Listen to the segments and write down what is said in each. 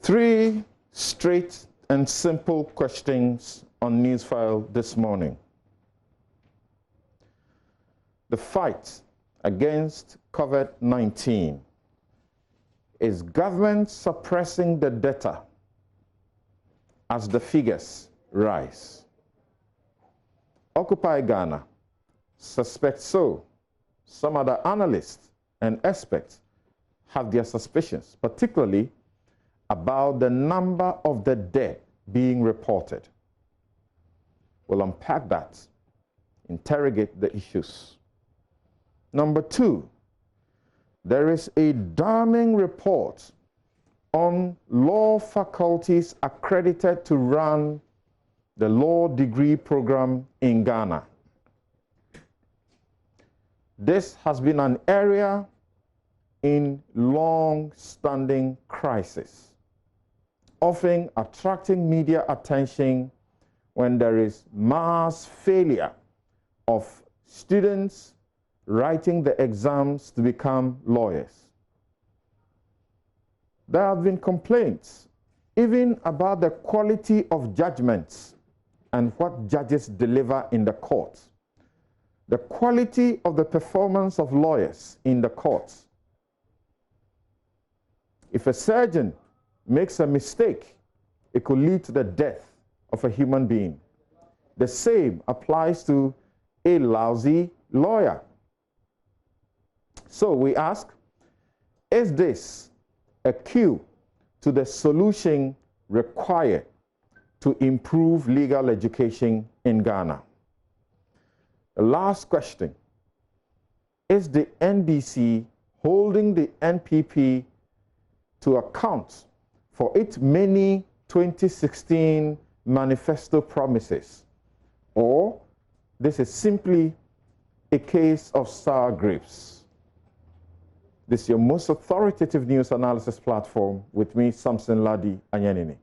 Three straight and simple questions on NewsFile this morning. The fight against COVID-19. Is government suppressing the data as the figures rise? Occupy Ghana suspects so. Some other analysts and experts have their suspicions, particularly about the number of the dead being reported. We'll unpack that, interrogate the issues. Number two, there is a damning report on law faculties accredited to run the law degree program in Ghana. This has been an area in long-standing crisis, often attracting media attention when there is mass failure of students writing the exams to become lawyers. There have been complaints even about the quality of judgments and what judges deliver in the courts. The quality of the performance of lawyers in the courts. If a surgeon makes a mistake, it could lead to the death of a human being. The same applies to a lousy lawyer. So we ask, is this a cue to the solution required to improve legal education in Ghana? The last question, is the NDC holding the NPP to account for its many 2016 manifesto promises? Or this is simply a case of sour grapes? This is your most authoritative news analysis platform with me, Samson Ladi Anyanini.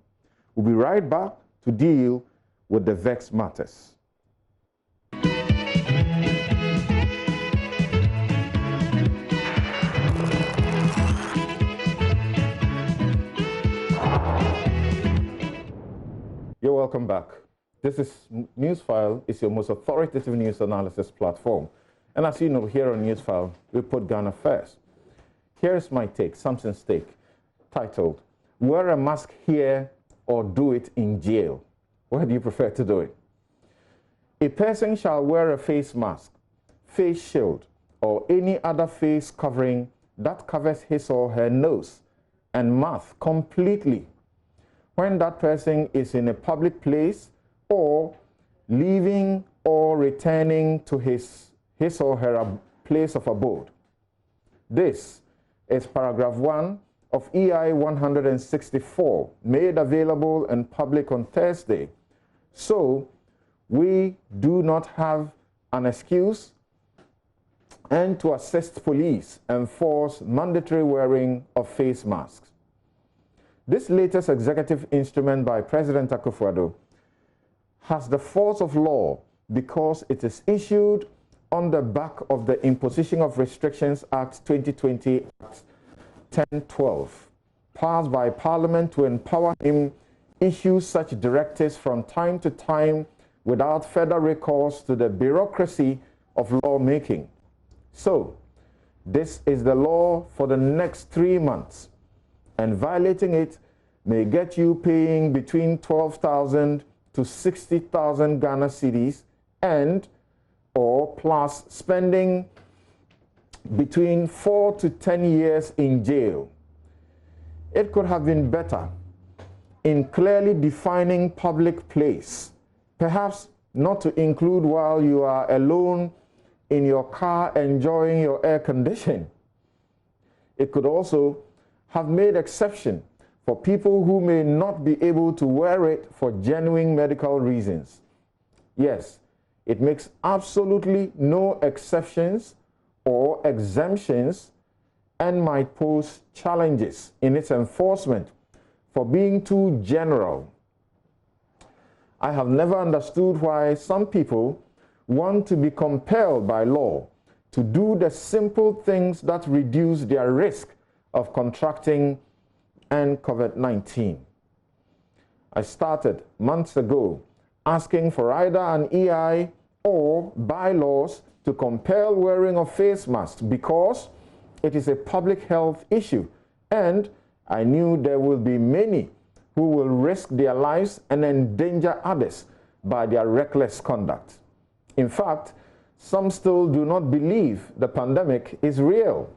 We'll be right back to deal with the vexed matters. You're welcome back. This is NewsFile. It's your most authoritative news analysis platform. And as you know, here on NewsFile, we put Ghana first. Here's my take, Samson's take, titled, Wear a Mask Here or Do It in Jail. Where do you prefer to do it? A person shall wear a face mask, face shield, or any other face covering that covers his or her nose and mouth completely when that person is in a public place or leaving or returning to his or her place of abode. This is paragraph 1 of EI 164, made available in public on Thursday. So we do not have an excuse and to assist police enforce mandatory wearing of face masks. This latest executive instrument by President Akufo-Addo has the force of law because it is issued on the back of the Imposition of Restrictions Act 2020 Act 1012, passed by Parliament to empower him issue such directives from time to time without further recourse to the bureaucracy of lawmaking. So, this is the law for the next 3 months, and violating it may get you paying between 12,000 to 60,000 Ghana cedis and or plus spending between 4 to 10 years in jail. It could have been better in clearly defining public place, perhaps not to include while you are alone in your car enjoying your air condition. It could also have made exception for people who may not be able to wear it for genuine medical reasons. Yes, it makes absolutely no exceptions or exemptions and might pose challenges in its enforcement for being too general. I have never understood why some people want to be compelled by law to do the simple things that reduce their risk of contracting and COVID-19. I started months ago asking for either an EI or bylaws to compel wearing of face masks because it is a public health issue, and I knew there will be many who will risk their lives and endanger others by their reckless conduct. In fact, some still do not believe the pandemic is real.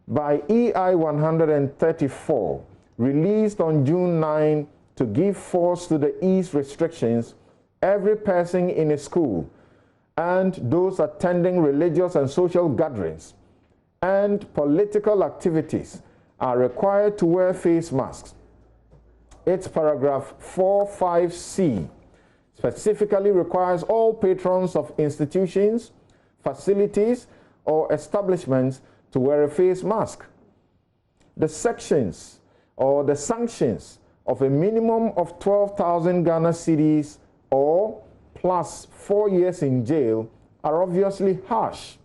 By EI 134, released on June 9 to give force to the ease restrictions, every person in a school and those attending religious and social gatherings and political activities are required to wear face masks. Its paragraph 45C specifically requires all patrons of institutions, facilities, or establishments to wear a face mask. The sections or the sanctions of a minimum of 12,000 Ghana cedis or plus 4 years in jail are obviously harsh.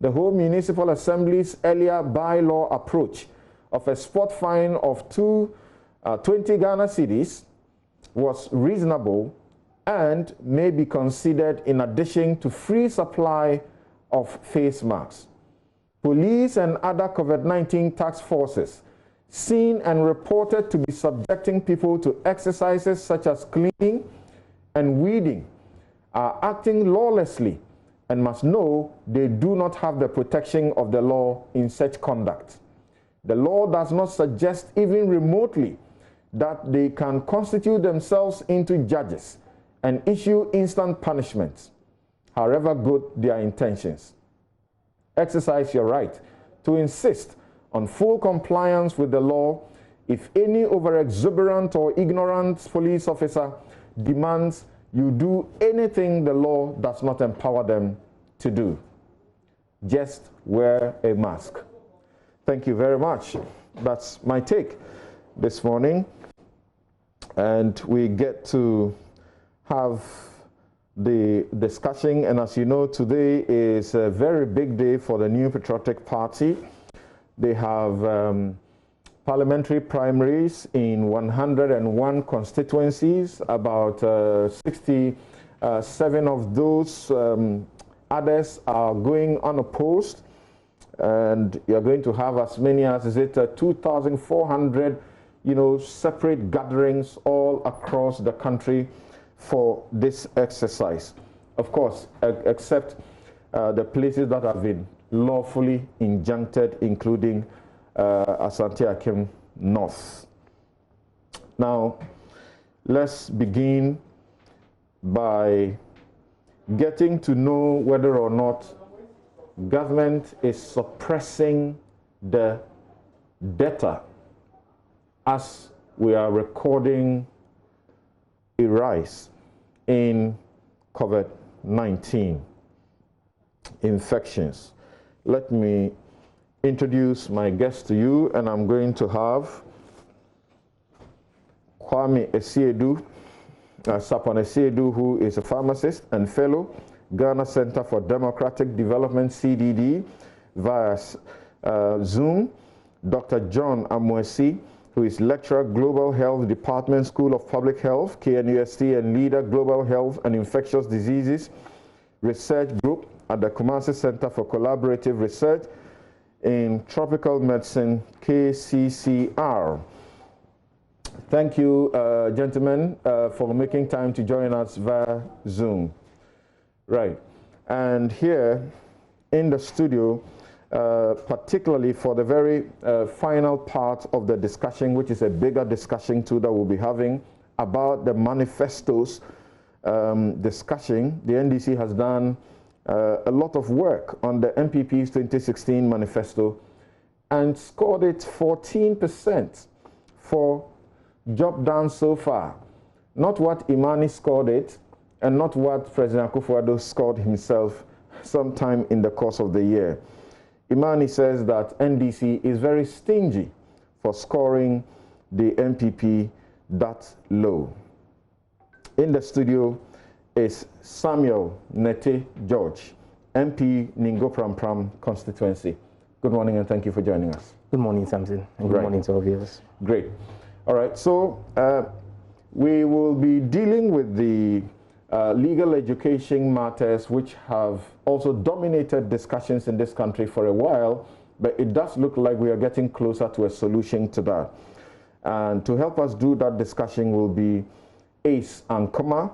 The whole Municipal Assembly's earlier bylaw approach of a spot fine of 20 Ghana cedis was reasonable and may be considered in addition to free supply of face masks. Police and other COVID-19 task forces seen and reported to be subjecting people to exercises such as cleaning and weeding are acting lawlessly and must know they do not have the protection of the law in such conduct. The law does not suggest even remotely that they can constitute themselves into judges and issue instant punishments, however good their intentions. Exercise your right to insist on full compliance with the law if any over-exuberant or ignorant police officer demands you do anything the law does not empower them to do. Just wear a mask. Thank you very much. That's my take this morning. And we get to have the discussion. And as you know, today is a very big day for the New Patriotic Party. They have parliamentary primaries in 101 constituencies. About 67 of those others are going unopposed. And you're going to have as many as, 2,400, separate gatherings all across the country for this exercise. Of course, except the places that have been lawfully injuncted, including Asante Akim North. Now, let's begin by getting to know whether or not government is suppressing the data as we are recording a rise in COVID-19 infections. Let me introduce my guest to you, and I'm going to have Kwame Esiedu, Sapon Esiedu, who is a pharmacist and fellow, Ghana Center for Democratic Development, CDD, via Zoom. Dr. John Amwesi, who is lecturer, Global Health Department, School of Public Health, KNUST, and leader, Global Health and Infectious Diseases Research Group at the Kumasi Center for Collaborative Research in Tropical Medicine, KCCR. Thank you, gentlemen, for making time to join us via Zoom. Right, and here in the studio, particularly for the very final part of the discussion, which is a bigger discussion too that we'll be having about the manifestos discussion. The NDC has done a lot of work on the MPP's 2016 manifesto and scored it 14% for job done so far. Not what Imani scored it, and not what President Akufo-Addo scored himself sometime in the course of the year. Imani says that NDC is very stingy for scoring the MPP that low. In the studio is Samuel Nete George, MP Ningo Pram Pram constituency. Good morning and thank you for joining us. Good morning, Samson, and good morning to our viewers. Great. All right, so we will be dealing with the legal education matters which have also dominated discussions in this country for a while, but it does look like we are getting closer to a solution to that. And to help us do that discussion will be Ace Ankoma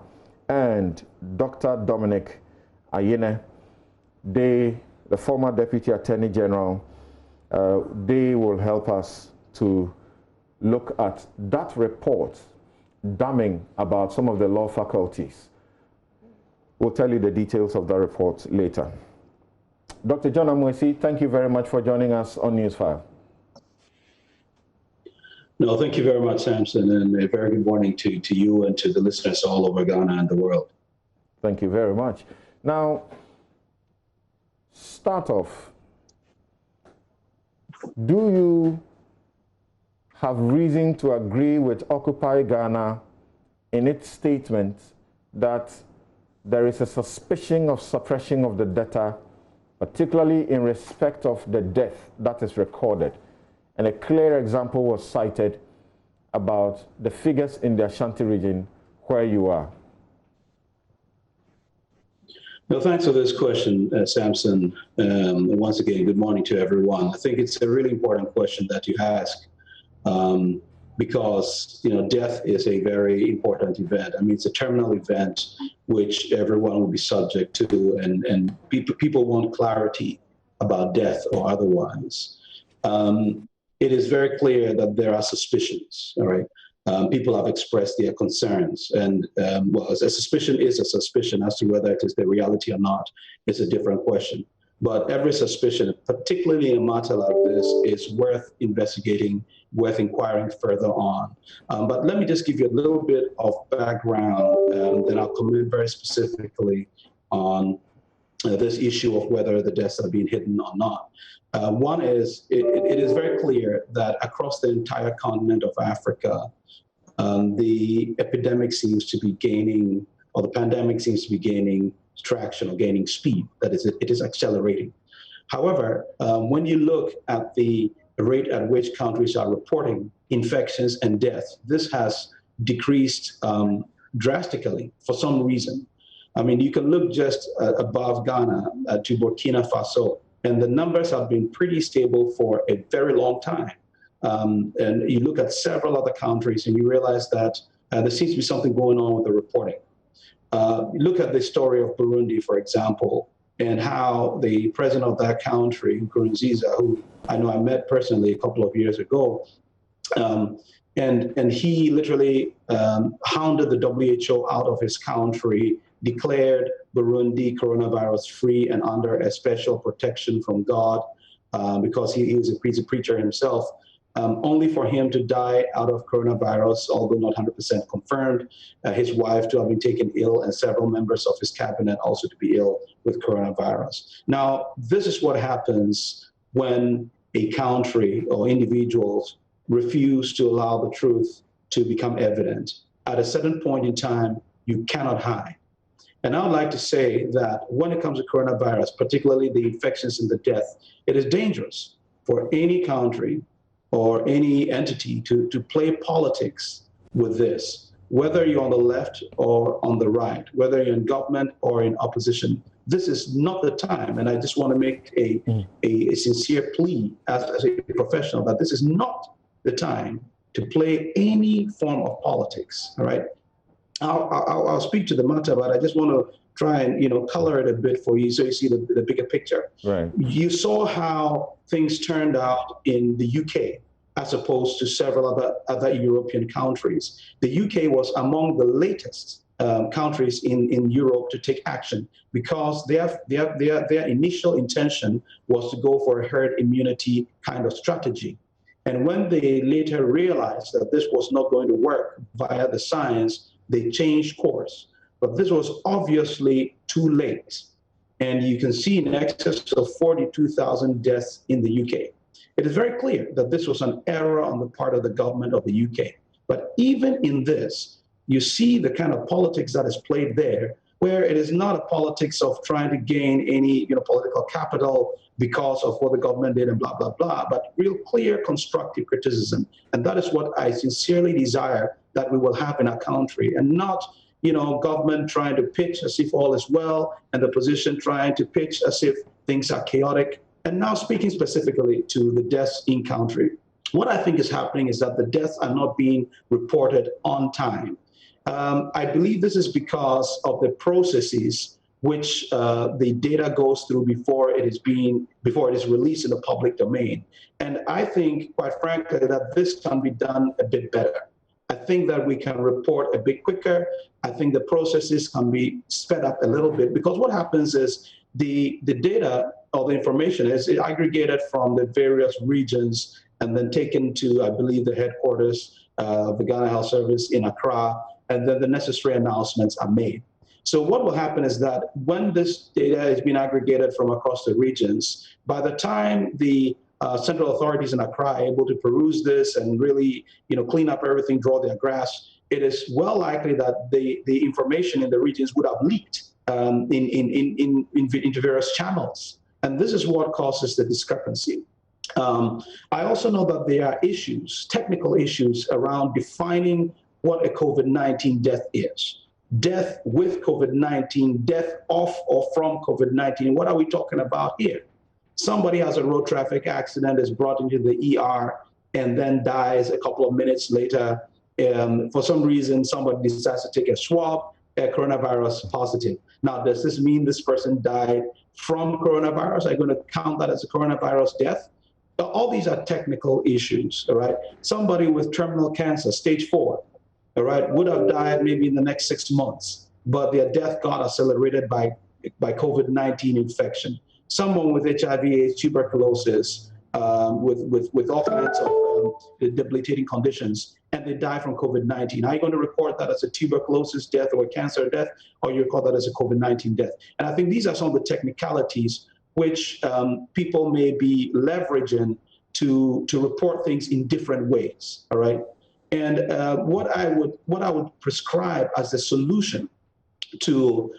and Dr. Dominic Ayine. They, the former Deputy Attorney General, they will help us to look at that report damning about some of the law faculties. We'll tell you the details of the report later. Dr. John Amwesi, thank you very much for joining us on NewsFile. No, thank you very much, Samson, and a very good morning to you and to the listeners all over Ghana and the world. Thank you very much. Now, start off, do you have reason to agree with Occupy Ghana in its statement that there is a suspicion of suppression of the data, particularly in respect of the death that is recorded? And a clear example was cited about the figures in the Ashanti region where you are. No, thanks for this question, Samson. Once again, good morning to everyone. I think it's a really important question that you ask because, death is a very important event. I mean, it's a terminal event which everyone will be subject to, and people want clarity about death or otherwise. It is very clear that there are suspicions, all right? People have expressed their concerns, and well, a suspicion is a suspicion. As to whether it is the reality or not is a different question. But every suspicion, particularly in a matter like this, is worth investigating, worth inquiring further on. But let me just give you a little bit of background, then I'll comment very specifically on this issue of whether the deaths are being hidden or not. One is, it is very clear that across the entire continent of Africa, the epidemic seems to be gaining, or the pandemic seems to be gaining traction or gaining speed. That is, it is accelerating. However, when you look at the rate at which countries are reporting infections and deaths, this has decreased drastically for some reason. I mean, you can look just above Ghana to Burkina Faso, and the numbers have been pretty stable for a very long time. And you look at several other countries and you realize that there seems to be something going on with the reporting. Look at the story of Burundi, for example, and how the president of that country, Nkurunziza, who I know I met personally a couple of years ago, and he literally hounded the WHO out of his country, declared Burundi coronavirus free and under a special protection from God because he's a preacher himself, only for him to die out of coronavirus, although not 100% confirmed, his wife to have been taken ill, and several members of his cabinet also to be ill with coronavirus. Now, this is what happens when a country or individuals refuse to allow the truth to become evident. At a certain point in time, you cannot hide. And I would like to say that when it comes to coronavirus, particularly the infections and the death, it is dangerous for any country or any entity to play politics with this, whether you're on the left or on the right, whether you're in government or in opposition. This is not the time, and I just want to make a sincere plea as a professional that this is not the time to play any form of politics, all right? I'll speak to the matter, but I just want to try and color it a bit for you so you see the bigger picture. Right. You saw how things turned out in the UK as opposed to several other European countries. The UK was among the latest countries in Europe to take action because their initial intention was to go for a herd immunity kind of strategy. And when they later realized that this was not going to work via the science, they changed course. But this was obviously too late. And you can see in excess of 42,000 deaths in the UK. It is very clear that this was an error on the part of the government of the UK. But even in this, you see the kind of politics that is played there where it is not a politics of trying to gain any political capital because of what the government did and blah, blah, blah, but real clear constructive criticism. And that is what I sincerely desire that we will have in our country, and not government trying to pitch as if all is well and the opposition trying to pitch as if things are chaotic. And now speaking specifically to the deaths in country, what I think is happening is that the deaths are not being reported on time. I believe this is because of the processes which the data goes through before it is released in the public domain. And I think, quite frankly, that this can be done a bit better. I think that we can report a bit quicker. I think the processes can be sped up a little bit, because what happens is the data or the information is aggregated from the various regions and then taken to, I believe, the headquarters of the Ghana Health Service in Accra, and then the necessary announcements are made. So what will happen is that when this data is being aggregated from across the regions, by the time the central authorities in Accra are able to peruse this and really, clean up everything, draw their grasp, it is well likely that the information in the regions would have leaked into various channels. And this is what causes the discrepancy. I also know that there are issues, technical issues, around defining what a COVID-19 death is. Death with COVID-19, death of or from COVID-19. What are we talking about here? Somebody has a road traffic accident, is brought into the ER, and then dies a couple of minutes later. For some reason, somebody decides to take a swab, coronavirus positive. Now, does this mean this person died from coronavirus? Are you going to count that as a coronavirus death? All these are technical issues, all right? Somebody with terminal cancer, stage 4, all right, would have died maybe in the next 6 months, but their death got accelerated by COVID-19 infection. Someone with HIV/AIDS, tuberculosis, with all kinds of debilitating conditions, and they die from COVID-19. Are you going to report that as a tuberculosis death or a cancer death, or you call that as a COVID-19 death? And I think these are some of the technicalities which people may be leveraging to report things in different ways. All right. And what I would prescribe as the solution to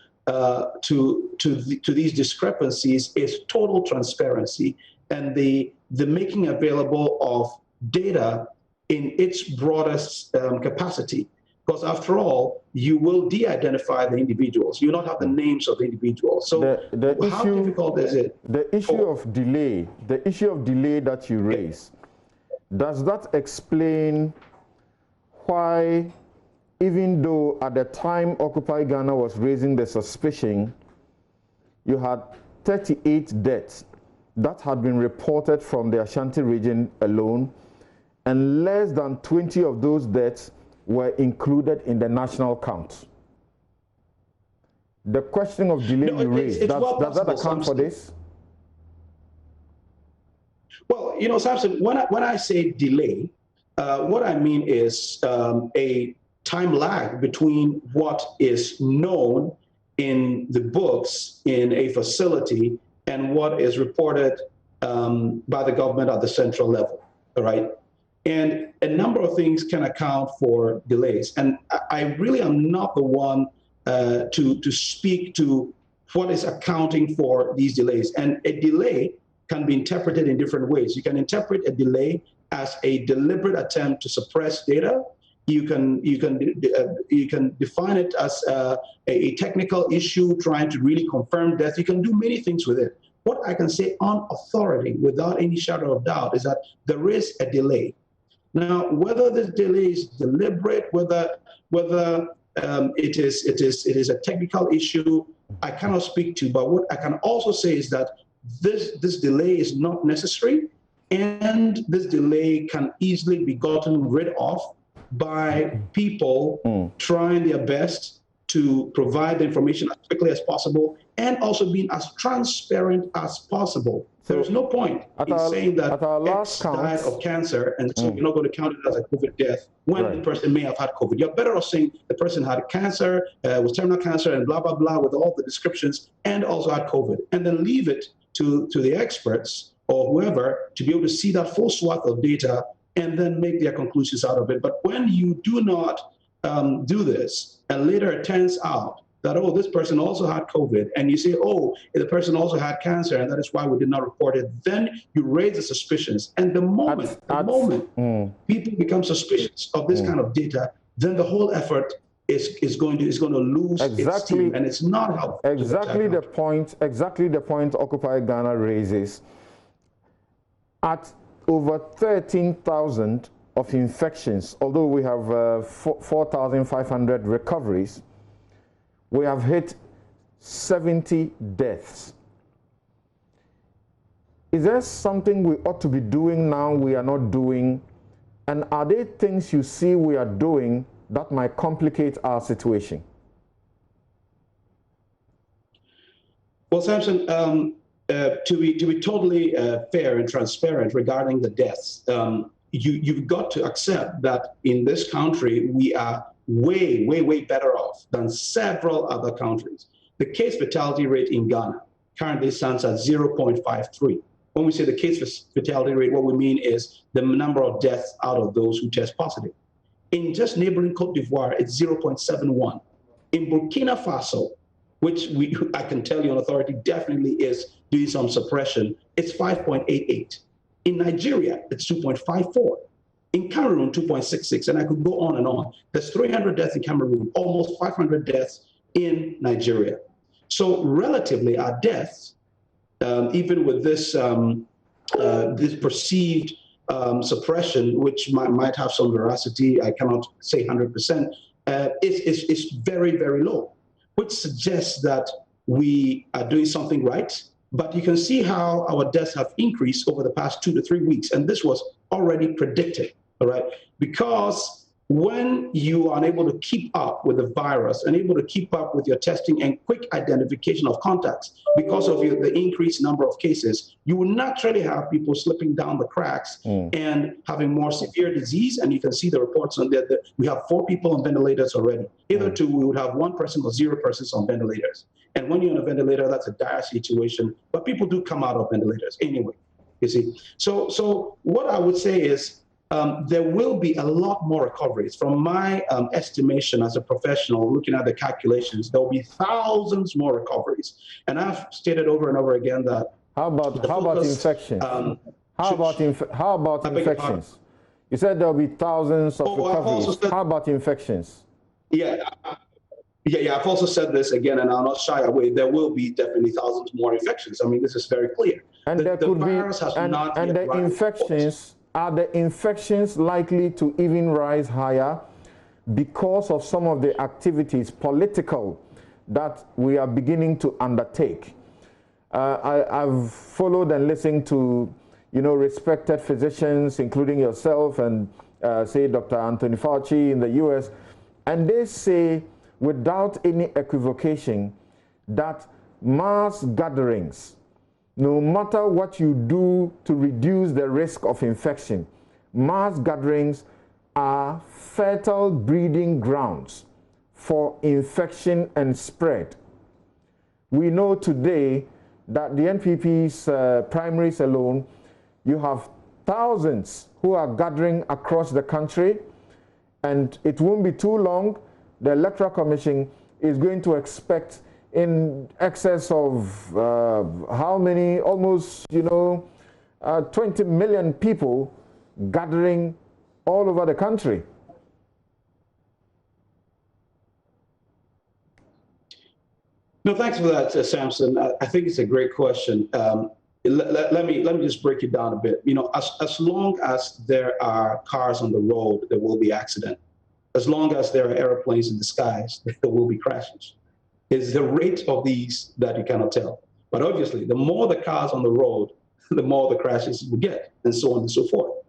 these discrepancies is total transparency and the making available of data in its broadest capacity. Because after all, you will de-identify the individuals. You will not have the names of the individuals. So how difficult is it? The issue of delay that you raise, does that explain why, even though at the time Occupy Ghana was raising the suspicion, you had 38 deaths that had been reported from the Ashanti region alone, and less than 20 of those deaths were included in the national count? The question of delay you raised, does that account for this? Well, Samson, when I say delay, what I mean is a time lag between what is known in the books in a facility and what is reported by the government at the central level, all right? And a number of things can account for delays. And I really am not the one to speak to what is accounting for these delays. And a delay can be interpreted in different ways. You can interpret a delay as a deliberate attempt to suppress data. You can define it as a technical issue trying to really confirm death. You can do many things with it. What I can say on authority, without any shadow of doubt, is that there is a delay. Now, whether this delay is deliberate, whether it is a technical issue, I cannot speak to. But what I can also say is that this delay is not necessary, and this delay can easily be gotten rid of by people trying their best to provide the information as quickly as possible, and also being as transparent as possible. So there's no point in saying that X died of cancer, and so you're not going to count it as a COVID death when the person may have had COVID. You're better off saying the person had cancer, was terminal cancer, and blah, blah, blah, with all the descriptions, and also had COVID, and then leave it to the experts or whoever to be able to see that full swath of data and then make their conclusions out of it. But when you do not do this, and later it turns out that, oh, this person also had COVID, and you say, oh, the person also had cancer, and that is why we did not report it, then you raise the suspicions. And the moment people become suspicious of this kind of data, then the whole effort is going to lose its steam, and it's not helpful. Exactly the point Occupy Ghana raises. At over 13,000 of infections, although we have 4,500 recoveries, we have hit 70 deaths. Is there something we ought to be doing now we are not doing? And are there things you see we are doing that might complicate our situation? Well, Samson, to be totally fair and transparent regarding the deaths, you've got to accept that in this country, we are way, way, way better off than several other countries. The case fatality rate in Ghana currently stands at 0.53. When we say the case fatality rate, what we mean is the number of deaths out of those who test positive. In just neighboring Cote d'Ivoire, it's 0.71. In Burkina Faso, which I can tell you on authority definitely is doing some suppression, it's 5.88. In Nigeria, it's 2.54. In Cameroon, 2.66, and I could go on and on. There's 300 deaths in Cameroon, almost 500 deaths in Nigeria. So relatively, our deaths, even with this this perceived suppression, which might have some veracity, I cannot say 100%, is very, very low, which suggests that we are doing something right. But you can see how our deaths have increased over the past 2 to 3 weeks, and this was already predicted, all right? Because when you are unable to keep up with the virus, unable to keep up with your testing and quick identification of contacts because of the increased number of cases, you will naturally have people slipping down the cracks and having more severe disease. And you can see the reports on that we have 4 people on ventilators already. Hitherto, we would have 1 person or 0 persons on ventilators. And when you're on a ventilator, that's a dire situation, but people do come out of ventilators anyway, you see. So what I would say is, there will be a lot more recoveries. From my estimation as a professional, looking at the calculations, there will be thousands more recoveries. And I've stated over and over again that. How about infections? How about infections? You said there will be thousands of recoveries. How about infections? Yeah, I've also said this again, and I'll not shy away. There will be definitely thousands more infections. I mean, this is very clear. And there could be, and the infections. Are the infections likely to even rise higher because of some of the activities, political, that we are beginning to undertake? I've followed and listened to, respected physicians, including yourself and, say, Dr. Anthony Fauci in the US, and they say, without any equivocation, that mass gatherings, no matter what you do to reduce the risk of infection, mass gatherings are fertile breeding grounds for infection and spread. We know today that the NPP's primaries alone, you have thousands who are gathering across the country, and it won't be too long. The Electoral Commission is going to expect in excess of how many, almost, 20 million people gathering all over the country. No, thanks for that, Samson. I think it's a great question. Let me just break it down a bit. As long as there are cars on the road, there will be accident. As long as there are airplanes in the skies, there will be crashes. It's the rate of these that you cannot tell. But obviously, the more the cars on the road, the more the crashes you will get, and so on and so forth.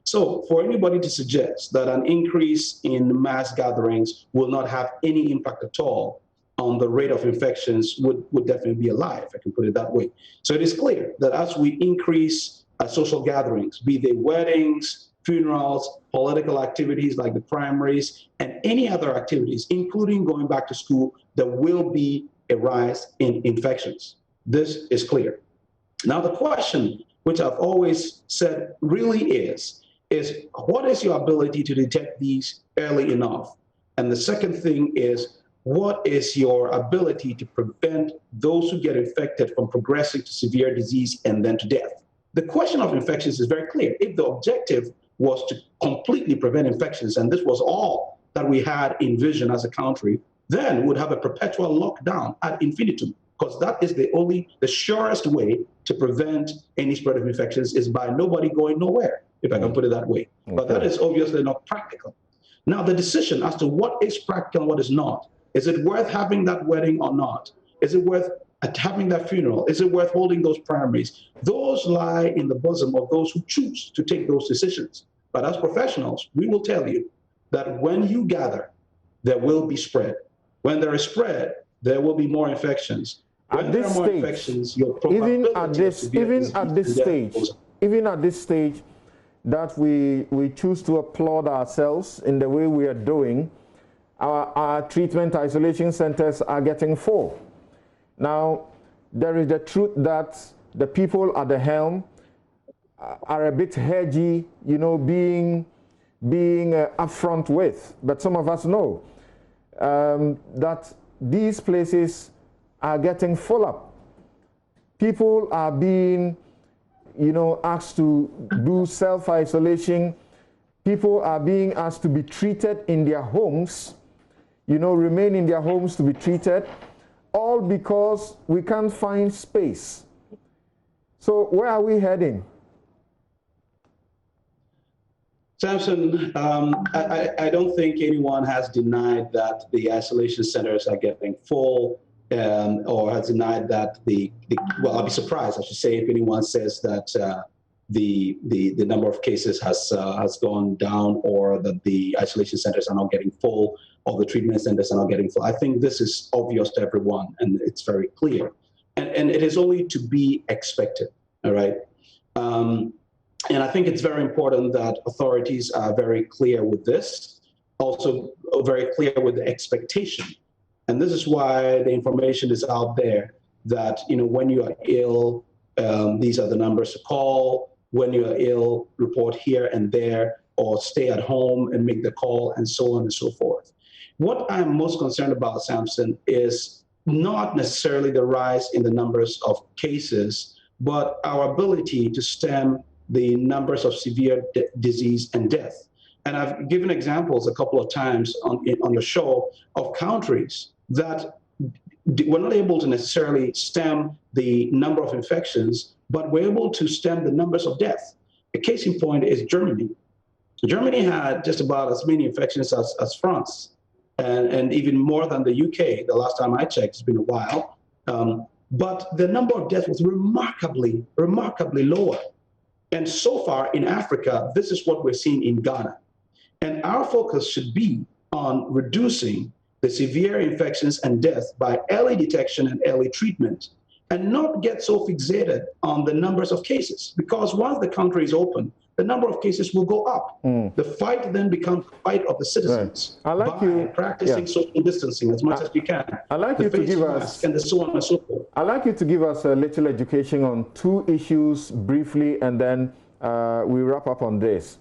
So for anybody to suggest that an increase in mass gatherings will not have any impact at all on the rate of infections would definitely be a lie, if I can put it that way. So it is clear that as we increase social gatherings, be they weddings, funerals, political activities like the primaries, and any other activities, including going back to school, there will be a rise in infections. This is clear. Now, the question, which I've always said really is what is your ability to detect these early enough? And the second thing is, what is your ability to prevent those who get infected from progressing to severe disease and then to death? The question of infections is very clear. If the objective was to completely prevent infections, and this was all that we had in vision as a country, then we'd have a perpetual lockdown ad infinitum, because that is the surest way to prevent any spread of infections is by nobody going nowhere, if I can put it that way. Okay. But that is obviously not practical. Now, the decision as to what is practical and what is not, is it worth having that wedding or not? Is it worth having that funeral? Is it worth holding those primaries? Those lie in the bosom of those who choose to take those decisions. But as professionals, we will tell you that when you gather, there will be spread. When there is spread, there will be more infections. When At this stage, infections, your probability even at this stage, that we choose to applaud ourselves in the way we are doing, our treatment isolation centers are getting full. Now, there is the truth that the people at the helm are a bit hedgy, you know, being upfront with. But some of us know that these places are getting full up. People are being, you know, asked to do self-isolation. People are being asked to be treated in their homes, you know, remain in their homes to be treated, all because we can't find space. So where are we heading? Samson, I don't think anyone has denied that the isolation centers are getting full, or has denied that well, I'll be surprised, I should say, if anyone says that the number of cases has gone down, or that the isolation centers are not getting full, or the treatment centers are not getting full. I think this is obvious to everyone, and it's very clear. And it is only to be expected, all right? And I think it's very important that authorities are very clear with this, also very clear with the expectation. And this is why the information is out there that, you know, when you are ill, these are the numbers to call. When you are ill, report here and there, or stay at home and make the call, and so on and so forth. What I'm most concerned about, Samson, is not necessarily the rise in the numbers of cases, but our ability to stem the numbers of severe disease and death. And I've given examples a couple of times on the show of countries that were not able to necessarily stem the number of infections, but were able to stem the numbers of death. A case in point is Germany. Germany had just about as many infections as France, and even more than the UK. The last time I checked, it's been a while. But the number of deaths was remarkably lower. And so far in Africa, this is what we're seeing in Ghana. And our focus should be on reducing the severe infections and death by early detection and early treatment, and not get so fixated on the numbers of cases. Because once the country is open, the number of cases will go up. The fight then becomes the fight of the citizens. Right. I like by practicing social distancing as much as we can. I like you to give us, and so on and so forth. I'd like you to give us a little education on two issues briefly, and then we wrap up on this.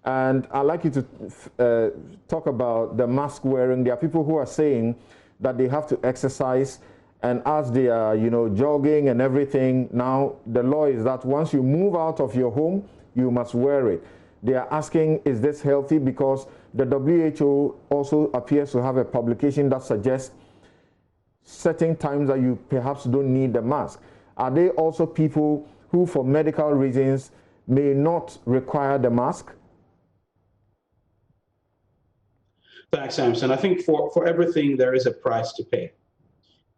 And I'd like you to talk about the mask wearing. There are people who are saying that they have to exercise, and as they are, you know, jogging and everything, now the law is that once you move out of your home, you must wear it. They are asking, is this healthy? Because the WHO also appears to have a publication that suggests certain times that you perhaps don't need the mask. Are they also people who, for medical reasons, may not require the mask? Thanks, Samson. I think for everything, there is a price to pay.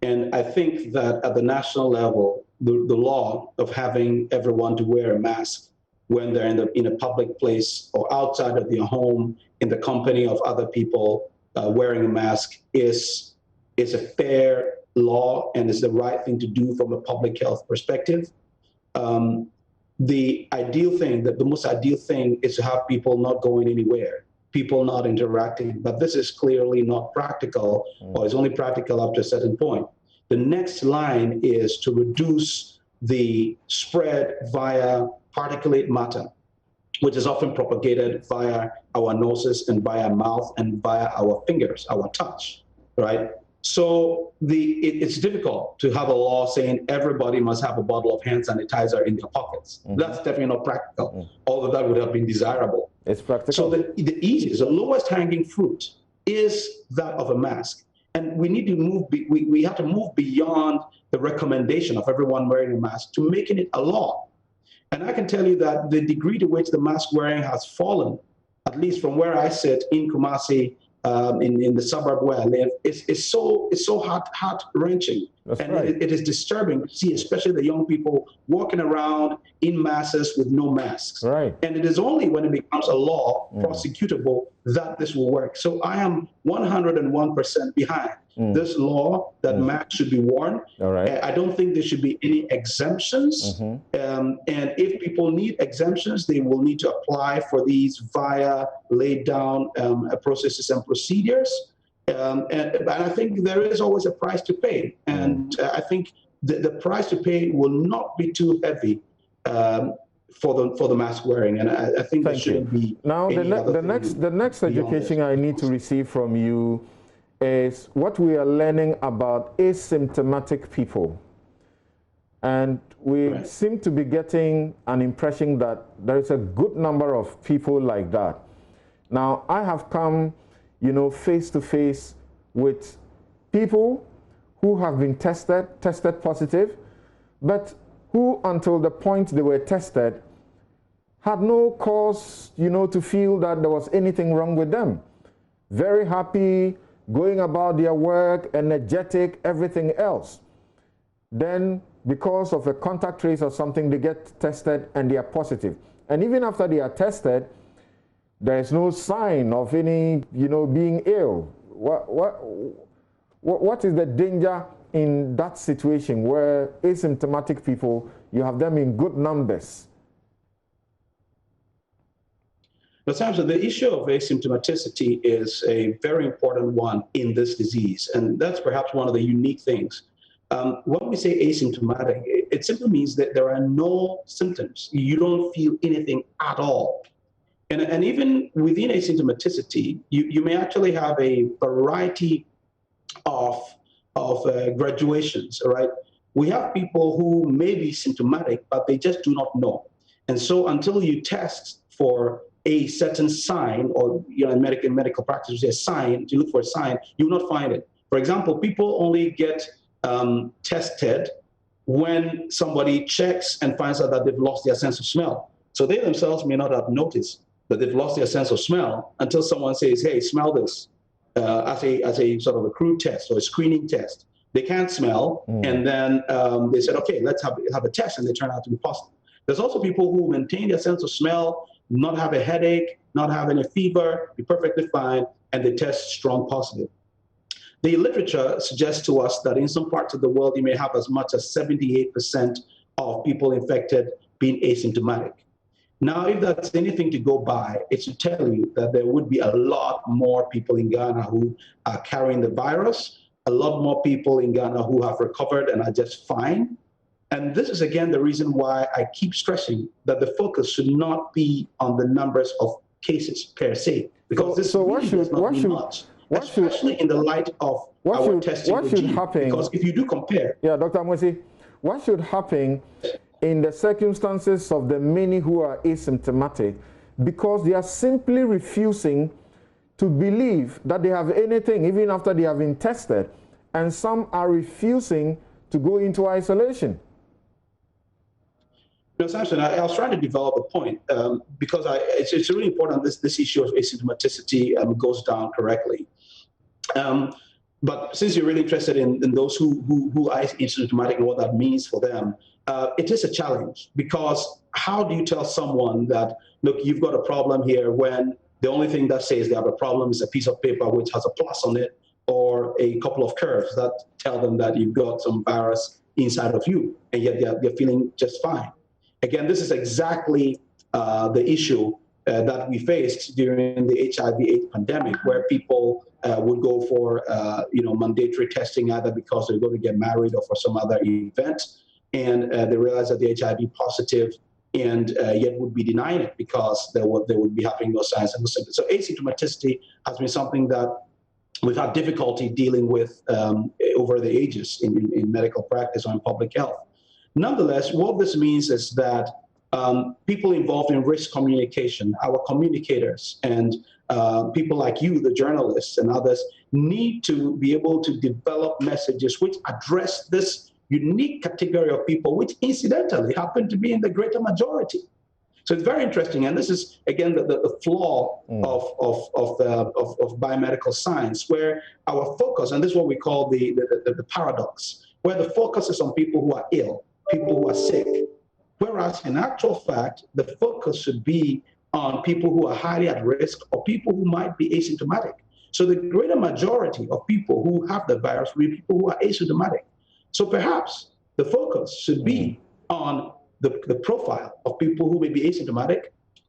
And I think that at the national level, the law of having everyone to wear a mask when they're in a public place or outside of their home in the company of other people wearing a mask is a fair law and is the right thing to do from a public health perspective. The ideal thing, the most ideal thing is to have people not going anywhere, people not interacting, but this is clearly not practical, or is only practical up to a certain point. The next line is to reduce the spread via particulate matter, which is often propagated via our noses and via mouth and via our fingers, our touch, right? So it's difficult to have a law saying everybody must have a bottle of hand sanitizer in their pockets. That's definitely not practical, although that would have been desirable. It's practical. So the easiest, the lowest hanging fruit is that of a mask. And we need to move, we have to move beyond the recommendation of everyone wearing a mask to making it a law. And I can tell you that the degree to which the mask wearing has fallen, at least from where I sit in Kumasi, in the suburb where I live, is so heart-wrenching. And right. it is disturbing to see, especially the young people walking around in masses with no masks. Right. And it is only when it becomes a law, prosecutable, that this will work. So I am 101% behind this law that masks should be worn. All right. I don't think there should be any exemptions. And if people need exemptions, they will need to apply for these via laid down processes and procedures. And I think there is always a price to pay. And I think the price to pay will not be too heavy for the mask wearing. And I think there shouldn't be. Now, the next education I need to receive from you is what we are learning about asymptomatic people. And we seem to be getting an impression that there is a good number of people like that. Now, I have come, face to face with people who have been tested positive, but who, until the point they were tested, had no cause, to feel that there was anything wrong with them. Very happy, going about their work, energetic, everything else. Then, because of a contact trace or something, they get tested and they are positive. And even after they are tested, there is no sign of any, being ill. What is the danger in that situation where asymptomatic people, you have them in good numbers? But Samson, the issue of asymptomaticity is a very important one in this disease. And that's perhaps one of the unique things. When we say asymptomatic, it simply means that there are no symptoms. You don't feel anything at all. And even within asymptomaticity, you may actually have a variety of graduations, all right? We have people who may be symptomatic, but they just do not know. And so until you test for a certain sign, or in medical practice, you say a sign, you look for a sign, you will not find it. For example, people only get tested when somebody checks and finds out that they've lost their sense of smell. So they themselves may not have noticed that they've lost their sense of smell until someone says, hey, smell this, as a sort of a crude test or a screening test. They can't smell, and then they said, okay, let's have a test, and they turn out to be positive. There's also people who maintain their sense of smell, not have a headache, not have any fever, be perfectly fine, and they test strong positive. The literature suggests to us that in some parts of the world, you may have as much as 78% of people infected being asymptomatic. Now, if that's anything to go by, it should tell you that there would be a lot more people in Ghana who are carrying the virus, a lot more people in Ghana who have recovered and are just fine. And this is, again, the reason why I keep stressing that the focus should not be on the numbers of cases per se, because this really does not mean much, especially in the light of our testing regime. Because if you do compare... Yeah, Dr. Amosi, what should happen in the circumstances of the many who are asymptomatic, because they are simply refusing to believe that they have anything, even after they have been tested, and some are refusing to go into isolation? Samson, I was trying to develop a point because it's really important this issue of asymptomaticity goes down correctly. But since you're really interested in those who are asymptomatic and what that means for them, it is a challenge, because how do you tell someone that, look, you've got a problem here, when the only thing that says they have a problem is a piece of paper which has a plus on it, or a couple of curves that tell them that you've got some virus inside of you, and yet they're feeling just fine. Again, this is exactly the issue that we faced during the HIV/AIDS pandemic, where people would go for mandatory testing, either because they're going to get married or for some other event, and they realize that they're HIV positive, and yet would be denying it because they would be having no signs and no symptoms. So asymptomaticity has been something that we've had difficulty dealing with over the ages in medical practice or in public health. Nonetheless, what this means is that people involved in risk communication, our communicators, and people like you, the journalists and others, need to be able to develop messages which address this unique category of people, which incidentally happen to be in the greater majority. So it's very interesting, and this is again the flaw of biomedical science, where our focus, and this is what we call the paradox, where the focus is on people who are ill, people who are sick, whereas in actual fact the focus should be on people who are highly at risk or people who might be asymptomatic. So the greater majority of people who have the virus will be people who are asymptomatic. So perhaps the focus should be on the profile of people who may be asymptomatic,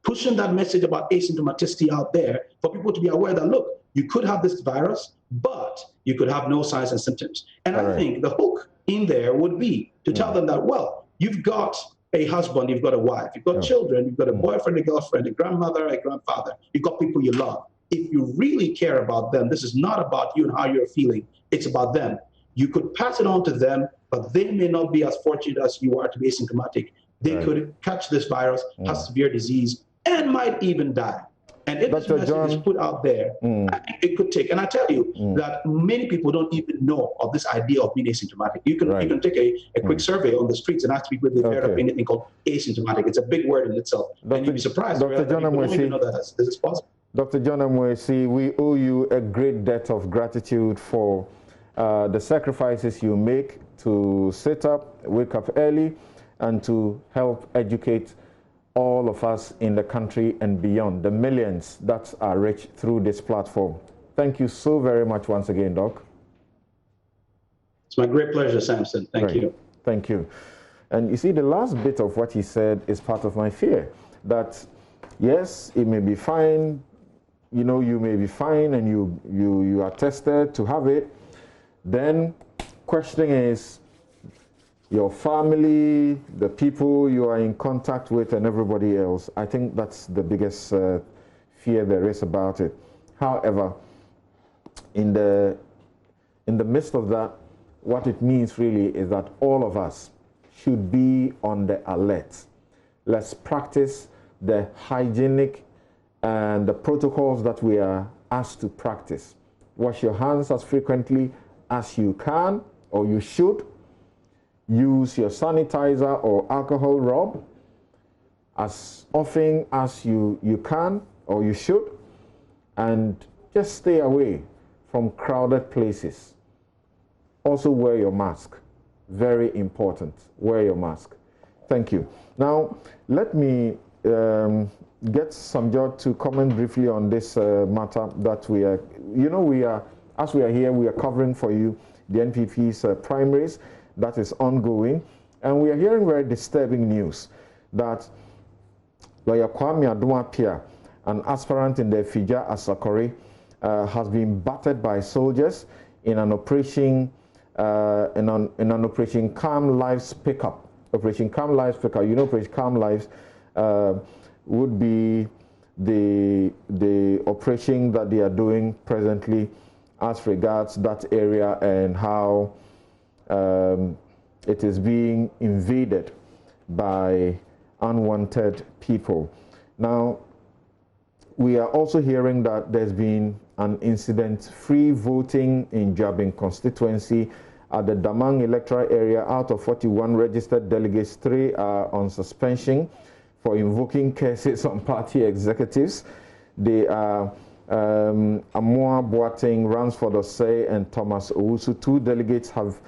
pushing that message about asymptomaticity out there for people to be aware that, look, you could have this virus, but you could have no signs and symptoms. And I think the hook in there would be to tell them that, well, you've got a husband, you've got a wife, you've got children, you've got a boyfriend, a girlfriend, a grandmother, a grandfather, you've got people you love. If you really care about them, this is not about you and how you're feeling, it's about them. You could pass it on to them, but they may not be as fortunate as you are to be asymptomatic. They could catch this virus, have severe disease, and might even die. And if this message is put out there, I think it could take, and I tell you that many people don't even know of this idea of being asymptomatic. You can take a quick survey on the streets and ask people if they've heard of anything called asymptomatic. It's a big word in itself, and you'd be surprised. Dr. John don't even know that this is possible. Dr. John Amwesi, we owe you a great debt of gratitude for the sacrifices you make to sit up, wake up early, and to help educate all of us in the country and beyond, the millions that are reached through this platform. Thank you so very much once again, Doc. It's my great pleasure, Samson. Thank you. Thank you. And you see, the last bit of what he said is part of my fear, that yes, it may be fine, you know, you may be fine and you are tested to have it. Then question is, your family, the people you are in contact with, and everybody else. I think that's the biggest fear there is about it. However, in the midst of that, what it means really is that all of us should be on the alert. Let's practice the hygienic and the protocols that we are asked to practice. Wash your hands as frequently as you can or you should. Use your sanitizer or alcohol rub as often as you can or you should, and just stay away from crowded places. Also wear your mask. Very important. Wear your mask. Thank you. Now, let me get Samjot to comment briefly on this matter that we are, as we are here, we are covering for you the NPP's primaries that is ongoing, and we are hearing very disturbing news that Lawyer Kwame Aduapia, an aspirant in the Fija Asakore, has been battered by soldiers in an operation Operation Calm Lives Pickup. Operation Calm Lives Pickup. You know, Operation Calm Lives would be the operation that they are doing presently as regards that area and how it is being invaded by unwanted people. Now, we are also hearing that there's been an incident-free voting in Jabin constituency at the Damang electoral area. Out of 41 registered delegates, 3 are on suspension for invoking curses on party executives. They are Amoa Boateng, Ransford Osei, and Thomas Owusu. 2 delegates have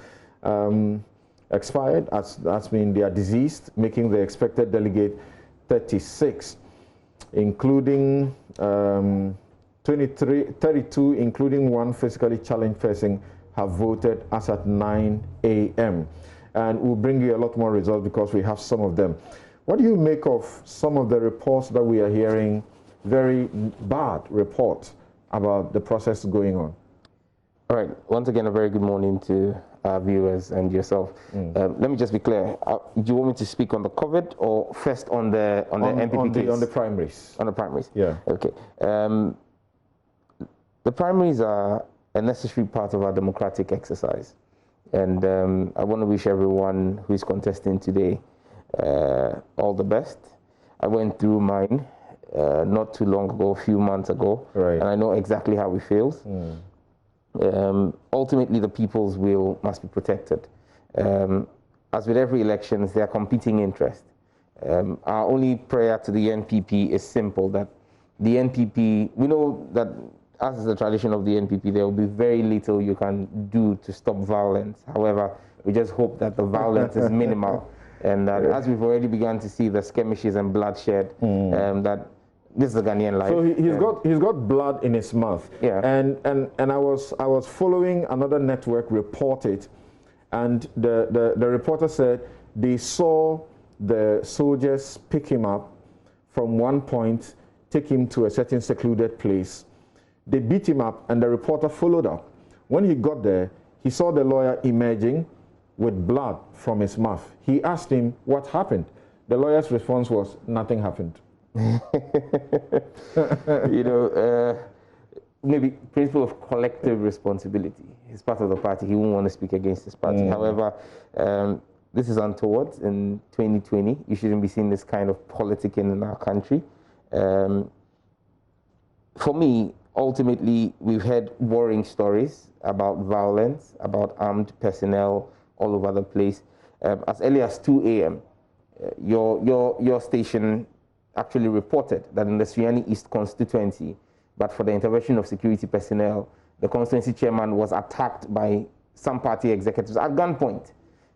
expired, that's mean they are deceased, making the expected delegate 36, including 32, including 1 physically challenged person, have voted as at 9 a.m. And we'll bring you a lot more results because we have some of them. What do you make of some of the reports that we are hearing, very bad reports about the process going on? All right. Once again, a very good morning to our viewers and yourself. Let me just be clear. Do you want me to speak on the COVID or first on the NPP case? On the primaries. On the primaries. Yeah. Okay. The primaries are a necessary part of our democratic exercise. And I want to wish everyone who is contesting today all the best. I went through mine not too long ago, a few months ago, right. And I know exactly how it feels. Ultimately, the people's will must be protected. As with every election, there are competing interests. Our only prayer to the NPP is simple, that the NPP, we know that as is the tradition of the NPP, there will be very little you can do to stop violence. However, we just hope that the violence is minimal. And as we've already begun to see the skirmishes and bloodshed, that this is the Ghanaian life. So he's got blood in his mouth. Yeah. And I was following another network report it, and the reporter said they saw the soldiers pick him up from one point, take him to a certain secluded place. They beat him up, and the reporter followed up. When he got there, he saw the lawyer emerging with blood from his mouth. He asked him what happened. The lawyer's response was, nothing happened. You know, maybe principle of collective responsibility. He's part of the party. He won't want to speak against his party. However, this is untoward in 2020. You shouldn't be seeing this kind of politicking in our country. For me, ultimately, we've heard worrying stories about violence, about armed personnel all over the place. As early as 2 a.m., your station actually reported that in the Sunyani East constituency, but for the intervention of security personnel, the constituency chairman was attacked by some party executives at gunpoint.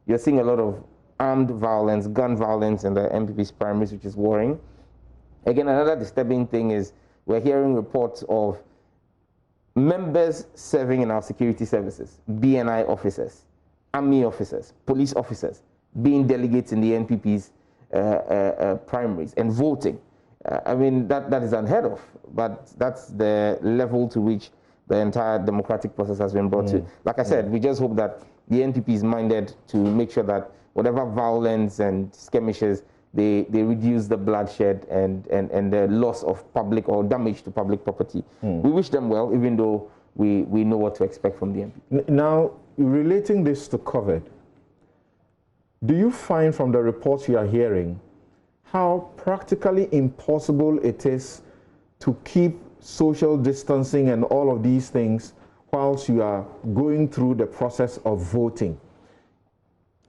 You're seeing a lot of armed violence, gun violence in the MPP's primaries, which is worrying. Again, another disturbing thing is we're hearing reports of members serving in our security services, BNI officers, army officers, police officers, being delegates in the NPP's primaries and voting. I mean, that is unheard of, but that's the level to which the entire democratic process has been brought to. Like I said, we just hope that the NPP is minded to make sure that whatever violence and skirmishes, they reduce the bloodshed and the loss of public or damage to public property. We wish them well, even though we know what to expect from the NPP. Now, relating this to COVID, do you find from the reports you are hearing how practically impossible it is to keep social distancing and all of these things whilst you are going through the process of voting?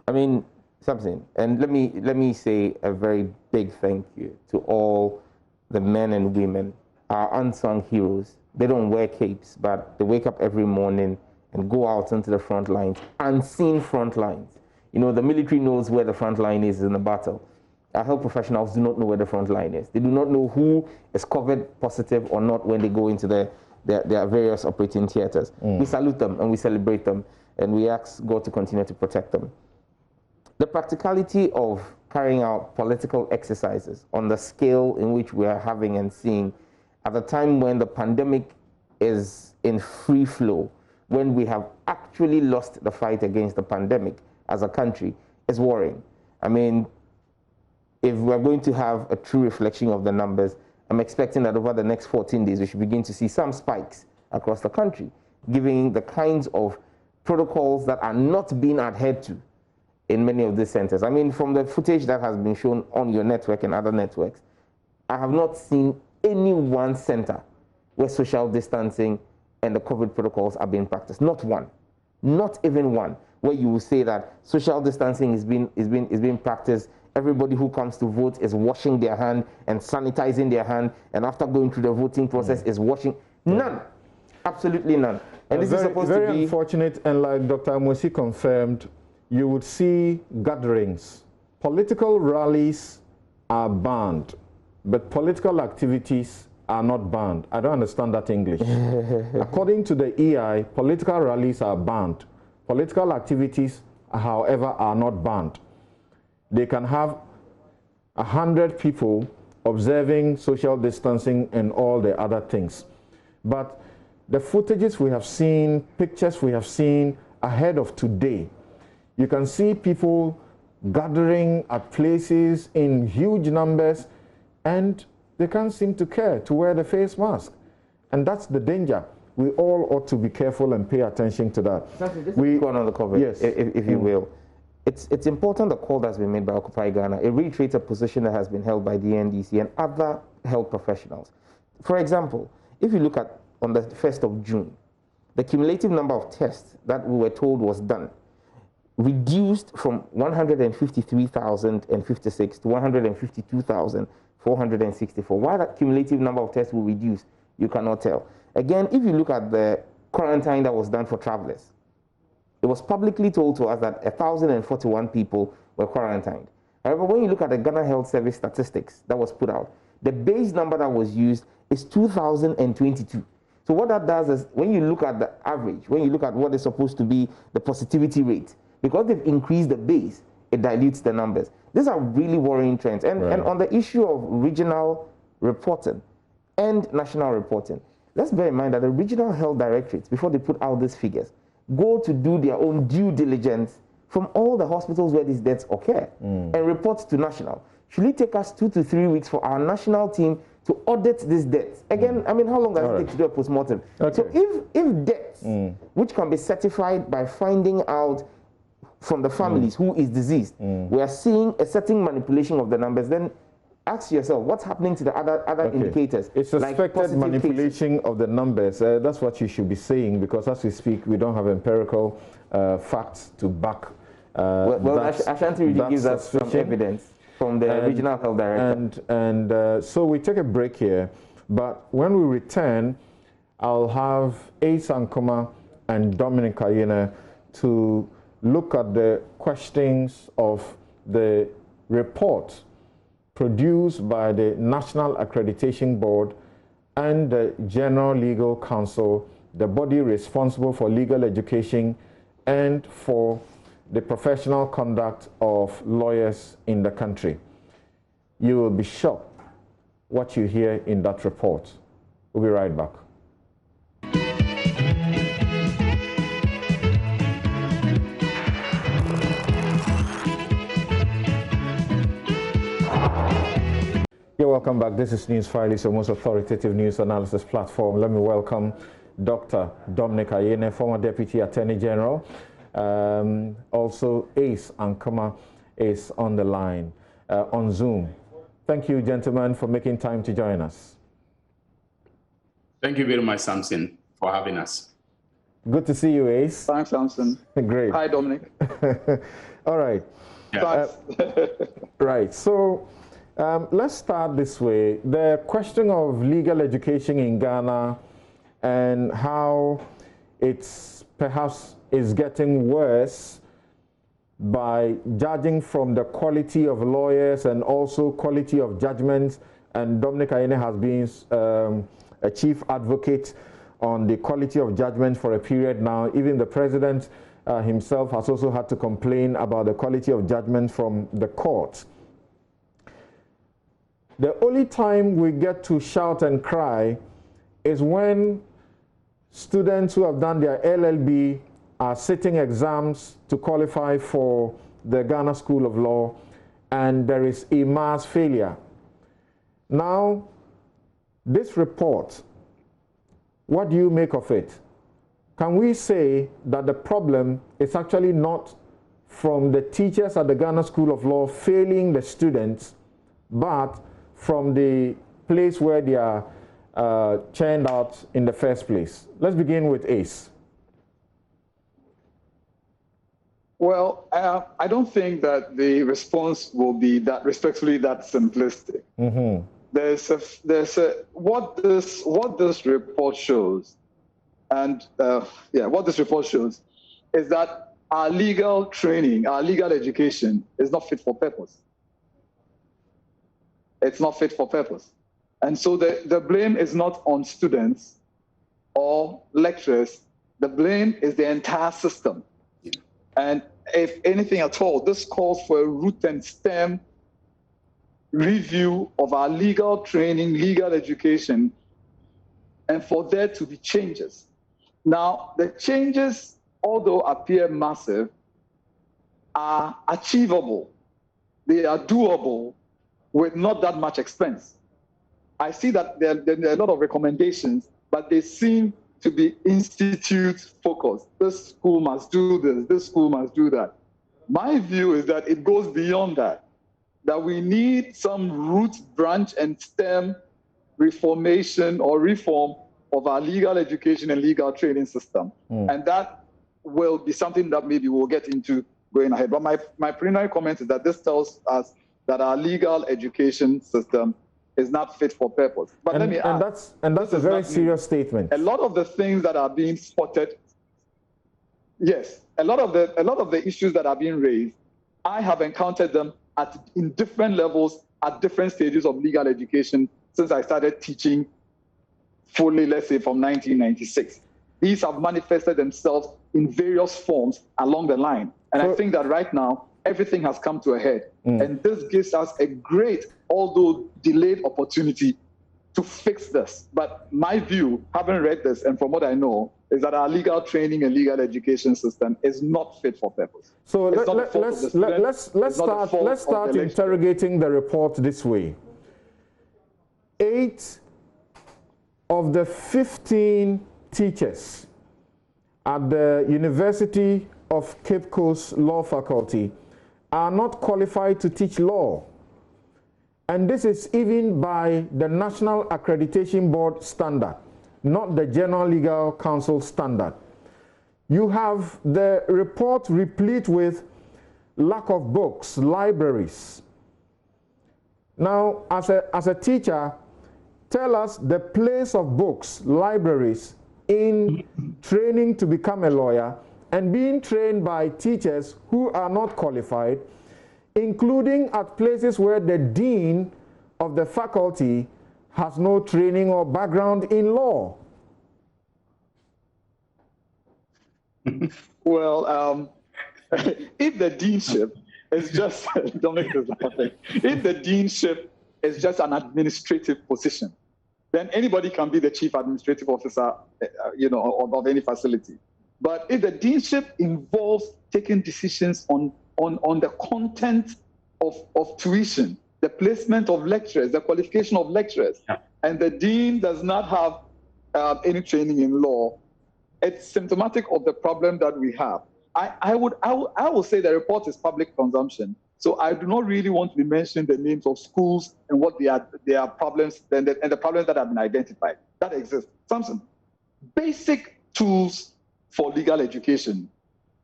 I mean, something, and let me say a very big thank you to all the men and women, our unsung heroes. They don't wear capes, but they wake up every morning and go out into the front lines, unseen front lines. You know, the military knows where the front line is in the battle. Our health professionals do not know where the front line is. They do not know who is COVID positive or not when they go into their various operating theaters. We salute them and we celebrate them, and we ask God to continue to protect them. The practicality of carrying out political exercises on the scale in which we are having and seeing at the time when the pandemic is in free flow, when we have actually lost the fight against the pandemic as a country, is worrying. I mean, if we're going to have a true reflection of the numbers, I'm expecting that over the next 14 days, we should begin to see some spikes across the country, giving the kinds of protocols that are not being adhered to in many of these centers. I mean, from the footage that has been shown on your network and other networks, I have not seen any one center where social distancing and the COVID protocols are being practiced. Not one, not even one, where you will say that social distancing is being practiced. Everybody who comes to vote is washing their hand and sanitizing their hand, and after going through the voting process is washing. None, absolutely none. And this is supposed to be very unfortunate. And like Dr. Amosi confirmed, you would see gatherings. Political rallies are banned, but political activities are not banned. I don't understand that English. According to the EI, political rallies are banned. Political activities, however, are not banned. They can have 100 people observing social distancing and all the other things. But the footages we have seen, pictures we have seen ahead of today, you can see people gathering at places in huge numbers, and they can't seem to care to wear the face mask. And that's the danger. we all ought to be careful and pay attention to that. We go on the cover, yes, if you will. It's important the call that's been made by Occupy Ghana. It reiterates a position that has been held by the NDC and other health professionals. For example, if you look at on the 1st of June, the cumulative number of tests that we were told was done reduced from 153,056 to 152,464. Why that cumulative number of tests will reduce, you cannot tell. Again, if you look at the quarantine that was done for travelers, it was publicly told to us that 1,041 people were quarantined. However, when you look at the Ghana Health Service statistics that was put out, the base number that was used is 2,022. So what that does is, when you look at the average, when you look at what is supposed to be the positivity rate, because they've increased the base, it dilutes the numbers. These are really worrying trends. And on the issue of regional reporting and national reporting, let's bear in mind that the regional health directorates, before they put out these figures, go to do their own due diligence from all the hospitals where these deaths occur and report to national. Should it take us 2 to 3 weeks for our national team to audit these deaths? Again, I mean, how long does it take to do a postmortem? Okay. So if deaths, which can be certified by finding out from the families who is diseased, we are seeing a certain manipulation of the numbers, then ask yourself, what's happening to the other indicators? It's suspected like manipulation of the numbers. That's what you should be saying, because as we speak, we don't have empirical facts to back. Ashanti really gives us some evidence from the regional health director. So we take a break here, but when we return, I'll have Ace Ankoma and Dominic Ayine to look at the questions of the report produced by the National Accreditation Board and the General Legal Council, the body responsible for legal education and for the professional conduct of lawyers in the country. You will be shocked what you hear in that report. We'll be right back. Yeah, welcome back. This is NewsFile, it's your most authoritative news analysis platform. Let me welcome Dr. Dominic Ayine, former Deputy Attorney General. Also, Ace Ankoma is on the line on Zoom. Thank you, gentlemen, for making time to join us. Thank you very much, Samson, for having us. Good to see you, Ace. Thanks, Samson. Great. Hi, Dominic. All right. Yeah. Right. So let's start this way. The question of legal education in Ghana and how it's perhaps is getting worse by judging from the quality of lawyers and also quality of judgments. And Dominic Ayine has been a chief advocate on the quality of judgment for a period now. Even the president himself has also had to complain about the quality of judgment from the court. The only time we get to shout and cry is when students who have done their LLB are sitting exams to qualify for the Ghana School of Law, and there is a mass failure. Now, this report, what do you make of it? Can we say that the problem is actually not from the teachers at the Ghana School of Law failing the students, but from the place where they are churned out in the first place? Let's begin with Ace. Well, I don't think that the response will be that respectfully that simplistic. Mm-hmm. What this report shows, and what this report shows is that our legal training, our legal education is not fit for purpose. It's not fit for purpose. And so the blame is not on students or lecturers. The blame is the entire system. And if anything at all, this calls for a root and stem review of our legal training, legal education, and for there to be changes. Now, the changes, although appear massive, are achievable. They are doable with not that much expense. I see that there are a lot of recommendations, but they seem to be institute focused. This school must do this school must do that. My view is that it goes beyond that, that we need some root, branch, and stem reformation or reform of our legal education and legal training system. And that will be something that maybe we'll get into going ahead. But my preliminary comment is that this tells us that our legal education system is not fit for purpose. But let me add, and that's a very serious statement. A lot of the things that are being spotted, yes, a lot of the issues that are being raised, I have encountered them in different levels at different stages of legal education since I started teaching fully, let's say, from 1996. These have manifested themselves in various forms along the line. And I think that right now, everything has come to a head. And this gives us a great, although delayed, opportunity to fix this. But my view, having read this and from what I know, is that our legal training and legal education system is not fit for purpose. So let's start interrogating the report this way. 8 of the 15 teachers at the University of Cape Coast Law Faculty are not qualified to teach law. And this is even by the National Accreditation Board standard, not the General Legal Council standard. You have the report replete with lack of books, libraries. Now, as a teacher, tell us the place of books, libraries, in training to become a lawyer and being trained by teachers who are not qualified, including at places where the dean of the faculty has no training or background in law. Well, if the deanship is just, Dominic is laughing, if the deanship is just an administrative position, then anybody can be the chief administrative officer, of any facility. But if the deanship involves taking decisions on the content of tuition, the placement of lecturers, the qualification of lecturers, and the dean does not have any training in law, it's symptomatic of the problem that we have. I will say the report is public consumption. So I do not really want to be mentioning the names of schools and what their problems and the problems that have been identified. That exists. Samson, basic tools for legal education.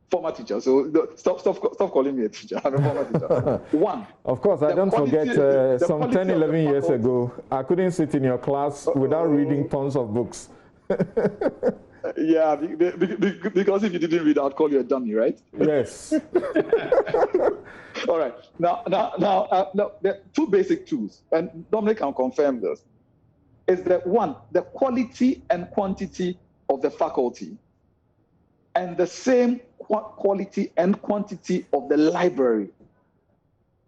Former teacher. So stop calling me a teacher. I'm a former teacher. One. Of course, I don't forget some 10, 11 years ago, I couldn't sit in your class without reading tons of books. Yeah, because if you didn't read, I'd call you a dummy, right? Yes. All right. Now, there are 2 basic tools, and Dominic can confirm this. Is that one, the quality and quantity of the faculty, and the same quality and quantity of the library.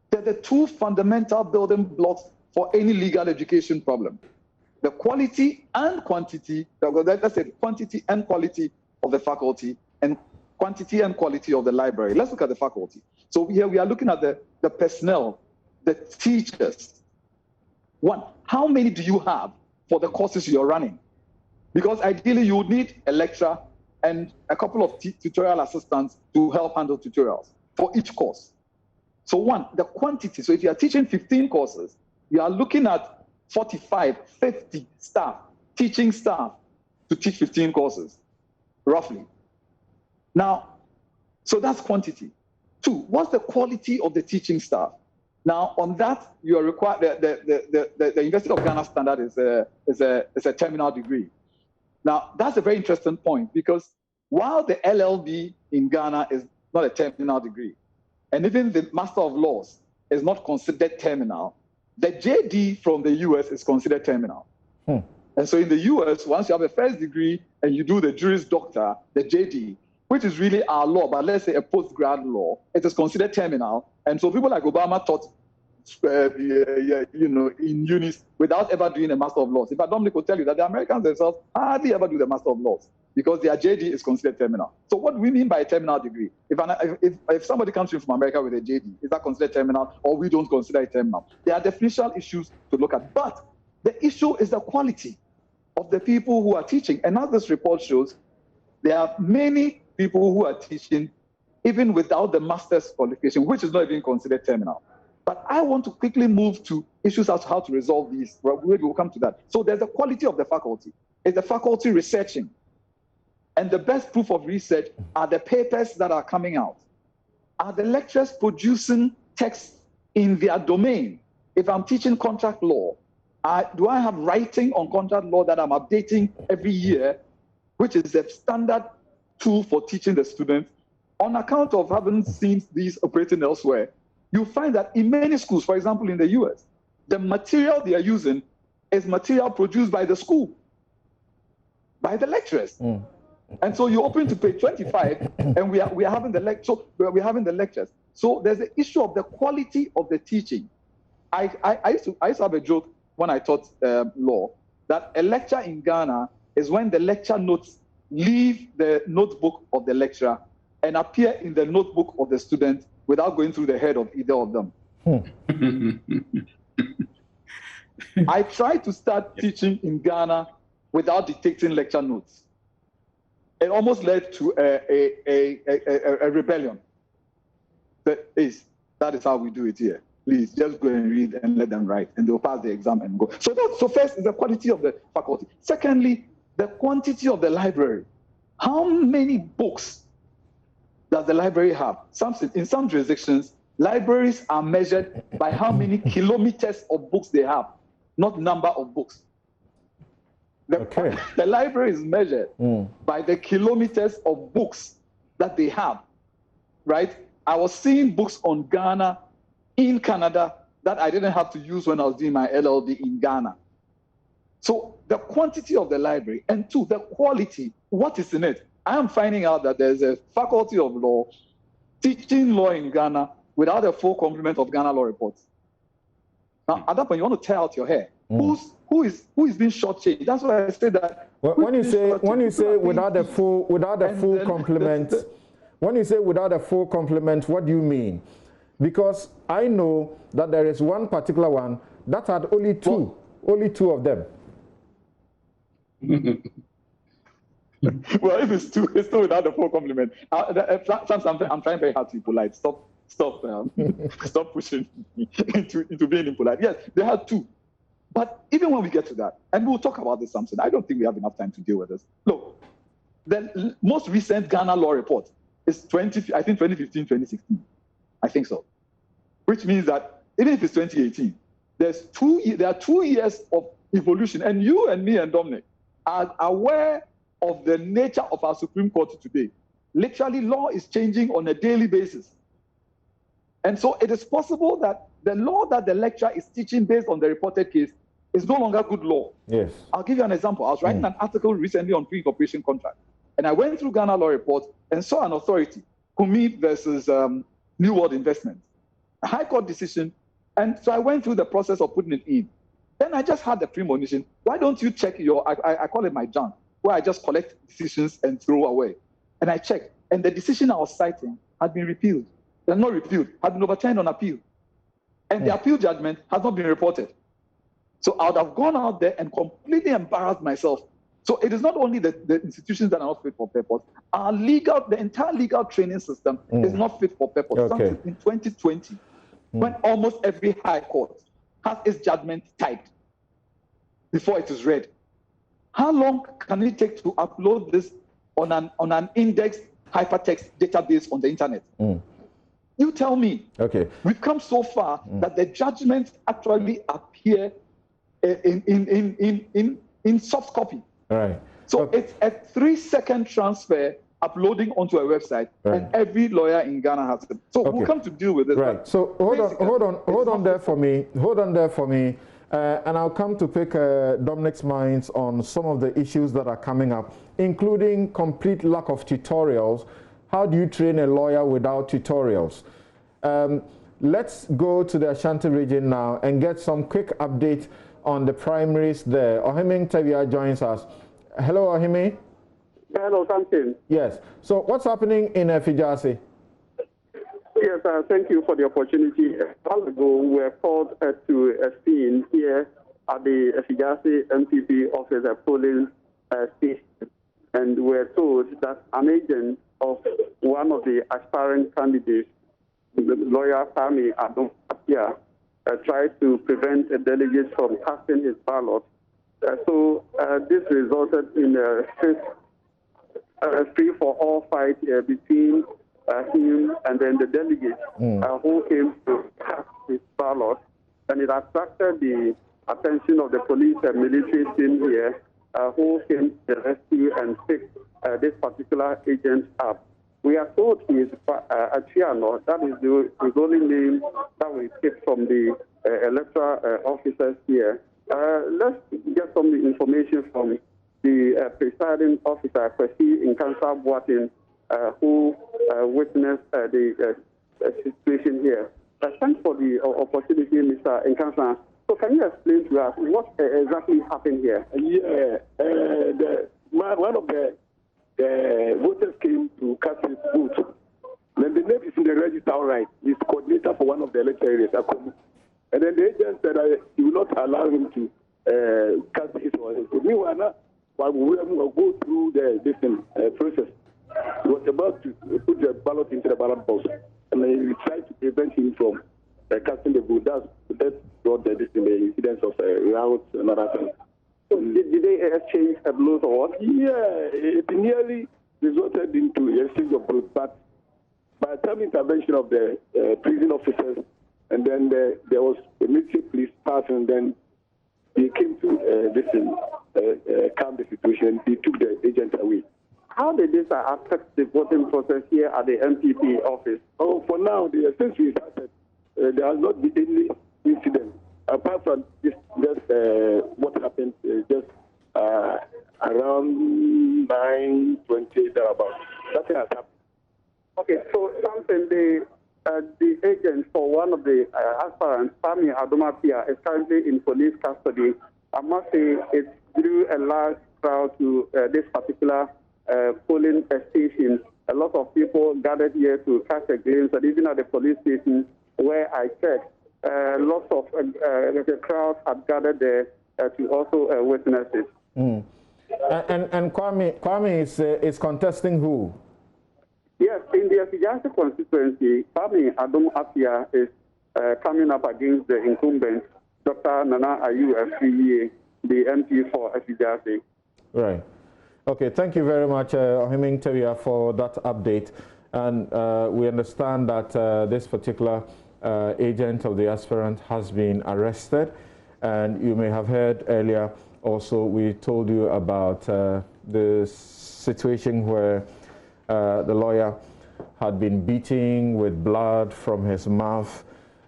They're the 2 fundamental building blocks for any legal education problem. The quality and quantity, let's say quantity and quality of the faculty and quantity and quality of the library. Let's look at the faculty. So here we are looking at the personnel, the teachers. One, how many do you have for the courses you're running? Because ideally you would need a lecturer and a couple of tutorial assistants to help handle tutorials for each course. So one, the quantity. So if you are teaching 15 courses, you are looking at 45, 50 staff, teaching staff to teach 15 courses, roughly. Now, so that's quantity. 2, what's the quality of the teaching staff? Now, on that, you are required, the University of Ghana standard is a terminal degree. Now, that's a very interesting point because while the LLB in Ghana is not a terminal degree, and even the Master of Laws is not considered terminal, the JD from the US is considered terminal. And so in the US, once you have a first degree and you do the Juris Doctor, the JD, which is really our law, but let's say a post-grad law, it is considered terminal. And so people like Obama taught, in unis without ever doing a Master of Laws. In fact, Dominic will tell you that the Americans themselves hardly ever do the Master of Laws because their JD is considered terminal. So what do we mean by a terminal degree? If somebody comes in from America with a JD, is that considered terminal or we don't consider it terminal? There are definitional issues to look at, but the issue is the quality of the people who are teaching. And as this report shows, there are many people who are teaching even without the master's qualification, which is not even considered terminal. But I want to quickly move to issues as to how to resolve these. We'll come to that. So there's the quality of the faculty. Is the faculty researching? And the best proof of research are the papers that are coming out. Are the lecturers producing texts in their domain? If I'm teaching contract law, do I have writing on contract law that I'm updating every year, which is the standard tool for teaching the students? On account of having seen these operating elsewhere, you find that in many schools, for example, in the US, the material they are using is material produced by the school, by the lecturers. And so you open to page 25, and we are having the lecture. We're having the lectures. So there's the issue of the quality of the teaching. I used to have a joke when I taught law that a lecture in Ghana is when the lecture notes leave the notebook of the lecturer and appear in the notebook of the student without going through the head of either of them. I tried to start teaching in Ghana without dictating lecture notes. It almost led to a rebellion. That is how we do it here. Please just go and read and let them write, and they'll pass the exam and go. So first is the quality of the faculty. Secondly, the quantity of the library. How many books does the library have? In some jurisdictions, libraries are measured by how many kilometers of books they have, not number of books. The library is measured by the kilometers of books that they have, right? I was seeing books on Ghana in Canada that I didn't have to use when I was doing my LLB in Ghana. So the quantity of the library, and two, the quality, what is in it? I am finding out that there's a faculty of law teaching law in Ghana without a full complement of Ghana law reports. Now, at that point, you want to tear out your hair. Who is being shortchanged? That's why I say that. When you say without a full complement, when you say without a full complement, what do you mean? Because I know that there is one particular one that had only two of them. Well, if it's two, it's still without the full complement. I'm trying very hard to be polite. Stop pushing me into being impolite. Yes, they had two. But even when we get to that, and we'll talk about this, Samson, I don't think we have enough time to deal with this. Look, the most recent Ghana law report is 2015, 2016. I think so. Which means that even if it's 2018, there are 2 years of evolution. And you and me and Dominic are aware of the nature of our Supreme Court today. Literally, law is changing on a daily basis. And so it is possible that the law that the lecturer is teaching based on the reported case is no longer good law. Yes. I'll give you an example. I was writing an article recently on pre-incorporation contract, and I went through Ghana law report and saw an authority, Kumi versus New World Investments, a high court decision. And so I went through the process of putting it in. Then I just had the premonition. Why don't you check I call it my junk, where I just collect decisions and throw away. And I checked, and the decision I was citing had been repealed. They're not repealed, had been overturned on appeal. And the appeal judgment has not been reported. So I would have gone out there and completely embarrassed myself. So it is not only the institutions that are not fit for purpose. The entire legal training system is not fit for purpose. Okay. In 2020, when almost every high court has its judgment typed before it is read. How long can it take to upload this on an indexed hypertext database on the internet? You tell me. Okay. We've come so far that the judgments actually appear in soft copy. Right. So it's a 3-second transfer uploading onto a website, and every lawyer in Ghana has it. So we'll come to deal with this. Right. So hold on there for me. And I'll come to pick Dominic's minds on some of the issues that are coming up, including complete lack of tutorials. How do you train a lawyer without tutorials? Let's go to the Ashanti region now and get some quick update on the primaries there. Ohiming Tavia joins us. Hello, Ohimi. Hello, Samson. Yes. So what's happening in Fijasi? Yes, thank you for the opportunity. A while ago, we were called to a scene here at the Efficacy MPP office at polling station, and we're told that an agent of one of the aspiring candidates, the lawyer Sami Adam Apia, tried to prevent a delegate from casting his ballot. So this resulted in a free-for-all fight between him and then the delegate who came to cast his ballot, and it attracted the attention of the police and military team here, who came to the rescue and picked this particular agent up. We are told he is Achiano. That is his only name that we picked from the electoral officers here. Let's get some information from the presiding officer, Kwesi Nkansa Boatin, who witnessed the situation here. Thanks for the opportunity, Mr. Nkansa. So can you explain to us what exactly happened here? One of the voters came to cast his vote. Then the name is in the register, all right. He's coordinator for one of the electoral areas. And then the agent said he will not allow him to cast his vote. Meanwhile, while we will go through this process, he was about to put the ballot into the ballot box. And we tried to prevent him from casting the vote. That's brought the incidents of routes and other things. So did they exchange blows or what? Yeah, it nearly resulted into a exchange of blows, but by the time intervention of the prison officers, and then there was a military police pass, and then they came to calm the situation. They took the agent away. How did this affect the voting process here at the MPP office? Oh, for now, since we started, there has not been any incident apart from just what happened just around 9:20 thereabouts. Nothing has happened. Okay, so something the agent for one of the aspirants, Sami Adomapia, is currently in police custody. I must say it drew a large crowd to this particular polling station. A lot of people gathered here to catch a glimpse, and even at the police station where I checked, lots of the crowd had gathered there to also witness it. And Kwame is contesting who? Yes, in the Efficacy constituency, Sami Adam Apia is coming up against the incumbent, Dr. Nana Ayu Afriye, the MP for Efficacy. Right. Okay, thank you very much, Ohiming Tewia, for that update. And we understand that this particular agent of the aspirant has been arrested. And you may have heard earlier also, we told you about the situation where the lawyer had been beaten with blood from his mouth.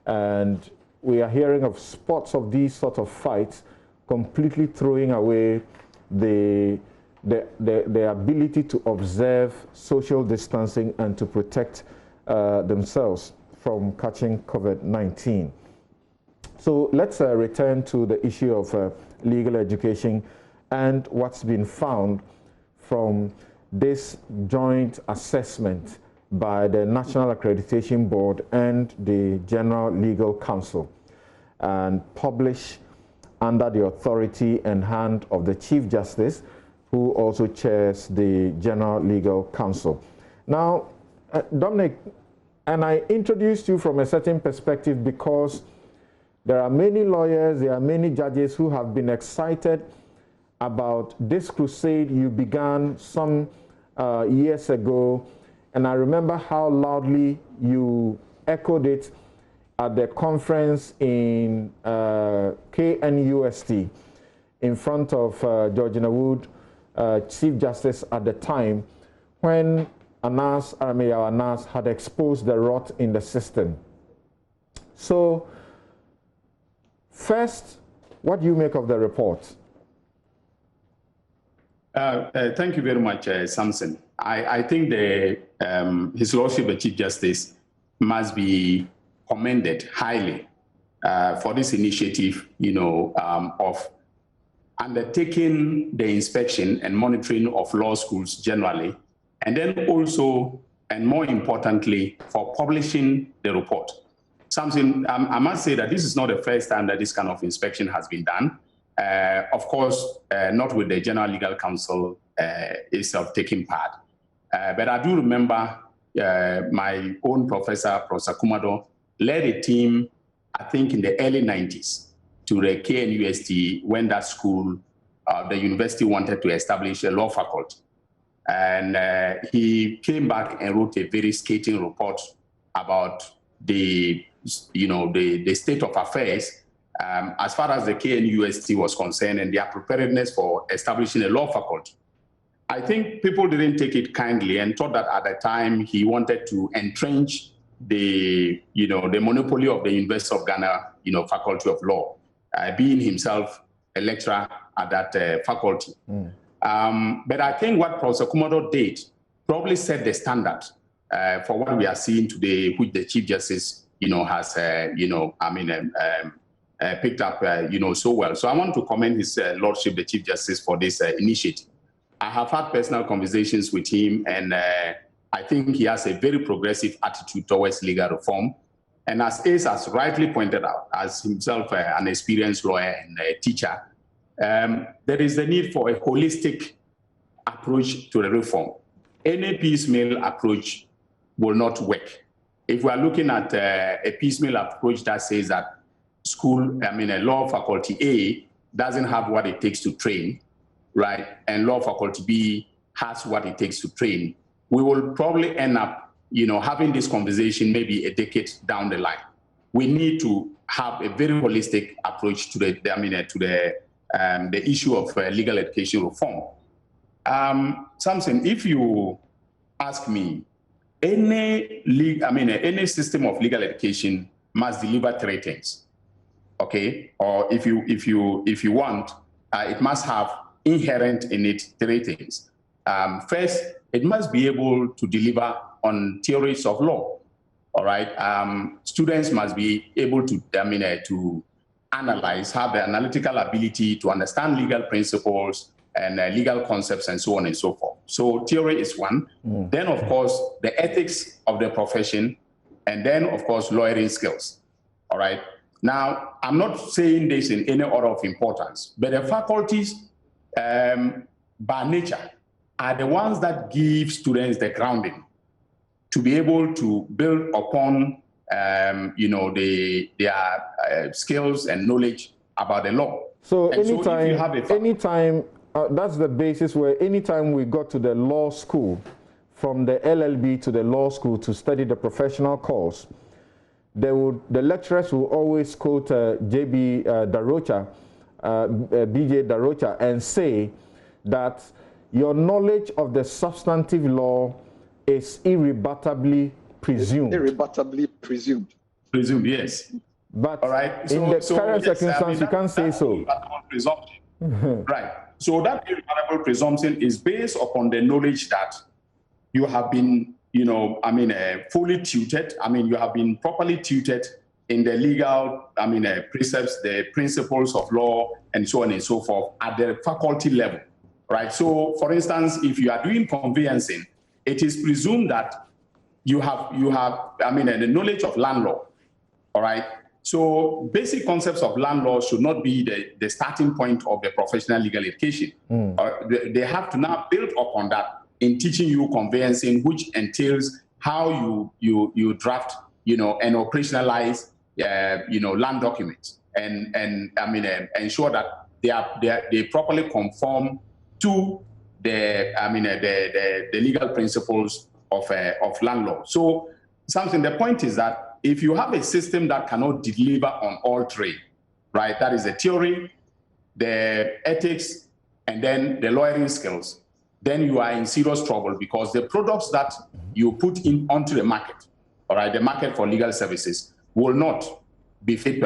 And we are hearing of spots of these sort of fights completely throwing away the ability to observe social distancing and to protect themselves from catching COVID-19. So let's return to the issue of legal education and what's been found from this joint assessment by the National Accreditation Board and the General Legal Council, and published under the authority and hand of the Chief Justice, who also chairs the General Legal Council. Now, Dominic, and I introduced you from a certain perspective because there are many lawyers, there are many judges who have been excited about this crusade you began some years ago, and I remember how loudly you echoed it at the conference in KNUST in front of Georgina Wood, Chief Justice at the time, when Anas Arameyaw Anas had exposed the rot in the system. So, first, what do you make of the report? Thank you very much, Samson. I think His Lordship the Chief Justice must be commended highly for this initiative, of undertaking the inspection and monitoring of law schools generally, and then also, and more importantly, for publishing the report. Something I must say that this is not the first time that this kind of inspection has been done. Of course, not with the General Legal Council itself taking part. But I do remember my own professor, Professor Kumado, led a team, I think in the early 90s, to the KNUST when that school, the university wanted to establish a law faculty. And he came back and wrote a very scathing report about the state of affairs as far as the KNUST was concerned and their preparedness for establishing a law faculty. I think people didn't take it kindly and thought that at the time he wanted to entrench the monopoly of the University of Ghana, Faculty of Law, being himself a lecturer at that faculty. But I think what Professor Kumado did probably set the standard for what we are seeing today, which the Chief Justice, has, picked up, so well. So I want to commend His Lordship, the Chief Justice, for this initiative. I have had personal conversations with him, and I think he has a very progressive attitude towards legal reform. And as Ace has rightly pointed out, as himself an experienced lawyer and a teacher, there is the need for a holistic approach to the reform. Any piecemeal approach will not work. If we are looking at a piecemeal approach that says that a law faculty A doesn't have what it takes to train, right, and law faculty B has what it takes to train, we will probably end up, having this conversation maybe a decade down the line. We need to have a very holistic approach to the issue of legal education reform. Samson, if you ask me, any system of legal education must deliver three things, okay? Or if you want, it must have inherent in it three things. First, it must be able to deliver on theories of law. All right, students must be able to to analyze, have the analytical ability to understand legal principles and legal concepts and so on and so forth. So theory is one. Then, of course, the ethics of the profession, and then, of course, lawyering skills. All right. Now, I'm not saying this in any order of importance, but the faculties, by nature, are the ones that give students the grounding to be able to build upon, their skills and knowledge about the law. So anytime, that's the basis where anytime we got to the law school, from the LLB to the law school to study the professional course, the lecturers will always quote BJ Darocha, and say that your knowledge of the substantive law is irrebuttably presumed. Irrebuttably presumed. Presumed, yes. But in the current circumstance, you can't say so. Presumption. Right. So that irrebuttable presumption is based upon the knowledge that you have been, fully tutored. You have been properly tutored in the legal, precepts, the principles of law, and so on and so forth at the faculty level. Right. So, for instance, if you are doing conveyancing, it is presumed that you have the knowledge of land law. All right. So basic concepts of land law should not be the starting point of the professional legal education. They have to now build upon that in teaching you conveyancing, which entails how you draft, and operationalize, land documents, and ensure that they properly conform to the legal principles of land law. So the point is that if you have a system that cannot deliver on all three, right, that is the theory, the ethics, and then the lawyering skills, then you are in serious trouble, because the products that you put onto the market, all right, the market for legal services, will not be fit,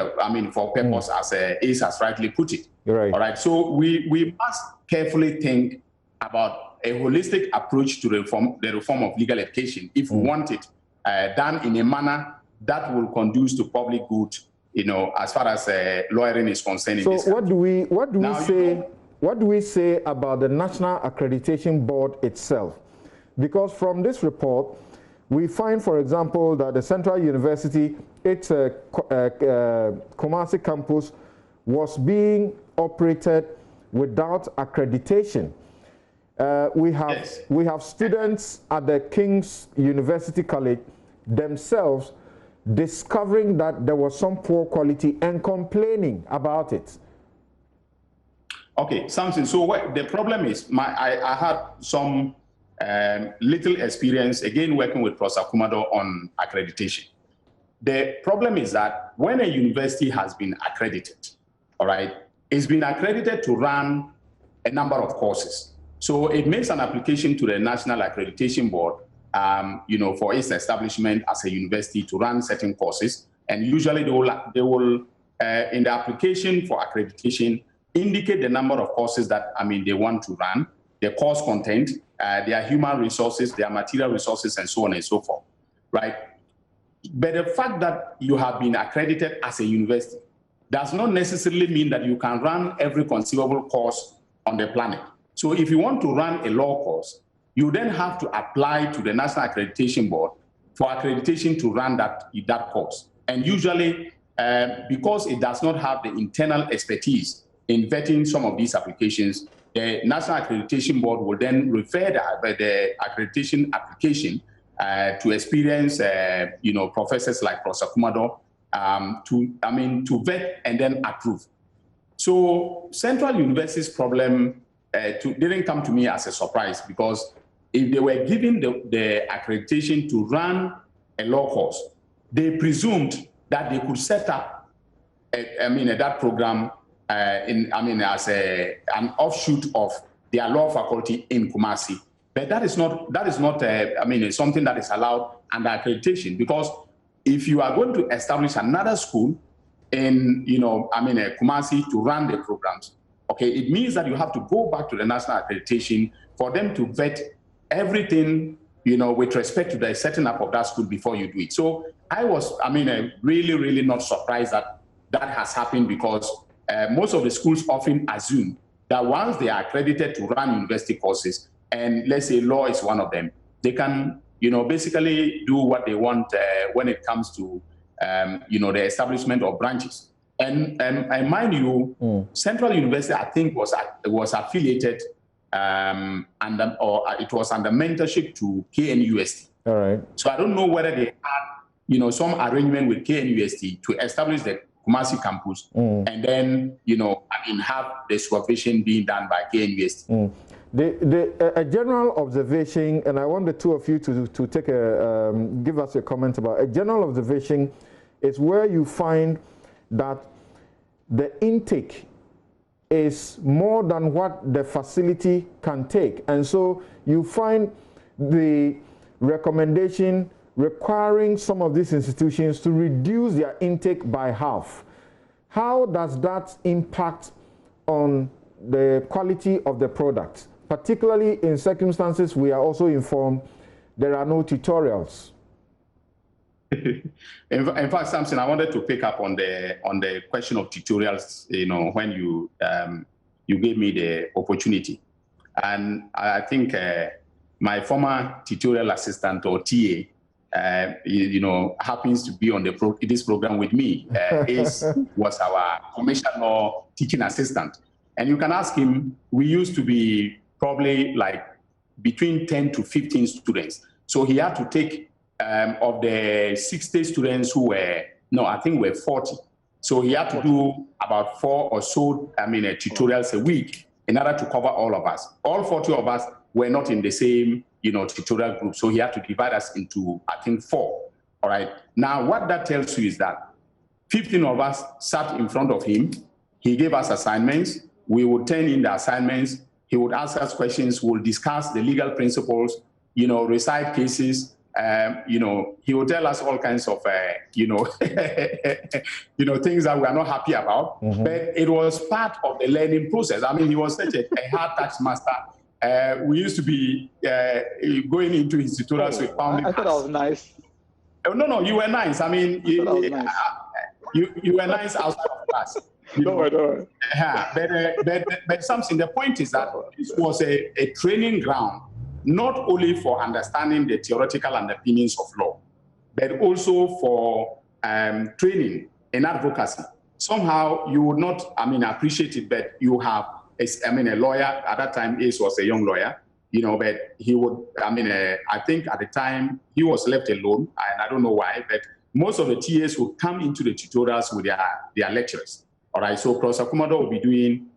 for purpose, as Ace has rightly put it. You're right. All right. So we must carefully think about a holistic approach to the reform of legal education if we want it done in a manner that will conduce to public good, as far as lawyering is concerned. So what do we say about the National Accreditation Board itself? Because from this report, we find, for example, that the Central University, its Kumasi campus, was being operated without accreditation. We have students at the King's University College themselves discovering that there was some poor quality and complaining about it. Okay, Samson, so the problem is, I had some little experience, again, working with Professor Kumado on accreditation. The problem is that when a university has been accredited, all right, it's been accredited to run a number of courses. So it makes an application to the National Accreditation Board, for its establishment as a university to run certain courses. And usually they will in the application for accreditation, indicate the number of courses that, they want to run, the course content, their human resources, their material resources, and so on and so forth, right? But the fact that you have been accredited as a university does not necessarily mean that you can run every conceivable course on the planet. So if you want to run a law course, you then have to apply to the National Accreditation Board for accreditation to run that course. And usually, because it does not have the internal expertise in vetting some of these applications, the National Accreditation Board will then refer the accreditation application to experienced, professors like Professor Kumado to vet and then approve. So Central University's problem didn't come to me as a surprise, because if they were given the accreditation to run a law course, they presumed that they could set up, that program as an offshoot of their law faculty in Kumasi. But that is not something that is allowed under accreditation, because if you are going to establish another school in, Kumasi to run the programs, okay, it means that you have to go back to the national accreditation for them to vet everything, with respect to the setting up of that school before you do it. So I was, really, really not surprised that that has happened, because most of the schools often assume that once they are accredited to run university courses, and let's say law is one of them, they can, basically do what they want when it comes to, the establishment of branches. And mind you, Central University, I think, was affiliated it was under mentorship to KNUST. All right. So I don't know whether they had, some arrangement with KNUST to establish the Kumasi campus, and then, have the supervision being done by KNUST. A general observation, and I want the two of you to take give us a comment about a general observation, is where you find that the intake is more than what the facility can take. And so you find the recommendation requiring some of these institutions to reduce their intake by half. How does that impact on the quality of the product? Particularly in circumstances we are also informed there are no tutorials. In fact, Samson, I wanted to pick up on the question of tutorials, when you gave me the opportunity. And I think my former tutorial assistant, or TA, happens to be on this program with me, was our commissioner teaching assistant. And you can ask him, we used to be probably like between 10 to 15 students. So he had to take of the 60 students who were, I think were 40. So he had to do about 4 or so, tutorials a week in order to cover all of us. All 40 of us were not in the same, tutorial group. So he had to divide us into, I think, 4. All right. Now, what that tells you is that 15 of us sat in front of him. He gave us assignments. We would turn in the assignments. He would ask us questions. We'll discuss the legal principles, recite cases. He would tell us all kinds of, things that we are not happy about. But it was part of the learning process. He was such a hard tax master. We used to be going into his tutorials with pounding. I thought I was nice. No, you were nice. You were nice outside of class. No. But something, the point is that this was a training ground, not only for understanding the theoretical underpinnings of law, but also for training in advocacy. somehow you would not, appreciate it, but you have, a lawyer, at that time, Ace was a young lawyer, but he would, I think at the time he was left alone, and I don't know why, but most of the TAs would come into the tutorials with their lecturers. All right, so Professor Kumado will be doing,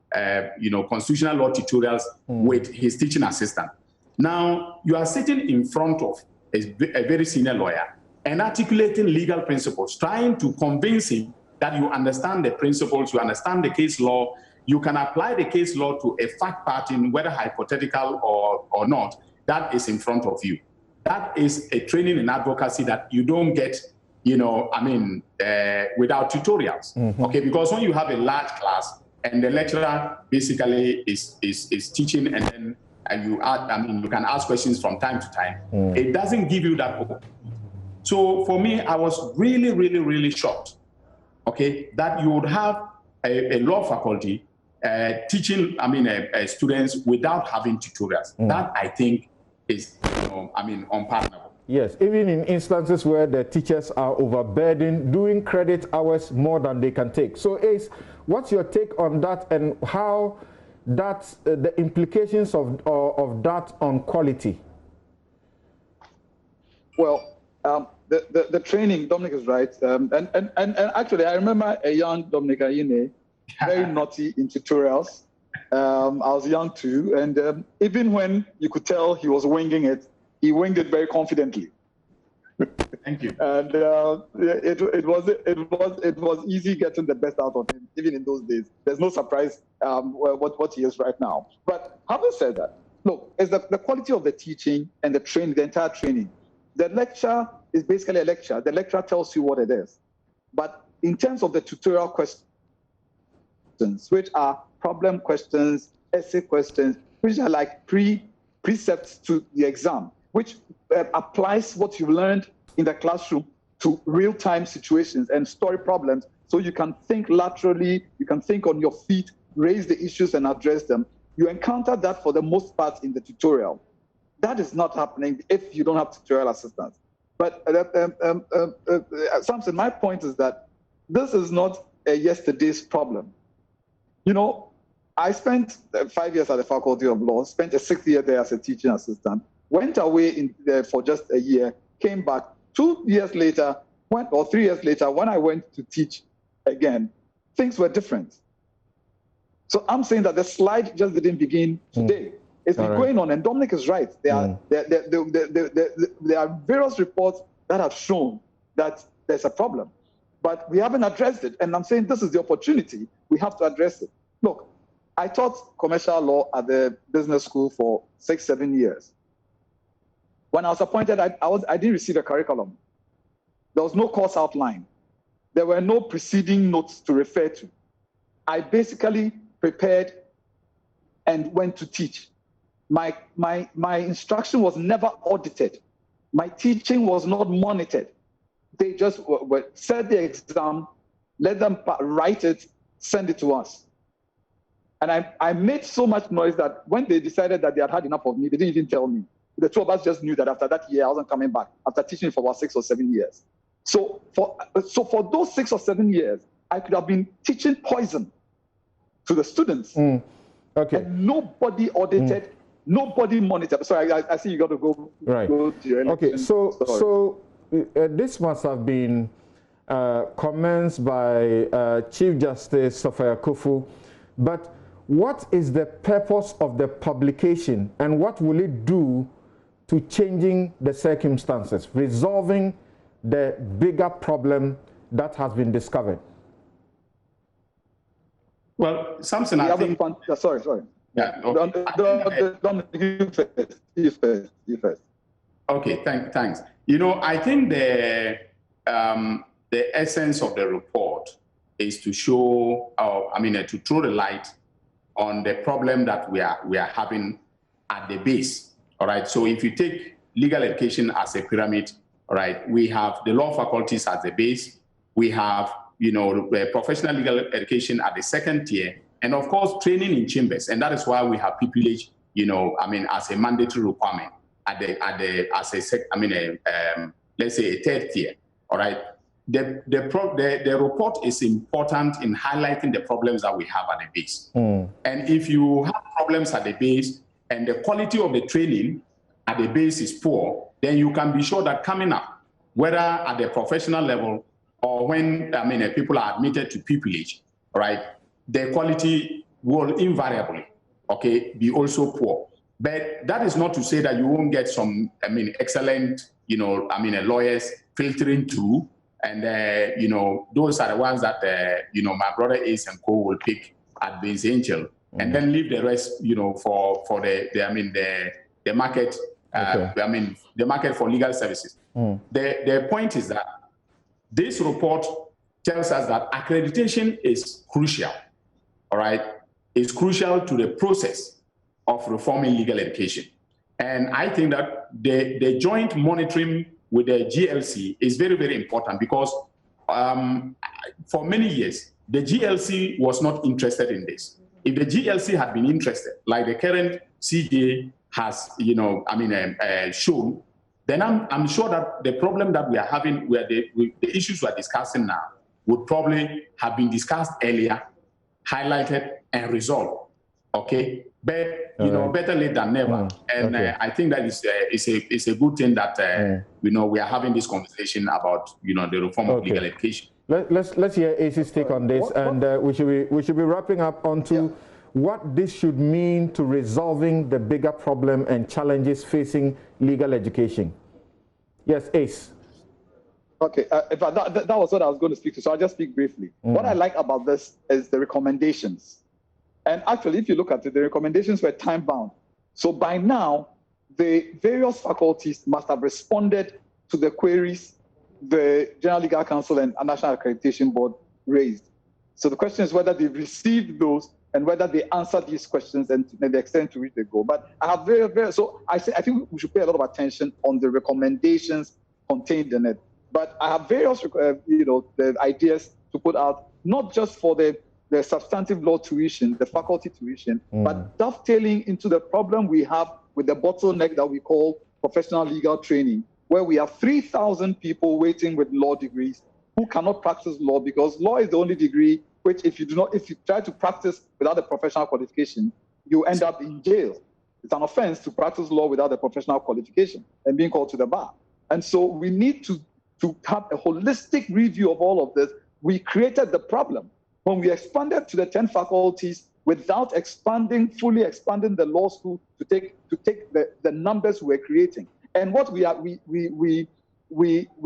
constitutional law tutorials with his teaching assistant. Now, you are sitting in front of a very senior lawyer and articulating legal principles, trying to convince him that you understand the principles, you understand the case law, you can apply the case law to a fact pattern, whether hypothetical or not, that is in front of you. That is a training in advocacy that you don't get, without tutorials. Okay, because when you have a large class and the lecturer basically is teaching, and then you can ask questions from time to time, it doesn't give you that opportunity. So for me, I was really, really, really shocked, okay, that you would have a law faculty teaching, students without having tutorials. That, I think, is, unpardonable. Yes, even in instances where the teachers are overburdened, doing credit hours more than they can take. So, Ace, what's your take on that, and how that the implications of that on quality? Well, the training, Dominic is right, and actually I remember a young Dominic Ayine, very naughty in tutorials. I was young too, and even when you could tell he was winging it, he winged it very confidently. Thank you. And it was easy getting the best out of him, even in those days. There's no surprise what he is right now. But having said that, look, it's the quality of the teaching and the training, the entire training. The lecture is basically a lecture. The lecturer tells you what it is. But in terms of the tutorial questions, which are problem questions, essay questions, which are like precepts to the exam, which applies what you learned in the classroom to real-time situations and story problems, so you can think laterally, you can think on your feet, raise the issues and address them. You encounter that for the most part in the tutorial. That is not happening if you don't have tutorial assistance. But Samson, my point is that this is not a yesterday's problem. I spent 5 years at the Faculty of Law, spent a 6th year there as a teaching assistant, went away for just a year, came back 2 years later, 3 years later, when I went to teach again, things were different. So I'm saying that the slide just didn't begin today. It's been going on, and Dominic is right. There are various reports that have shown that there's a problem, but we haven't addressed it. And I'm saying this is the opportunity. We have to address it. Look, I taught commercial law at the business school for 6-7 years. When I was appointed, I didn't receive a curriculum. There was no course outline. There were no preceding notes to refer to. I basically prepared and went to teach. My instruction was never audited. My teaching was not monitored. They just set the exam, let them write it, send it to us. And I made so much noise that when they decided that they had enough of me, they didn't even tell me. The two of us just knew that after that year, I wasn't coming back, after teaching for about 6 or 7 years. So for those 6 or 7 years, I could have been teaching poison to the students. Okay. And nobody audited, nobody monitored. Sorry, I see you got to go. Right. Go to your okay, so this must have been commenced by Chief Justice Sophia Kufu, but what is the purpose of the publication, and what will it do to changing the circumstances, resolving the bigger problem that has been discovered? Well, Samson, I think... Sorry. Yeah, okay. You first. Okay, thanks. I think the essence of the report is to show, to throw the light on the problem that we are having at the base. All right. So if you take legal education as a pyramid, all right, we have the law faculties as the base. We have, professional legal education at the second tier, and of course training in chambers, and that is why we have pupillage, as a mandatory requirement let's say a third tier. All right. the report is important in highlighting the problems that we have at the base. And if you have problems at the base and the quality of the training at the base is poor, then you can be sure that coming up, whether at the professional level or when people are admitted to pupillage, right, the quality will invariably, be also poor. But that is not to say that you won't get some, excellent, lawyers filtering through, and those are the ones that my brother Ace and Co will pick at Base Angel, and then leave the rest, for the market. The market for legal services. The point is that this report tells us that accreditation is crucial. All right, it's crucial to the process of reforming legal education. And I think that the joint monitoring with the GLC is very, very important because for many years, the GLC was not interested in this. If the GLC had been interested, like the current CJA has, shown, then I'm sure that the problem that we are having, where the issues we are discussing now, would probably have been discussed earlier, highlighted, and resolved. Okay, but better late than never. And I think that is a good thing that we are having this conversation about the reform of legal education. Let's hear Ace's take on this, and we should be wrapping up onto what this should mean to resolving the bigger problem and challenges facing legal education. Yes, Ace. Okay, that was what I was going to speak to, so I'll just speak briefly. What I like about this is the recommendations. And actually, if you look at it, the recommendations were time-bound. So by now, the various faculties must have responded to the queries the General Legal Council and National Accreditation Board raised. So the question is whether they've received those and whether they answer these questions and the extent to which they go. But I have I think we should pay a lot of attention on the recommendations contained in it. But I have various, the ideas to put out, not just for the substantive law tuition, the faculty tuition, but dovetailing into the problem we have with the bottleneck that we call professional legal training, where we have 3,000 people waiting with law degrees who cannot practice law because law is the only degree which if you try to practice without a professional qualification, you end up in jail. It's an offense to practice law without a professional qualification and being called to the bar. And so we need to have a holistic review of all of this. We created the problem when we expanded to the 10 faculties without fully expanding the law school to take the numbers we're creating. And what we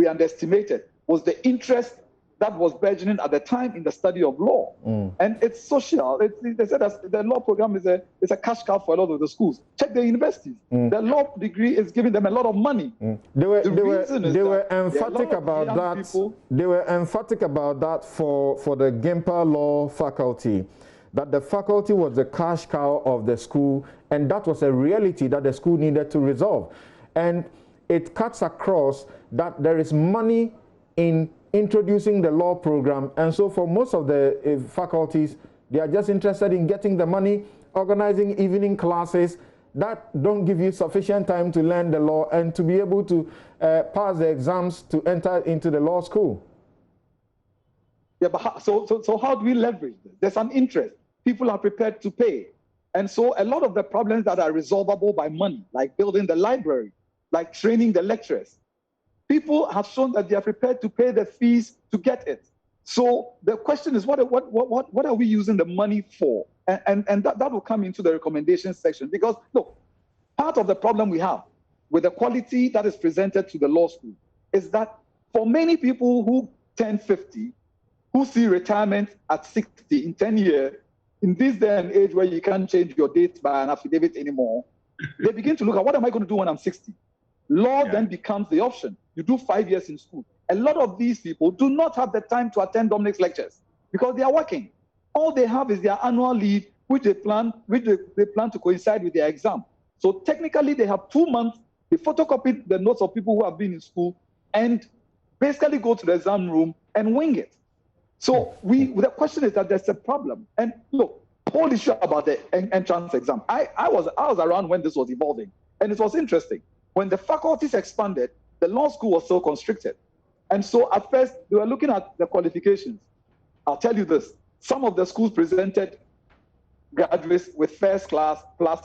underestimated was the interest that was burgeoning at the time in the study of law. And it's social. They said that the law program is a cash cow for a lot of the schools. Check the universities. The law degree is giving them a lot of money. They were emphatic about that. They were emphatic about that for the Gimpa Law faculty, that the faculty was the cash cow of the school, and that was a reality that the school needed to resolve. And it cuts across that there is money in introducing the law program, and so for most of the faculties, they are just interested in getting the money, organizing evening classes that don't give you sufficient time to learn the law and to be able to pass the exams to enter into the law school. Yeah, but so how do we leverage this? There's an interest. People are prepared to pay. And so a lot of the problems that are resolvable by money, like building the library, like training the lecturers, people have shown that they are prepared to pay the fees to get it. So the question is, what are we using the money for? And that will come into the recommendation section. Because, look, part of the problem we have with the quality that is presented to the law school is that for many people who turn 50, who see retirement at 60 in 10 years, in this day and age where you can't change your date by an affidavit anymore, they begin to look at, what am I going to do when I'm 60? Law then becomes the option. You do 5 years in school. A lot of these people do not have the time to attend Dominic's lectures because they are working. All they have is their annual leave, which they plan to coincide with their exam. So technically, they have 2 months. They photocopy the notes of people who have been in school and basically go to the exam room and wing it. So the question is that there's a problem. And look, whole issue about the entrance exam. I was around when this was evolving, and it was interesting. When the faculties expanded, the law school was so constricted. And so at first, they were looking at the qualifications. I'll tell you this. Some of the schools presented graduates with first class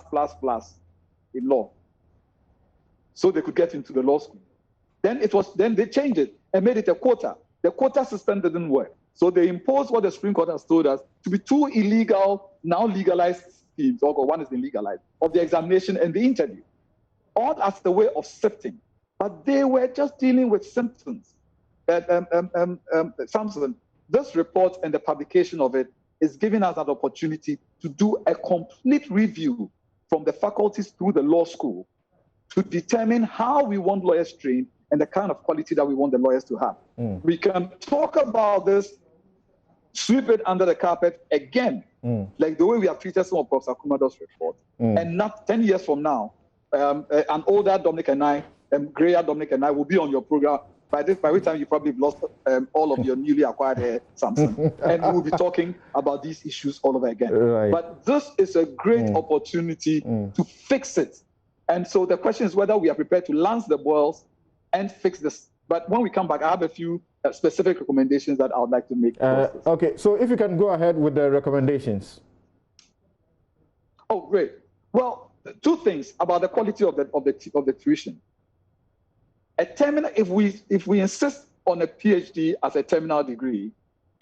plus in law, so they could get into the law school. Then they changed it and made it a quota. The quota system didn't work. So they imposed what the Supreme Court has told us to be two illegal, now legalized schemes, or one is illegalized, of the examination and the interview, all as the way of sifting. But they were just dealing with symptoms. Samson, this report and the publication of it is giving us an opportunity to do a complete review from the faculties through the law school to determine how we want lawyers trained and the kind of quality that we want the lawyers to have. We can talk about this, sweep it under the carpet again, like the way we have treated some of Professor Kumado's report. And not 10 years from now, an older Dominic and I, grayer Dominic and I will be on your program. By which time you probably lost all of your newly acquired hair, Samson. And we will be talking about these issues all over again. Right. But this is a great opportunity to fix it. And so the question is whether we are prepared to lance the boils and fix this. But when we come back, I have a few specific recommendations that I would like to make. Okay, so if you can go ahead with the recommendations. Oh, great. Well, two things about the quality of the tuition. If we insist on a PhD as a terminal degree,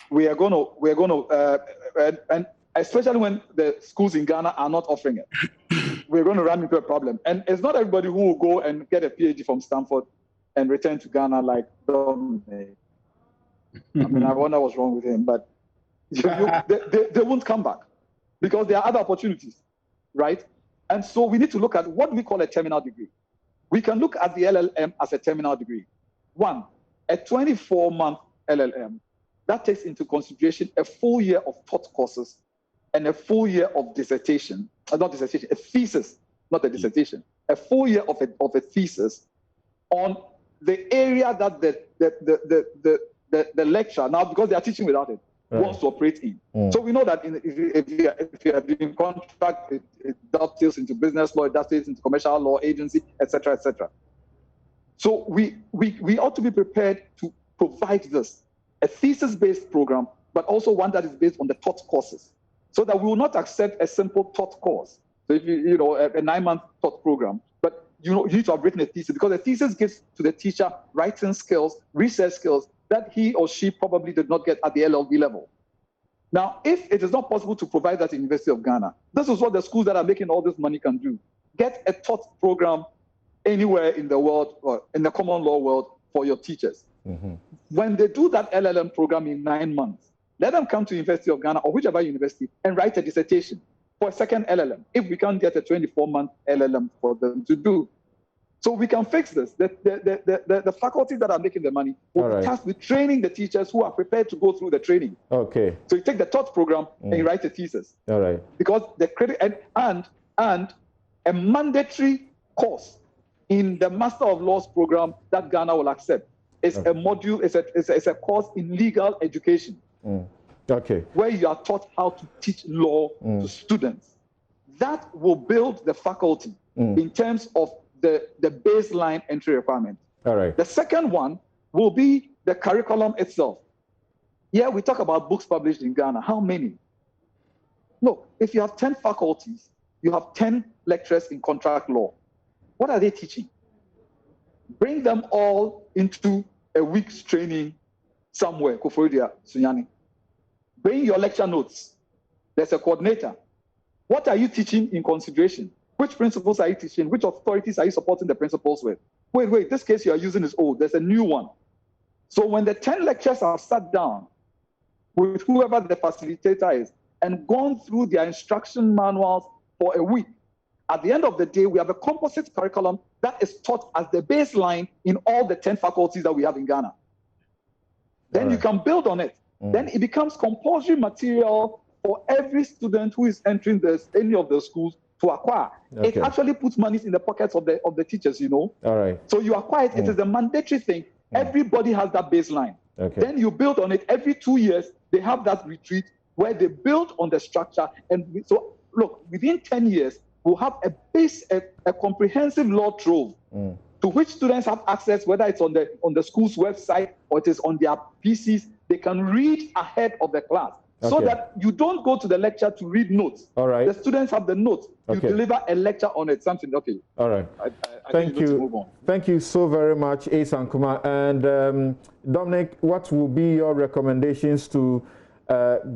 we're going to and especially when the schools in Ghana are not offering it, we're going to run into a problem. And it's not everybody who will go and get a PhD from Stanford and return to Ghana like Dominic. I mean, I wonder what's wrong with him, but they won't come back because there are other opportunities, right? And so we need to look at what we call a terminal degree. We can look at the LLM as a terminal degree. One, a 24-month LLM, that takes into consideration a full year of taught courses and a full year of dissertation, not dissertation, a thesis, not a dissertation, a full year of a thesis on the area that the lecturer, now because they are teaching without it, wants to operate in. So we know that if you are doing contract, it dovetails into business law, it dovetails into commercial law, agency, etc., etc. So we ought to be prepared to provide this, a thesis-based program, but also one that is based on the taught courses, so that we will not accept a simple taught course. So if you know a 9-month taught program, but you need to have written a thesis, because the thesis gives to the teacher writing skills, research skills that he or she probably did not get at the LLB level. Now, if it is not possible to provide that at the University of Ghana, this is what the schools that are making all this money can do. Get a taught program anywhere in the world, or in the common law world, for your teachers. When they do that LLM program in 9 months, let them come to the University of Ghana or whichever university and write a dissertation for a second LLM, if we can't get a 24-month LLM for them to do. So we can fix this. The faculties that are making the money will be tasked with training the teachers who are prepared to go through the training. Okay. So you take the taught program and you write a thesis. All right. Because the credit and a mandatory course in the Master of Laws program that Ghana will accept is a module. It's a course in legal education. Okay. Where you are taught how to teach law to students. That will build the faculty in terms of the baseline entry requirement. All right. The second one will be the curriculum itself. Yeah, we talk about books published in Ghana. How many? Look, if you have 10 faculties, you have 10 lecturers in contract law. What are they teaching? Bring them all into a week's training somewhere, Koforidua, Sunyani. Bring your lecture notes. There's a coordinator. What are you teaching in consideration? Which principles are you teaching? Which authorities are you supporting the principles with? Wait, this case you are using is old. There's a new one. So when the 10 lecturers are sat down with whoever the facilitator is and gone through their instruction manuals for a week, at the end of the day, we have a composite curriculum that is taught as the baseline in all the 10 faculties that we have in Ghana. Then you can build on it. Then it becomes compulsory material for every student who is entering any of the schools to acquire. Okay. It actually puts money in the pockets of the teachers, you know. All right. So you acquire it. It is a mandatory thing. Everybody has that baseline. Okay. Then you build on it. Every 2 years, they have that retreat where they build on the structure. And so, look, within 10 years, we'll have a comprehensive law trove to to which students have access, whether it's on the school's website or it is on their PCs. They can read ahead of the class, so that you don't go to the lecture to read notes. All right. The students have the notes. You deliver a lecture on it, something. Okay. All right. I Thank you. Thank you so very much, Ace and Kuma. And Dominic, what will be your recommendations to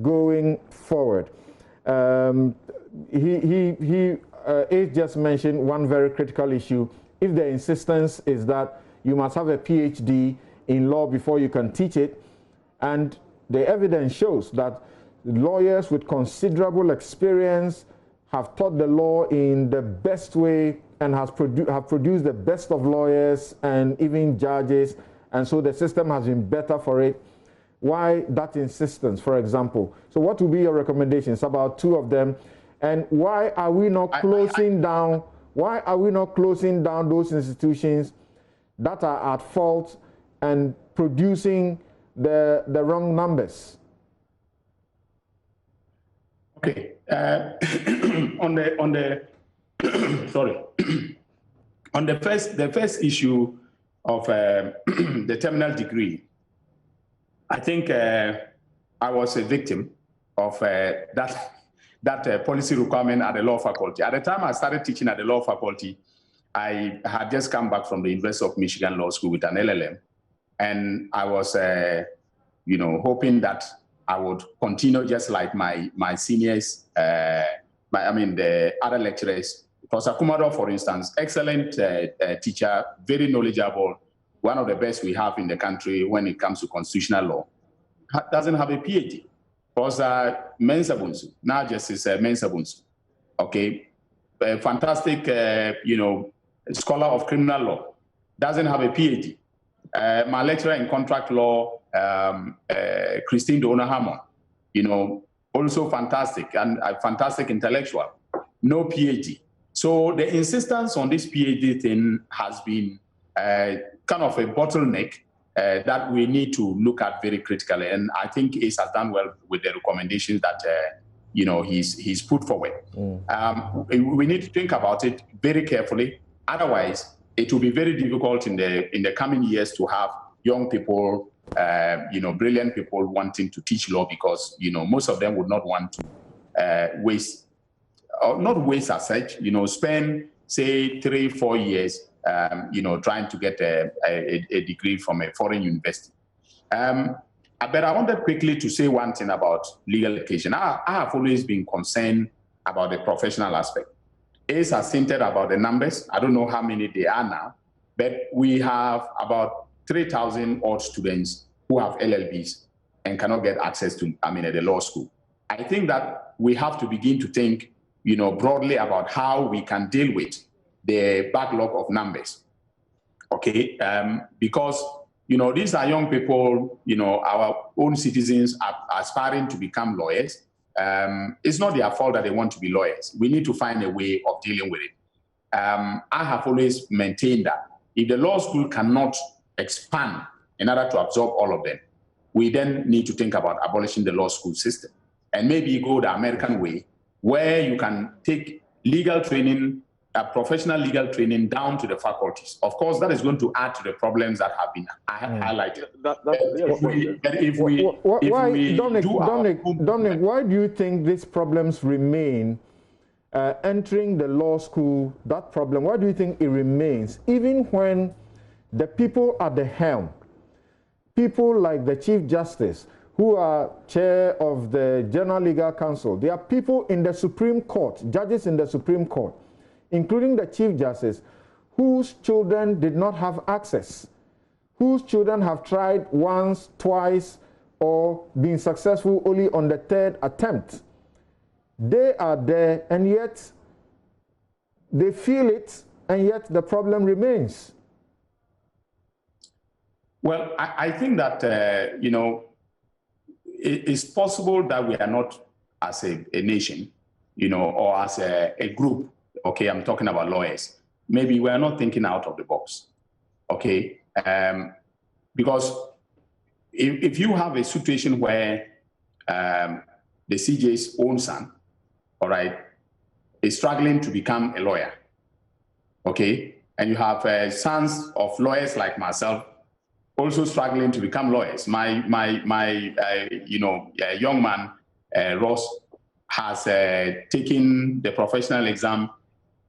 going forward? Ace just mentioned one very critical issue. If the insistence is that you must have a PhD in law before you can teach it, and the evidence shows that lawyers with considerable experience have taught the law in the best way and have produced the best of lawyers and even judges, and so the system has been better for it. Why that insistence, for example? So what will be your recommendations about two of them, and why are we not closing down? Why are we not closing down those institutions that are at fault and producing the wrong numbers? Okay. On the sorry. On the first issue of the terminal degree, I think I was a victim of that policy requirement at the law faculty. At the time I started teaching at the law faculty, I had just come back from the University of Michigan Law School with an LLM, and I was, hoping that I would continue just like my seniors, the other lecturers. Professor Kumado, for instance, excellent teacher, very knowledgeable, one of the best we have in the country when it comes to constitutional law, doesn't have a PhD. Professor Mensah-Bonsu, now Justice Mensah-Bonsu, okay, a fantastic, scholar of criminal law, doesn't have a PhD. My lecturer in contract law, Christine Dona-Hammond, also fantastic and a fantastic intellectual, no PhD. So the insistence on this PhD thing has been kind of a bottleneck that we need to look at very critically. And I think Ace has done well with the recommendations that he's put forward. We need to think about it very carefully. Otherwise, it will be very difficult in the coming years to have young people, brilliant people wanting to teach law, because most of them would not want to waste, or not waste as such, spend say 3-4 years, trying to get a degree from a foreign university. But I wanted quickly to say one thing about legal education. I have always been concerned about the professional aspect. Ace has hinted about the numbers. I don't know how many they are now, but we have about 3,000 odd students who have LLBs and cannot get access to, at the law school. I think that we have to begin to think, broadly about how we can deal with the backlog of numbers, okay? Because, these are young people, our own citizens are aspiring to become lawyers. It's not their fault that they want to be lawyers. We need to find a way of dealing with it. I have always maintained that if the law school cannot expand in order to absorb all of them, we then need to think about abolishing the law school system and maybe go the American way, where you can take legal training, professional legal training down to the faculties. Of course, that is going to add to the problems that have been highlighted. Dominic, why do you think these problems remain entering the law school? That problem, why do you think it remains, even when the people at the helm, people like the Chief Justice, who are chair of the General Legal Council, there are people in the Supreme Court, judges in the Supreme Court, including the Chief Justice, whose children did not have access, whose children have tried once, twice, or been successful only on the third attempt. They are there, and yet they feel it, and yet the problem remains. Well, I think that, it's possible that we are not, as a nation, or as a group, okay, I'm talking about lawyers, maybe we are not thinking out of the box, okay? Because if you have a situation where the CJ's own son, all right, is struggling to become a lawyer, okay, and you have sons of lawyers like myself also struggling to become lawyers. My young man, Ross, has taken the professional exam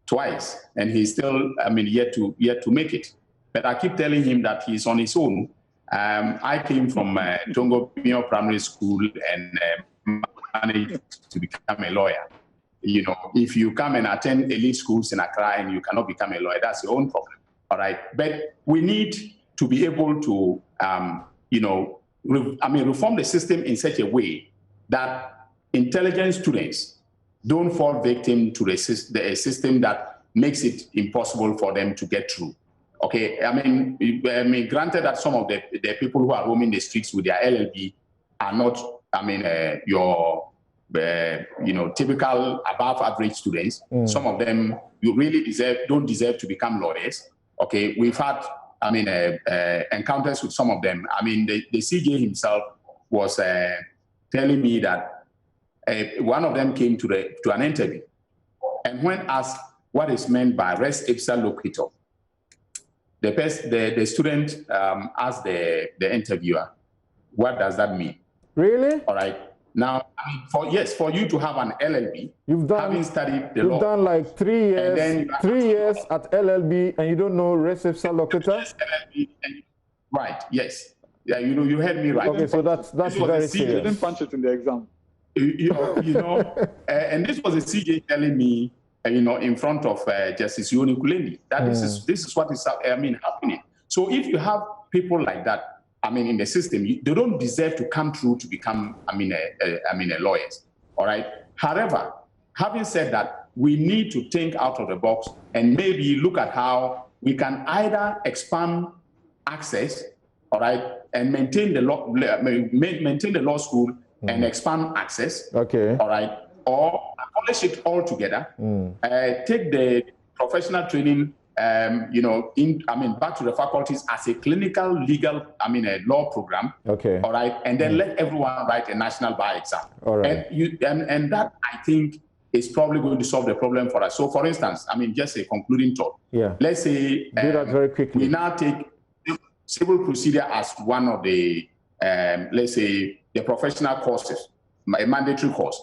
twice, and he's still, yet to make it. But I keep telling him that he's on his own. I came from Tongo Primary School and managed to become a lawyer. You know, if you come and attend elite schools in Accra and you cannot become a lawyer, that's your own problem. All right. But we need to be able to, reform the system in such a way that intelligent students don't fall victim to a system that makes it impossible for them to get through. Okay, granted that some of the people who are roaming the streets with their LLB are not, your typical above average students. Some of them you really don't deserve to become lawyers. Okay, we've had encounters with some of them. The CJ himself was telling me that one of them came to an interview, and when asked what is meant by res ipsa loquitur, the student asked the interviewer, what does that mean? Really? All right. Now, for you to have an LLB, having studied the law, you've done like 3 years, 3 years at LLB, and you don't know res ipsa loquitur? Right. Yes. Yeah. You heard me right. Okay, so that's very serious. You didn't punch it in the exam. And this was a CJ telling me, in front of Justice Yoni Kulendi, that this is what is happening. So if you have people like that, in the system, they don't deserve to come through to become, lawyers. All right. However, having said that, we need to think out of the box and maybe look at how we can either expand access, all right, and maintain the law school and expand access. Okay. All right. Or abolish it altogether. Take the professional training, back to the faculties as a clinical, legal, a law program. Okay. All right. And then let everyone write a national bar exam. All right. And that, I think, is probably going to solve the problem for us. So, for instance, just a concluding thought. Yeah. Let's say do that very quickly. We now take civil procedure as one of the, let's say, the professional courses, a mandatory course.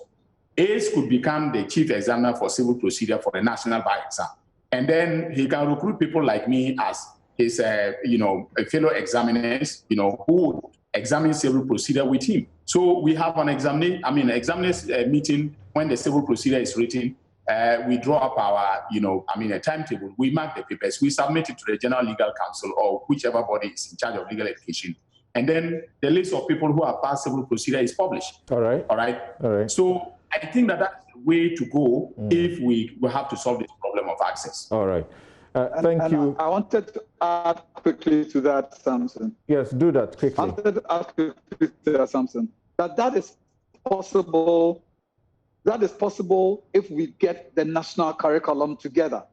ACE could become the chief examiner for civil procedure for the national bar exam. And then he can recruit people like me as his, fellow examiners, who would examine civil procedure with him. So we have an examiners meeting when the civil procedure is written. We draw up our, a timetable. We mark the papers. We submit it to the General Legal Council or whichever body is in charge of legal education. And then the list of people who have passed civil procedure is published. All right. All right. All right. So I think that's the way to go if we have to solve this problem of access. All right. Thank you. I wanted to add quickly to that, Samson. Yes, do that quickly. I wanted to add quickly to that, Samson, that is possible. That is possible if we get the national curriculum together.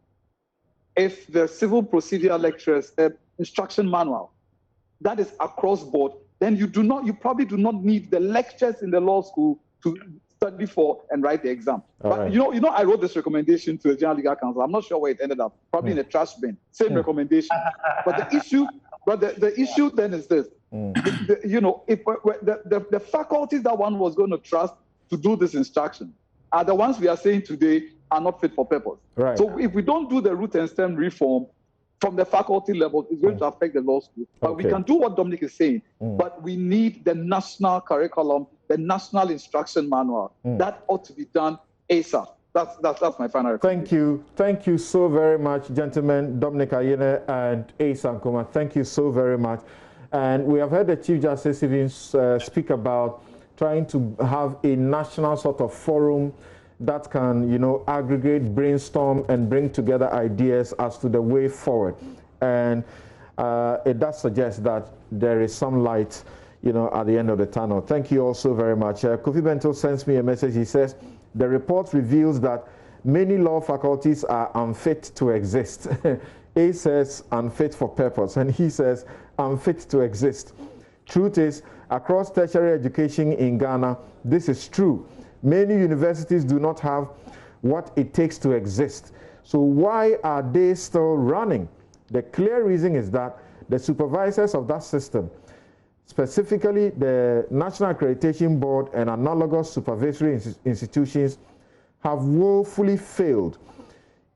If the civil procedure lecturers, instruction manual, that is across board, then you probably do not need the lectures in the law school to study for and write the exam. But right. I wrote this recommendation to the General Legal Council. I'm not sure where it ended up, probably in a trash bin. Same recommendation. But the issue then is this. If the faculties that one was going to trust to do this instruction are the ones we are saying today are not fit for purpose. Right. So if we don't do the root and stem reform from the faculty level, it's going to affect the law school. But we can do what Dominic is saying, but we need the national curriculum, the national instruction manual. That ought to be done ASAP. That's my final recommendation. Thank you so very much, gentlemen, Dominic Ayene and Asa Nkuma. Thank you so very much. And we have heard the Chief Justice even speak about trying to have a national sort of forum that can, aggregate, brainstorm, and bring together ideas as to the way forward. And it does suggest that there is some light, at the end of the tunnel. Thank you all so very much. Kofi Bento sends me a message. He says, the report reveals that many law faculties are unfit to exist. A says unfit for purpose, and he says unfit to exist. Truth is, across tertiary education in Ghana, this is true. Many universities do not have what it takes to exist. So why are they still running? The clear reason is that the supervisors of that system, specifically the National Accreditation Board and analogous supervisory institutions, have woefully failed.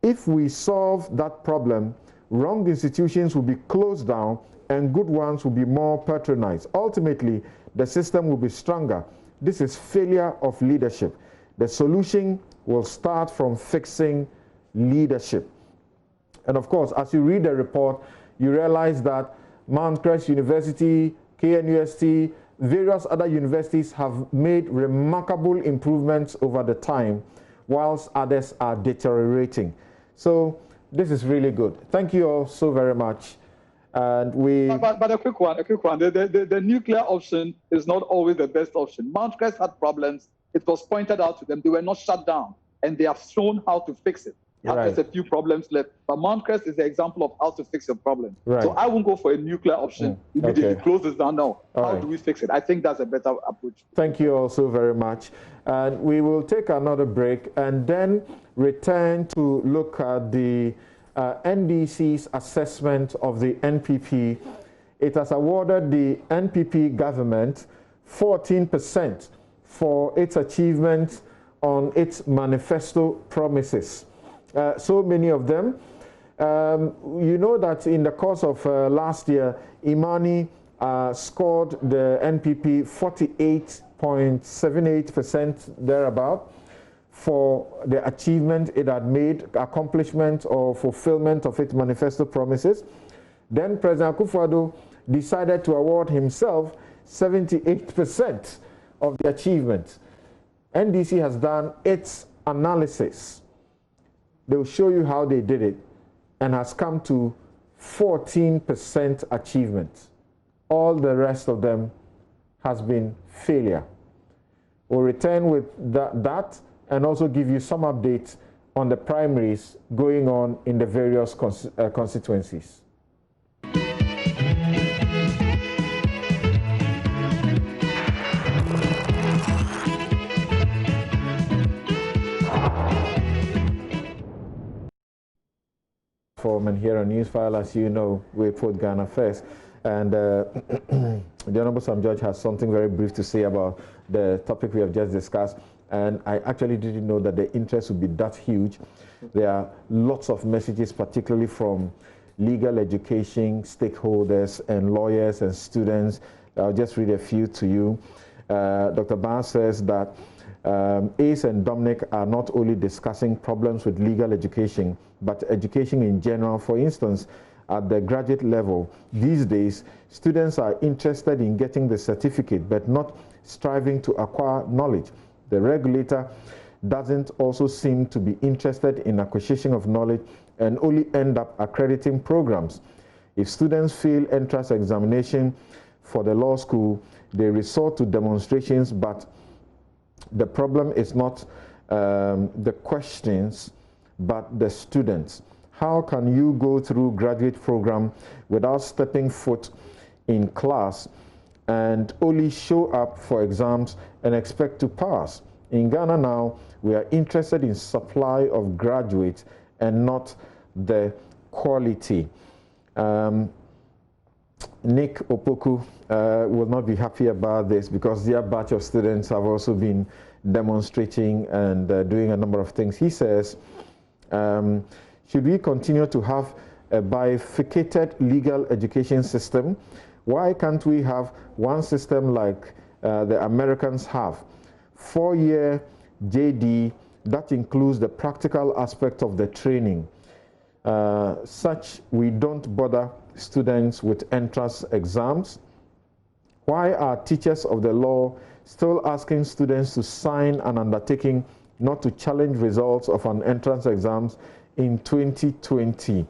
If we solve that problem, wrong institutions will be closed down and good ones will be more patronized. Ultimately, the system will be stronger. This is failure of leadership. The solution will start from fixing leadership. And of course, as you read the report, you realize that Mount Crest University, KNUST, various other universities have made remarkable improvements over the time, whilst others are deteriorating. So this is really good. Thank you all so very much. And but a quick one. The nuclear option is not always the best option. Mount Crest had problems. It was pointed out to them. They were not shut down, and they have shown how to fix it. There's a few problems left, but Mount Crest is the example of how to fix a problem. Right. So I won't go for a nuclear option. Immediately close this down now. How do we fix it? I think that's a better approach. Thank you all so very much. And we will take another break and then return to look at the NDC's assessment of the NPP. It has awarded the NPP government 14% for its achievements on its manifesto promises. So many of them. You know that in the course of last year, Imani scored the NPP 48.78% thereabout for the achievement it had made, accomplishment or fulfillment of its manifesto promises. Then President Akufo-Addo decided to award himself 78% of the achievement. NDC has done its analysis. They will show you how they did it and has come to 14% achievement. All the rest of them has been failure. We'll return with that and also give you some updates on the primaries going on in the various constituencies. And here on NewsFile, as you know, we put Ghana first. And the Honorable Sam George has something very brief to say about the topic we have just discussed. And I actually didn't know that the interest would be that huge. There are lots of messages, particularly from legal education stakeholders and lawyers and students. I'll just read a few to you. Dr. Barnes says that Ace and Dominic are not only discussing problems with legal education, but education in general. For instance, at the graduate level, these days, students are interested in getting the certificate, but not striving to acquire knowledge. The regulator doesn't also seem to be interested in acquisition of knowledge and only end up accrediting programs. If students fail entrance examination for the law school, they resort to demonstrations, but the problem is not the questions, but the students. How can you go through graduate program without stepping foot in class and only show up for exams and expect to pass? In Ghana now, we are interested in supply of graduates and not the quality. Nick Opoku will not be happy about this because their batch of students have also been demonstrating and doing a number of things. He says, should we continue to have a bifurcated legal education system? Why can't we have one system like the Americans have? 4-year JD that includes the practical aspect of the training. Such we don't bother students with entrance exams. Why are teachers of the law still asking students to sign an undertaking not to challenge results of an entrance exams in 2020?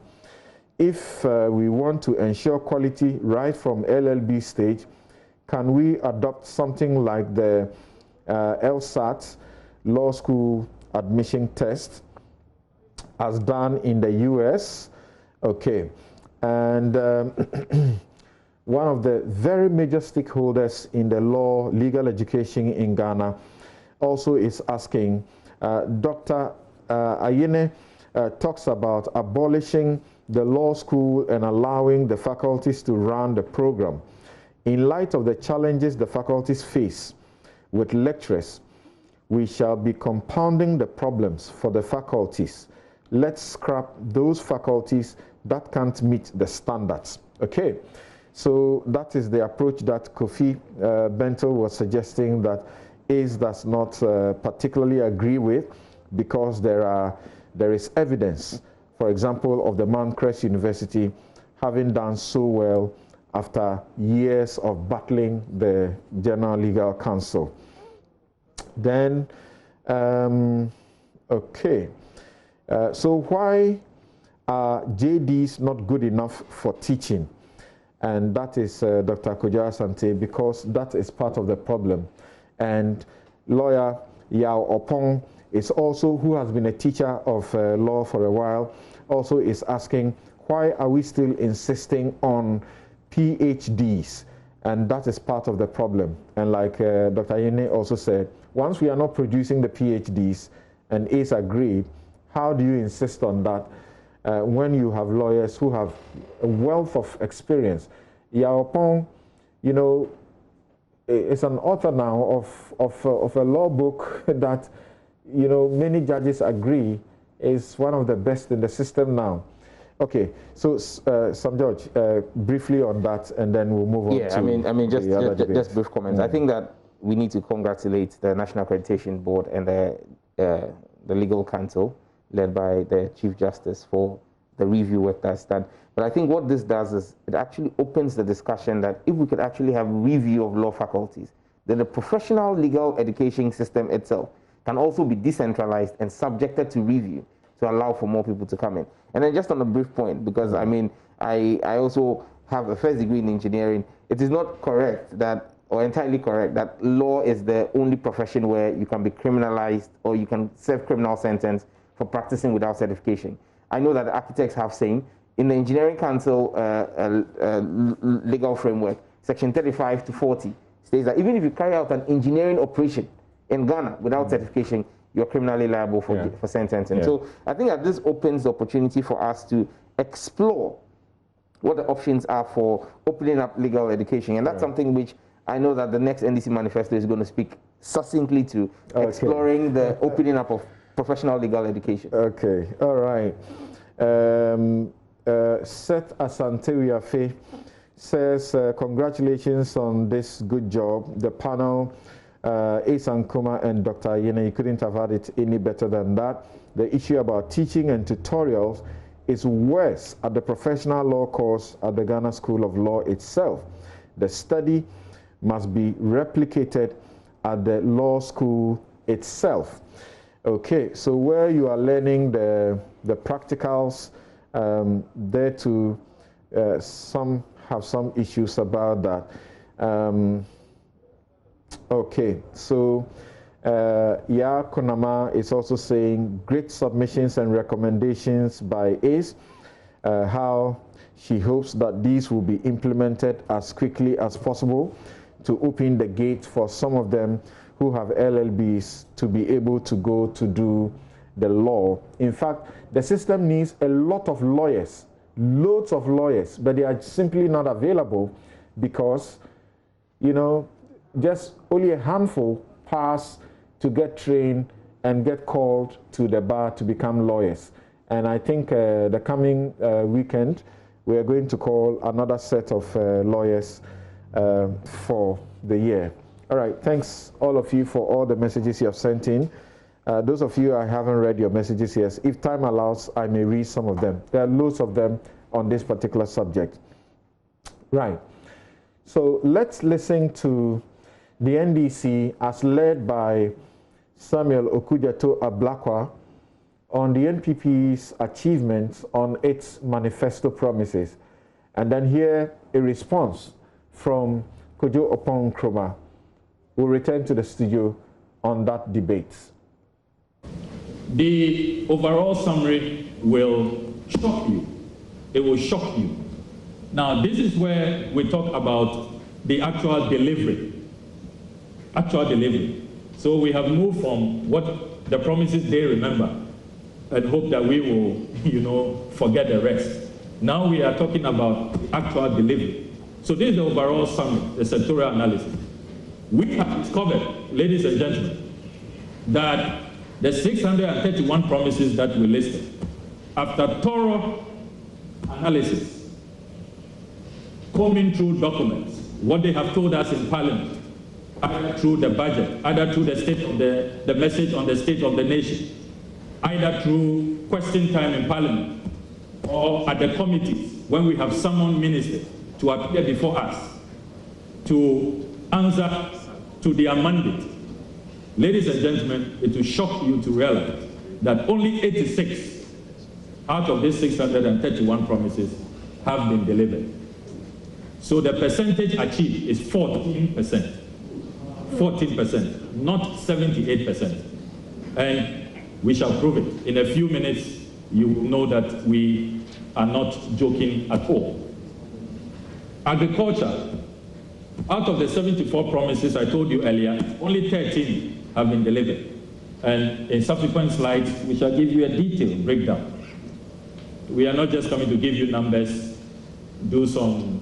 If we want to ensure quality right from LLB stage, can we adopt something like the LSAT, law school admission test, as done in the US? Okay. And one of the very major stakeholders in the law, legal education in Ghana also is asking, Dr. Ayene, talks about abolishing the law school and allowing the faculties to run the program. In light of the challenges the faculties face with lecturers, we shall be compounding the problems for the faculties. Let's scrap those faculties that can't meet the standards. Okay, so that is the approach that Kofi Bento was suggesting that ACE does not particularly agree with, because there is evidence, for example, of the Mount Crest University having done so well after years of battling the General Legal Council. Then, okay, so why are JDs not good enough for teaching? And that is Dr. Kojo Asante, because that is part of the problem. And lawyer Yao Opong is also, who has been a teacher of law for a while, also is asking, why are we still insisting on PhDs? And that is part of the problem. And like Dr. Yene also said, once we are not producing the PhDs, and ACE agreed, how do you insist on that when you have lawyers who have a wealth of experience? Yao Opong, you know, is an author now of a law book that, you know, many judges agree is one of the best in the system now. Okay, so Sam George, briefly on that, and then we'll move on. Yeah, to just brief comments. I think that we need to congratulate the National Accreditation Board and the Legal Council, led by the Chief Justice, for the review work that's done. But I think what this does is it actually opens the discussion that if we could actually have review of law faculties, then the professional legal education system itself can also be decentralized and subjected to review to allow for more people to come in. And then just on a brief point, because I mean, I also have a first degree in engineering, it is not correct that, or entirely correct, that law is the only profession where you can be criminalized or you can serve criminal sentence for practicing without certification. I know that the architects have saying in the Engineering Council legal framework, section 35 to 40 states that even if you carry out an engineering operation in Ghana without certification, you're criminally liable for sentencing. Yeah. So I think that this opens the opportunity for us to explore what the options are for opening up legal education. And that's something which I know that the next NDC manifesto is going to speak succinctly to, exploring the opening up of professional legal education. Okay, all right. Seth Asantewiafe says, congratulations on this good job. The panel, Ace Ankuma and Dr. Yene, you couldn't have had it any better than that. The issue about teaching and tutorials is worse at the professional law course at the Ghana School of Law itself. The study must be replicated at the law school itself. Okay, so where you are learning the practicals, there too, some have some issues about that. Okay, so Ya Konama is also saying great submissions and recommendations by ACE, how she hopes that these will be implemented as quickly as possible to open the gate for some of them who have LLBs to be able to go to do the law. In fact, the system needs a lot of lawyers, loads of lawyers, but they are simply not available because, you know, just only a handful pass to get trained and get called to the bar to become lawyers. And I think the coming weekend, we are going to call another set of lawyers for the year. All right, thanks all of you for all the messages you have sent in. Those of you I haven't read your messages yet, if time allows, I may read some of them. There are loads of them on this particular subject. Right, so let's listen to the NDC as led by Samuel Okudzeto Ablakwa on the NPP's achievements on its manifesto promises, and then hear a response from Kojo Opong Nkrumah. We'll return to the studio on that debate. The overall summary will shock you. It will shock you. Now, this is where we talk about the actual delivery. Actual delivery. So we have moved from what the promises they remember and hope that we will, forget the rest. Now we are talking about actual delivery. So this is the overall summary, the sectorial analysis. We have discovered, ladies and gentlemen, that the 631 promises that we listed, after thorough analysis, combing through documents, what they have told us in Parliament, either through the budget, either through the state of the message on the state of the nation, either through question time in Parliament, or at the committees, when we have summoned ministers to appear before us to answer to their mandate. Ladies and gentlemen, it will shock you to realize that only 86 out of these 631 promises have been delivered. So the percentage achieved is 14%. 14%, not 78%. And we shall prove it. In a few minutes, you will know that we are not joking at all. Agriculture, out of the 74 promises I told you earlier, only 13 have been delivered. And in subsequent slides, we shall give you a detailed breakdown. We are not just coming to give you numbers, do some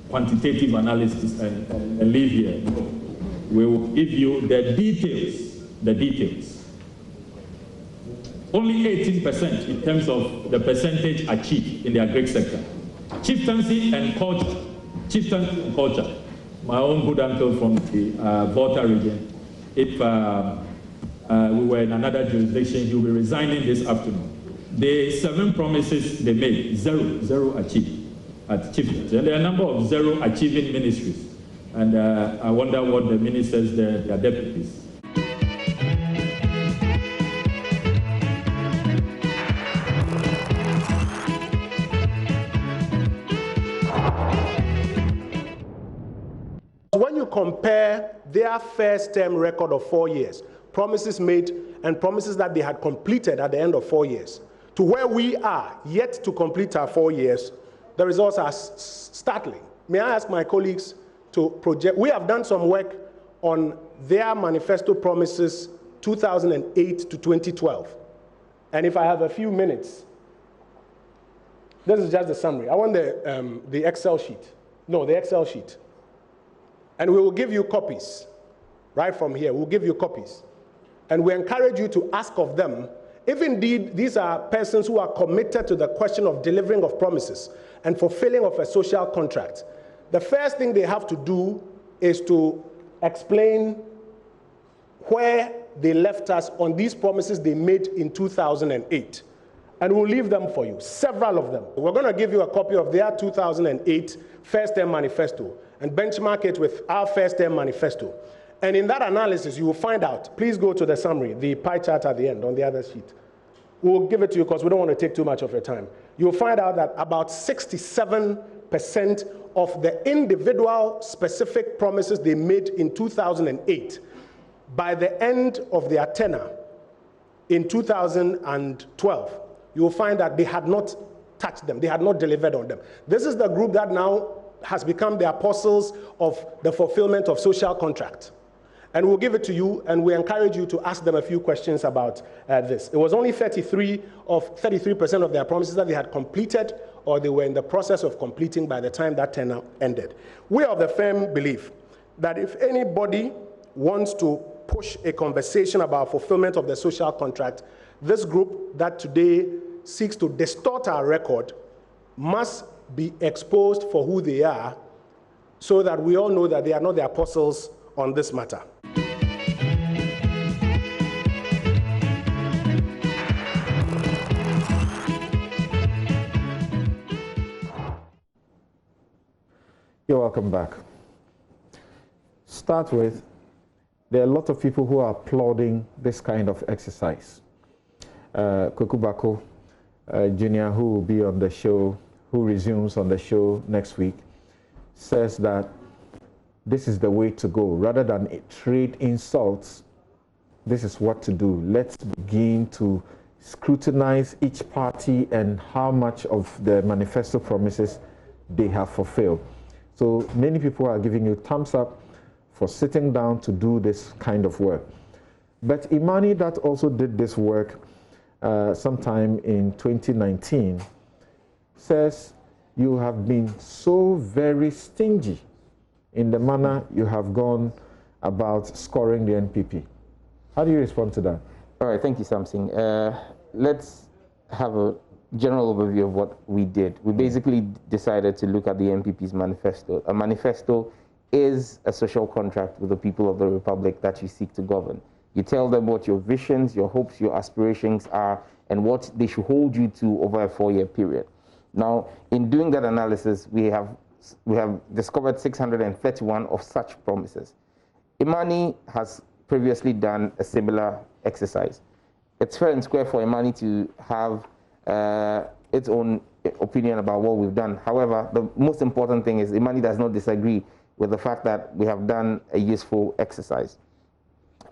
quantitative analysis and leave here. No. We will give you the details, Only 18% in terms of the percentage achieved in the agri sector. Chieftaincy and culture. My own good uncle from the Volta region, if we were in another jurisdiction, he will be resigning this afternoon. The 7 promises they made, zero achieved at chieftaincy. And there are a number of 0 achieving ministries. And I wonder what the ministers, their deputies. When you compare their first term record of 4 years, promises made and promises that they had completed at the end of 4 years, to where we are yet to complete our 4 years, the results are startling. May I ask my colleagues to project? We have done some work on their manifesto promises 2008 to 2012. And if I have a few minutes, this is just the summary. I want the Excel sheet. No, the Excel sheet. And we will give you copies, right from here. We'll give you copies. And we encourage you to ask of them if indeed these are persons who are committed to the question of delivering of promises and fulfilling of a social contract. The first thing they have to do is to explain where they left us on these promises they made in 2008. And we'll leave them for you, several of them. We're going to give you a copy of their 2008 first-term manifesto and benchmark it with our first-term manifesto. And in that analysis, you will find out, please go to the summary, the pie chart at the end on the other sheet. We'll give it to you because we don't want to take too much of your time. You'll find out that about 67% of the individual specific promises they made in 2008, by the end of their tenure in 2012, you will find that they had not touched them, they had not delivered on them. This is the group that now has become the apostles of the fulfillment of social contract. And we'll give it to you, and we encourage you to ask them a few questions about this. It was only 33% of their promises that they had completed or they were in the process of completing by the time that tenure ended. We are of the firm belief that if anybody wants to push a conversation about fulfillment of the social contract, this group that today seeks to distort our record must be exposed for who they are so that we all know that they are not the apostles on this matter. You're welcome back. Start with, there are a lot of people who are applauding this kind of exercise. Kokubako Jr., who will be on the show, who resumes on the show next week, says that this is the way to go. Rather than trade insults, this is what to do. Let's begin to scrutinize each party and how much of the manifesto promises they have fulfilled. So many people are giving you thumbs up for sitting down to do this kind of work. But Imani, that also did this work, sometime in 2019 says you have been so very stingy in the manner you have gone about scoring the NPP. How do you respond to that? All right, thank you, Samson. Let's have a general overview of what we did. We basically decided to look at the NPP's manifesto. A manifesto is a social contract with the people of the Republic that you seek to govern. You tell them what your visions, your hopes, your aspirations are, and what they should hold you to over a 4-year period. Now, in doing that analysis, we have discovered 631 of such promises. Imani has previously done a similar exercise. It's fair and square for Imani to have its own opinion about what we've done. However, the most important thing is Imani does not disagree with the fact that we have done a useful exercise.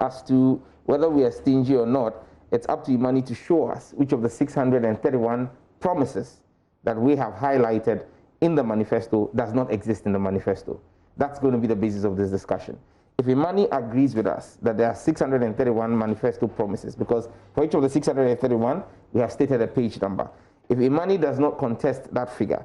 As to whether we are stingy or not, it's up to Imani to show us which of the 631 promises that we have highlighted in the manifesto does not exist in the manifesto. That's going to be the basis of this discussion. If Imani agrees with us that there are 631 manifesto promises, because for each of the 631, we have stated a page number. If Imani does not contest that figure,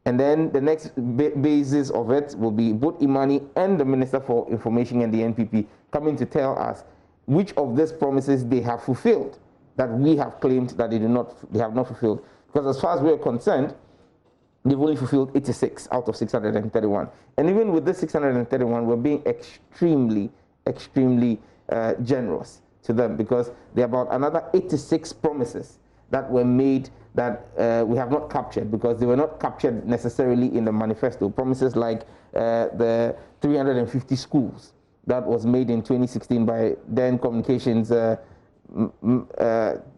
and then the next basis of it will be both Imani and the Minister for Information and the NPP coming to tell us which of these promises they have fulfilled that we have claimed that they have not fulfilled. Because as far as we're concerned, they've only fulfilled 86 out of 631. And even with this 631, we're being extremely, extremely generous to them, because there are about another 86 promises that were made that we have not captured, because they were not captured necessarily in the manifesto. Promises like the 350 schools that was made in 2016 by then communications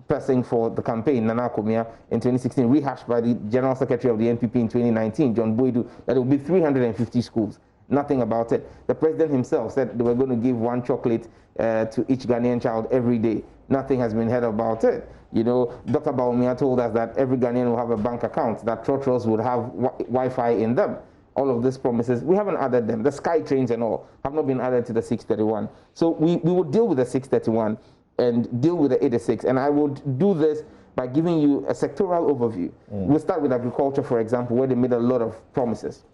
person for the campaign, Nana Komia, in 2016, rehashed by the General Secretary of the NPP in 2019, John Boydu, that it would be 350 schools. Nothing about it. The president himself said they were going to give 1 chocolate to each Ghanaian child every day. Nothing has been heard about it. You know, Dr. Baumia told us that every Ghanaian will have a bank account, that trotros would have Wi-Fi in them. All of these promises, we haven't added them. The sky trains and all have not been added to the 631. So we will deal with the 631 and deal with the 86. And I would do this by giving you a sectoral overview. We'll start with agriculture, for example, where they made a lot of promises.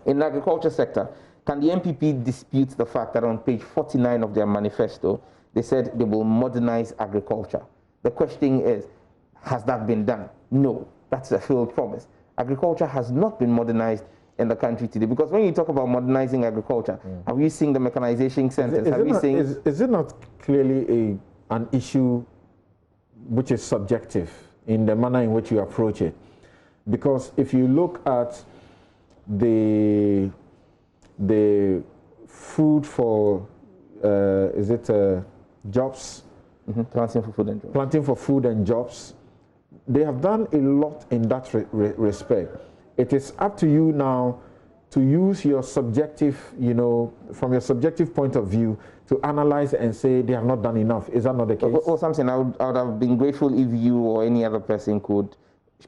In the agriculture sector, can the NPP dispute the fact that on page 49 of their manifesto, they said they will modernize agriculture? The question is, has that been done? No, that's a failed promise. Agriculture has not been modernized in the country today, because when you talk about modernizing agriculture, have you seen the mechanization centers? Is it not clearly an issue which is subjective in the manner in which you approach it? Because if you look at the food for jobs, planting for food and jobs. Planting for food and jobs, they have done a lot in that respect. It is up to you now to use your subjective, from your subjective point of view, to analyze and say they have not done enough. Is that not the case? Well, something I would have been grateful if you or any other person could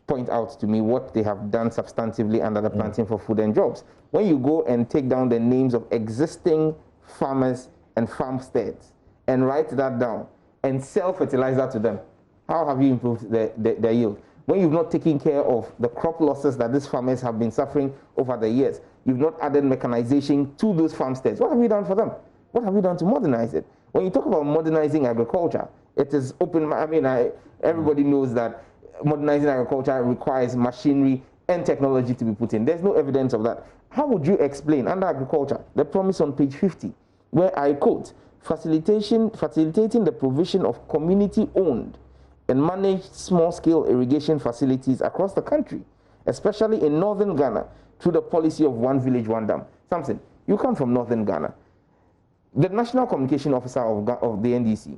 point out to me what they have done substantively under the planting for food and jobs. When you go and take down the names of existing farmers and farmsteads and write that down and sell fertilizer to them, how have you improved their yield? When you've not taken care of the crop losses that these farmers have been suffering over the years, you've not added mechanization to those farmsteads, what have you done for them? What have you done to modernize it? When you talk about modernizing agriculture, it is open. Everybody knows that modernizing agriculture requires machinery and technology to be put in. There's no evidence of that. How would you explain under agriculture the promise on page 50, where I quote, facilitating the provision of community-owned and managed small-scale irrigation facilities across the country, especially in northern Ghana, through the policy of one village, one dam. Samson, you come from northern Ghana. The National Communication Officer of the NDC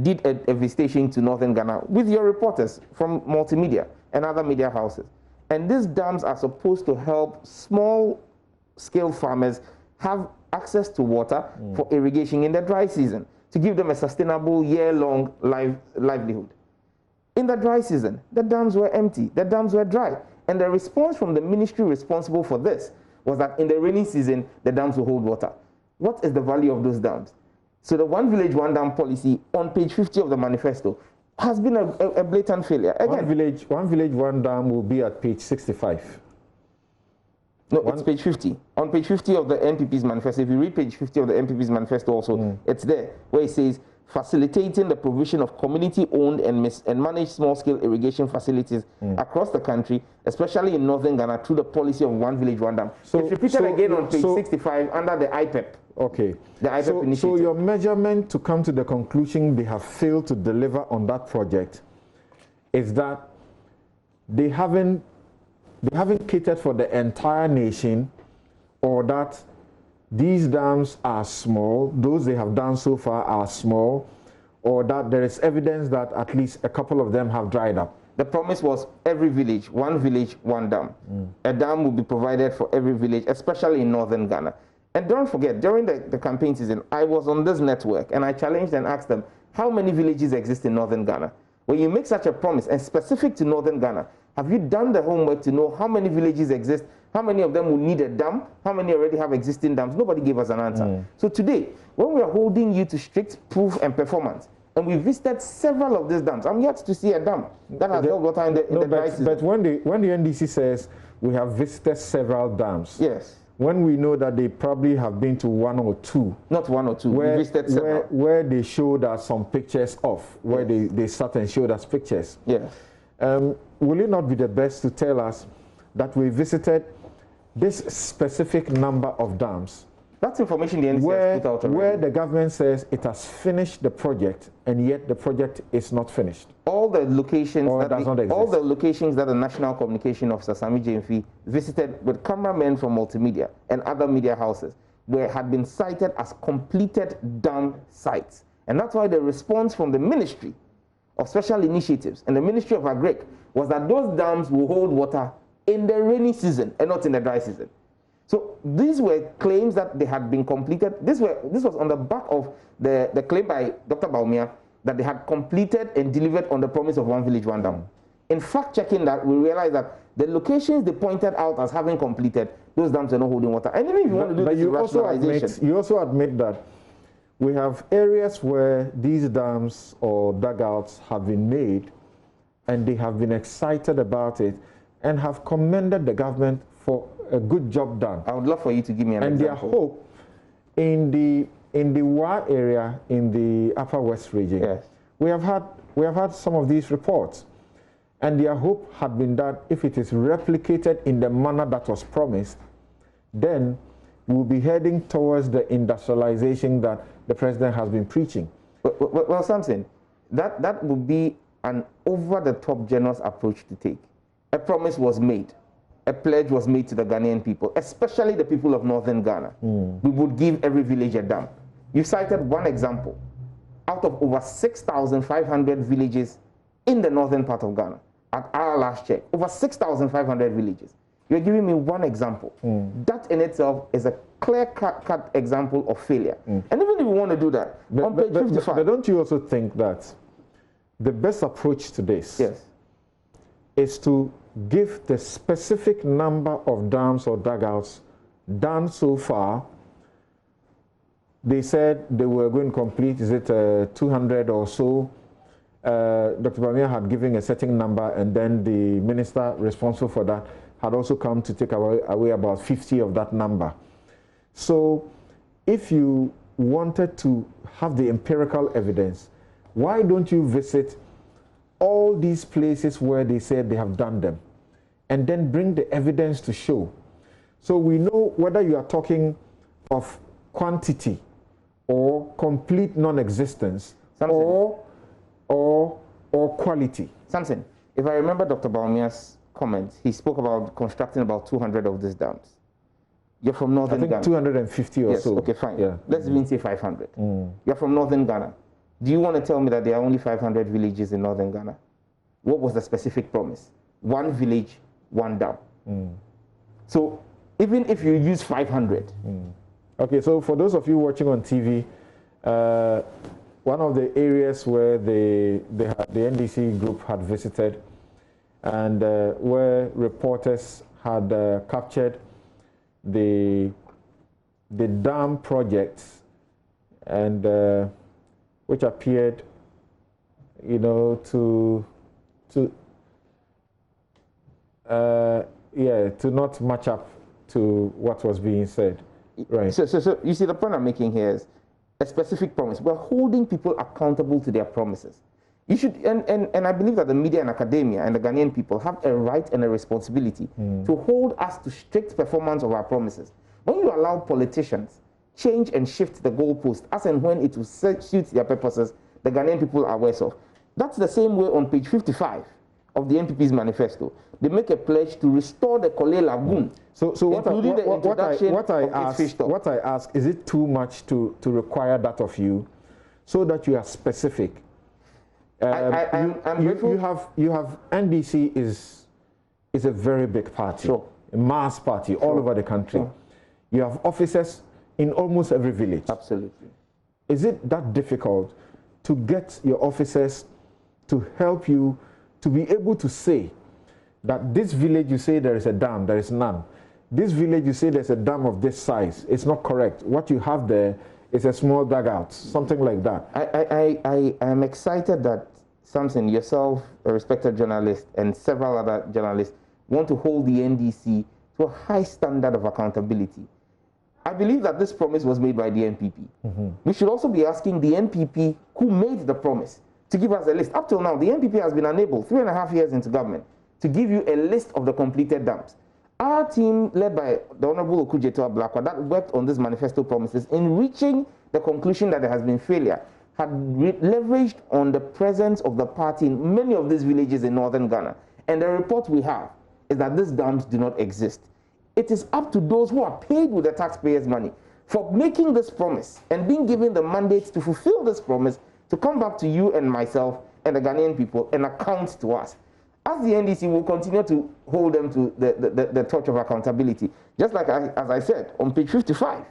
did a visitation to northern Ghana with your reporters from multimedia and other media houses. And these dams are supposed to help small-scale farmers have access to water for irrigation in the dry season, to give them a sustainable year-long livelihood. In the dry season, the dams were empty, the dams were dry. And the response from the ministry responsible for this was that in the rainy season, the dams will hold water. What is the value of those dams? So the one village, one dam policy on page 50 of the manifesto has been a blatant failure. Again, one village, one dam will be at page 65. No, it's page 50. On page 50 of the NPP's manifesto, if you read page 50 of the NPP's manifesto also, it's there, where it says, facilitating the provision of community-owned and managed small-scale irrigation facilities across the country, especially in northern Ghana, through the policy of one village, one dam. So, it's repeated again on page 65 under the IPEP. Okay. The IPEP initiative. So your measurement to come to the conclusion they have failed to deliver on that project is that they haven't catered for the entire nation, or that these dams are small, those they have done so far are small, or that there is evidence that at least a couple of them have dried up? The promise was every village, one dam. A dam will be provided for every village, especially in northern Ghana. And don't forget, during the campaign season, I was on this network and I challenged and asked them, how many villages exist in northern Ghana? When you make such a promise, and specific to northern Ghana, have you done the homework to know how many villages exist, how many of them will need a dam, how many already have existing dams? Nobody gave us an answer. So today, when we are holding you to strict proof and performance, and we visited several of these dams, I'm yet to see a dam that has held water in the dry season. But when the NDC says we have visited several dams, yes, when we know that they probably have been to one or two. Not one or two, we visited several. Where they showed us some pictures of, where they sat and showed us pictures. Yes. Will it not be the best to tell us that we visited this specific number of dams? That's information the NDC has put out already. Where the government says it has finished the project, and yet the project is not finished. All the locations all the locations that the National Communication Officer Sami Jemfi visited with cameramen from multimedia and other media houses had been cited as completed dam sites. And that's why the response from the Ministry of Special Initiatives and the Ministry of Agric was that those dams will hold water in the rainy season and not in the dry season. So these were claims that they had been completed. This was on the back of the claim by Dr. Baumia that they had completed and delivered on the promise of one village, one dam. In fact, checking that, we realized that the locations they pointed out as having completed, those dams are not holding water. And even if you want to do this rationalization, you also admit that we have areas where these dams or dugouts have been made, and they have been excited about it and have commended the government for a good job done. I would love for you to give me an example. And their hope in the Wa area in the Upper West region, yes, we have had some of these reports, and their hope had been that if it is replicated in the manner that was promised, then we'll be heading towards the industrialization that the president has been preaching. Well, Samson, that would be an over-the-top generous approach to take. A promise was made. A pledge was made to the Ghanaian people, especially the people of northern Ghana. We would give every village a dam. You cited one example out of over 6,500 villages in the northern part of Ghana. At our last check, over 6,500 villages. You're giving me one example. That in itself is a clear-cut example of failure. And even if we want to do that, on page 55. But don't you also think that the best approach to this is to give the specific number of dams or dugouts done so far? They said they were going to complete, is it 200 or so? Dr. Bamia had given a certain number, and then the minister responsible for that had also come to take away about 50 of that number. So if you wanted to have the empirical evidence, why don't you visit all these places where they said they have done them, and then bring the evidence to show? So we know whether you are talking of quantity or complete non-existence or quality. Samson, if I remember Dr. Baumia's comments, he spoke about constructing about 200 of these dams. You're from northern Ghana. I think 250 or so. Okay, fine. Yeah. Let's even say 500. You're from northern Ghana. Do you want to tell me that there are only 500 villages in northern Ghana? What was the specific promise? One village, one dam. So even if you use 500. Okay, so for those of you watching on TV, one of the areas where the NDC group had visited, and where reporters had captured the dam projects, and which appeared you know, to not match up to what was being said. Right. So you see, the point I'm making here is a specific promise. We're holding people accountable to their promises. You should, and I believe that the media and academia and the Ghanaian people have a right and a responsibility to hold us to strict performance of our promises. When you allow politicians change and shift the goalpost as and when it will suit their purposes, the Ghanaian people are worse off. That's the same way on page 55 of the NPP's manifesto. They make a pledge to restore the Kole Lagoon. So what I ask, is it too much to require that of you so that you are specific? You have NDC is a very big party, sure, a mass party all over the country. Sure. You have officers in almost every village. Absolutely. Is it that difficult to get your officers to help you to be able to say that this village you say there is a dam, there is none. This village you say there's a dam of this size, it's not correct. What you have there is a small dugout, something like that. I am excited that Samson, yourself, a respected journalist, and several other journalists want to hold the NDC to a high standard of accountability. I believe that this promise was made by the NPP. We should also be asking the NPP who made the promise to give us a list. Up till now, the NPP has been unable, 3.5 years into government, to give you a list of the completed dams. Our team, led by the Honorable Okujeto Ablakwa, that worked on these manifesto promises in reaching the conclusion that there has been failure, had leveraged on the presence of the party in many of these villages in northern Ghana. And the report we have is that these dams do not exist. It is up to those who are paid with the taxpayers' money for making this promise and being given the mandate to fulfill this promise to come back to you and myself and the Ghanaian people and account to us. As the NDC will continue to hold them to the torch of accountability, just like as I said, on page 55,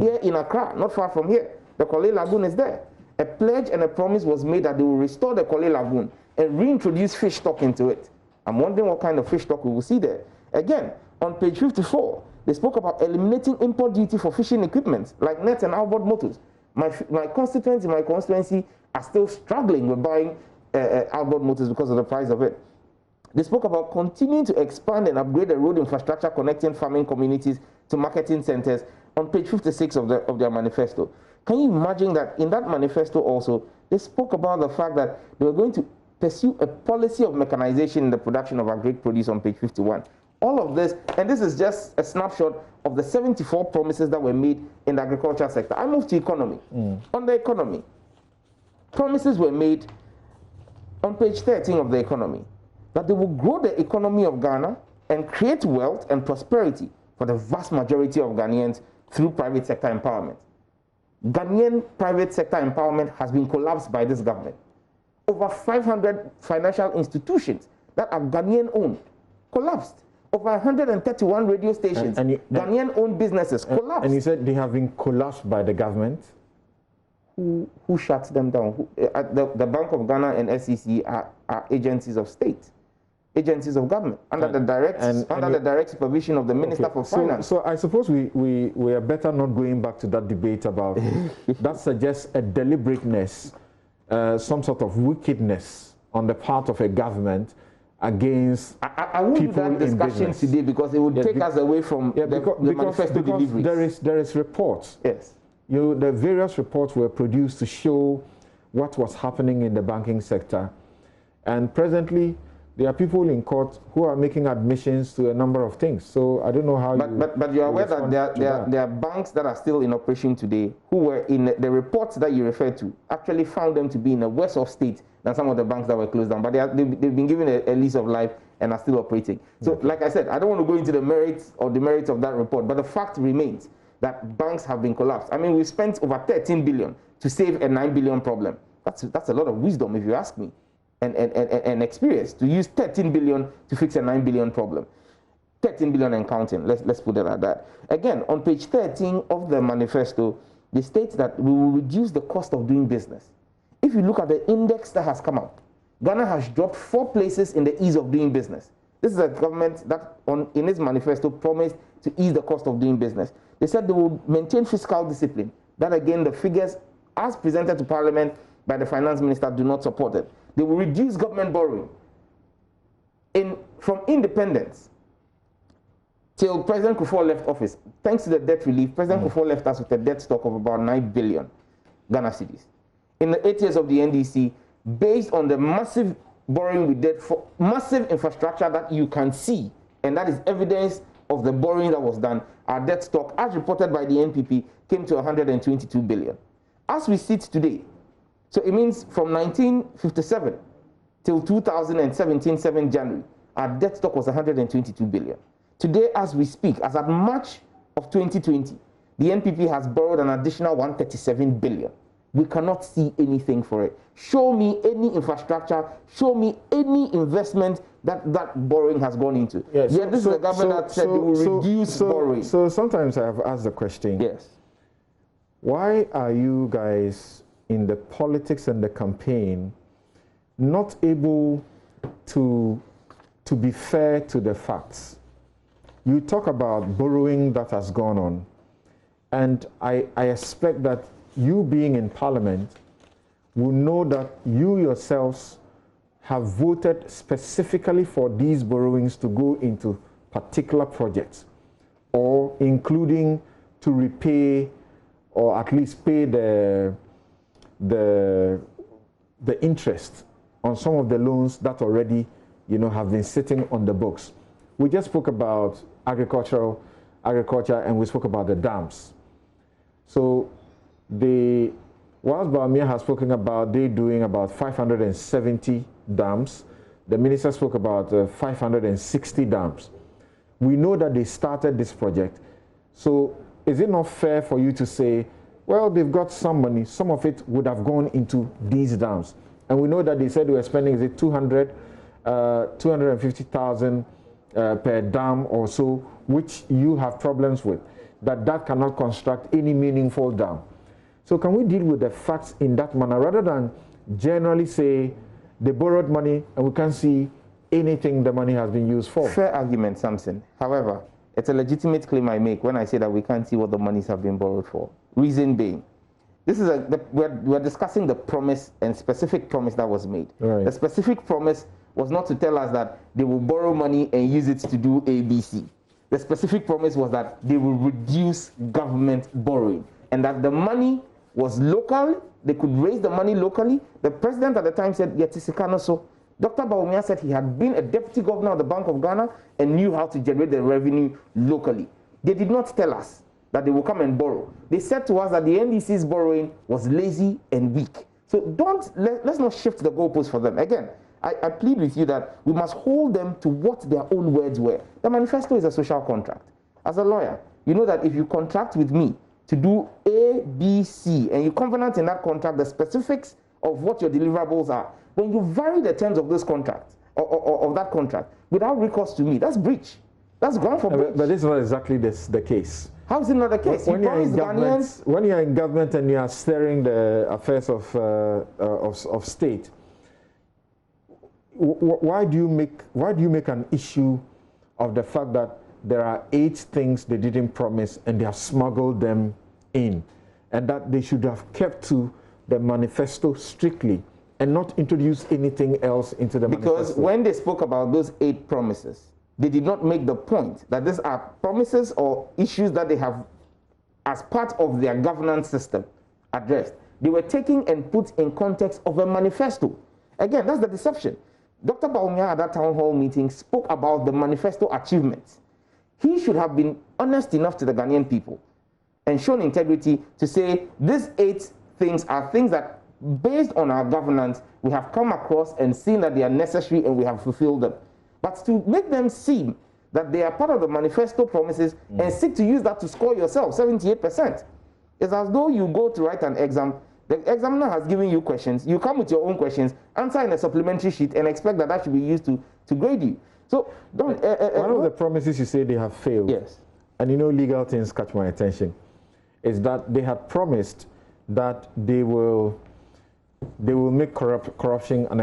here in Accra, not far from here, the Kole Lagoon is there. A pledge and a promise was made that they will restore the Kole Lagoon and reintroduce fish stock into it. I'm wondering what kind of fish stock we will see there. Again, on page 54, they spoke about eliminating import duty for fishing equipment like nets and outboard motors. My constituents in my constituency are still struggling with buying outboard motors because of the price of it. They spoke about continuing to expand and upgrade the road infrastructure connecting farming communities to marketing centers on page 56 of their manifesto. Can you imagine that in that manifesto also, they spoke about the fact that they were going to pursue a policy of mechanization in the production of agric produce on page 51. All of this, and this is just a snapshot of the 74 promises that were made in the agricultural sector. I move to economy. On the economy, promises were made on page 13 of the economy that they will grow the economy of Ghana and create wealth and prosperity for the vast majority of Ghanaians through private sector empowerment. Ghanaian private sector empowerment has been collapsed by this government. Over 500 financial institutions that are Ghanaian owned collapsed. Over 131 radio stations, Ghanaian owned businesses collapsed. And you said they have been collapsed by the government? Who shuts them down? The Bank of Ghana and SEC are agencies of state, agencies of government, under the direct supervision of the Minister for Finance. So I suppose we are better not going back to that debate about that suggests a deliberateness, some sort of wickedness on the part of a government against I won't do that discussion today because it would take us away from the manifesto deliveries. There is reports. Yes. The various reports were produced to show what was happening in the banking sector. And presently, there are people in court who are making admissions to a number of things. So I don't know how But you're aware that there are banks that are still in operation today who were in the reports that you referred to actually found them to be in a worse off state than some of the banks that were closed down. But they've been given a lease of life and are still operating. So like I said, I don't want to go into the merits of that report, but the fact remains that banks have been collapsed. I mean, we spent over 13 billion to save a 9 billion problem. That's a lot of wisdom, if you ask me, and experience to use 13 billion to fix a 9 billion problem. 13 billion and counting. Let's put it like that. Again, on page 13 of the manifesto, they state that we will reduce the cost of doing business. If you look at the index that has come out, Ghana has dropped 4 places in the ease of doing business. This is a government that, in its manifesto, promised to ease the cost of doing business. They said they will maintain fiscal discipline. That again, the figures as presented to Parliament by the Finance Minister do not support it. They will reduce government borrowing. From independence till President Kufuor left office, thanks to the debt relief, President Kufuor left us with a debt stock of about 9 billion Ghana cedis. In the 8 years of the NDC, based on the massive borrowing we did for massive infrastructure that you can see, and that is evidence of the borrowing that was done, our debt stock, as reported by the NPP, came to 122 billion. As we sit today, so it means from 1957 till 2017, 7 January, our debt stock was 122 billion. Today, as we speak, as at March of 2020, the NPP has borrowed an additional 137 billion. We cannot see anything for it. Show me any infrastructure, show me any investment that borrowing has gone into. Yes. Yet this is the government that said they will reduce borrowing. So sometimes I have asked the question, yes, why are you guys in the politics and the campaign not able to be fair to the facts? You talk about borrowing that has gone on, and I expect that you being in Parliament will know that you yourselves have voted specifically for these borrowings to go into particular projects, or including to repay or at least pay the interest on some of the loans that already, you know, have been sitting on the books. We just spoke about agriculture, and we spoke about the dams. So whilst Bawumia has spoken about they doing about 570 dams, the minister spoke about 560 dams. We know that they started this project. So is it not fair for you to say, well, they've got some money, some of it would have gone into these dams? And we know that they said they were spending, is it 250,000 per dam or so, which you have problems with, that cannot construct any meaningful dam. So can we deal with the facts in that manner rather than generally say they borrowed money and we can't see anything the money has been used for? Fair argument, Samson. However, it's a legitimate claim I make when I say that we can't see what the monies have been borrowed for. Reason being, this is we're discussing the promise and specific promise that was made. Right. The specific promise was not to tell us that they will borrow money and use it to do ABC. The specific promise was that they will reduce government borrowing and that the money was local. They could raise the money locally. The president at the time said, Yetisikano so. Dr. Bawumia said he had been a deputy governor of the Bank of Ghana and knew how to generate the revenue locally. They did not tell us that they will come and borrow. They said to us that the NDC's borrowing was lazy and weak. So let's not shift the goalposts for them. Again, I plead with you that we must hold them to what their own words were. The manifesto is a social contract. As a lawyer, you know that if you contract with me to do A, B, C, and you covenant in that contract the specifics of what your deliverables are, when you vary the terms of this contract, or of that contract, without recourse to me, that's breach. That's ground for breach. But this is not exactly the case. How is it not the case? When you're in government and you are steering the affairs of state, why do you make an issue of the fact that there are 8 things they didn't promise and they have smuggled them in, and that they should have kept to the manifesto strictly and not introduce anything else into the manifesto? Because when they spoke about those 8 promises, they did not make the point that these are promises or issues that they have, as part of their governance system, addressed. They were taken and put in context of a manifesto. Again, that's the deception. Dr. Bawumia at that town hall meeting spoke about the manifesto achievements. He should have been honest enough to the Ghanaian people and shown integrity to say these 8 things are things that, based on our governance, we have come across and seen that they are necessary and we have fulfilled them. But to make them seem that they are part of the manifesto promises and seek to use that to score yourself 78%. It's as though you go to write an exam, the examiner has given you questions, you come with your own questions, answer in a supplementary sheet and expect that should be used to grade you. So don't... one of the promises you say they have failed, yes, and you know legal things catch my attention, is that they had promised that they will make corruption an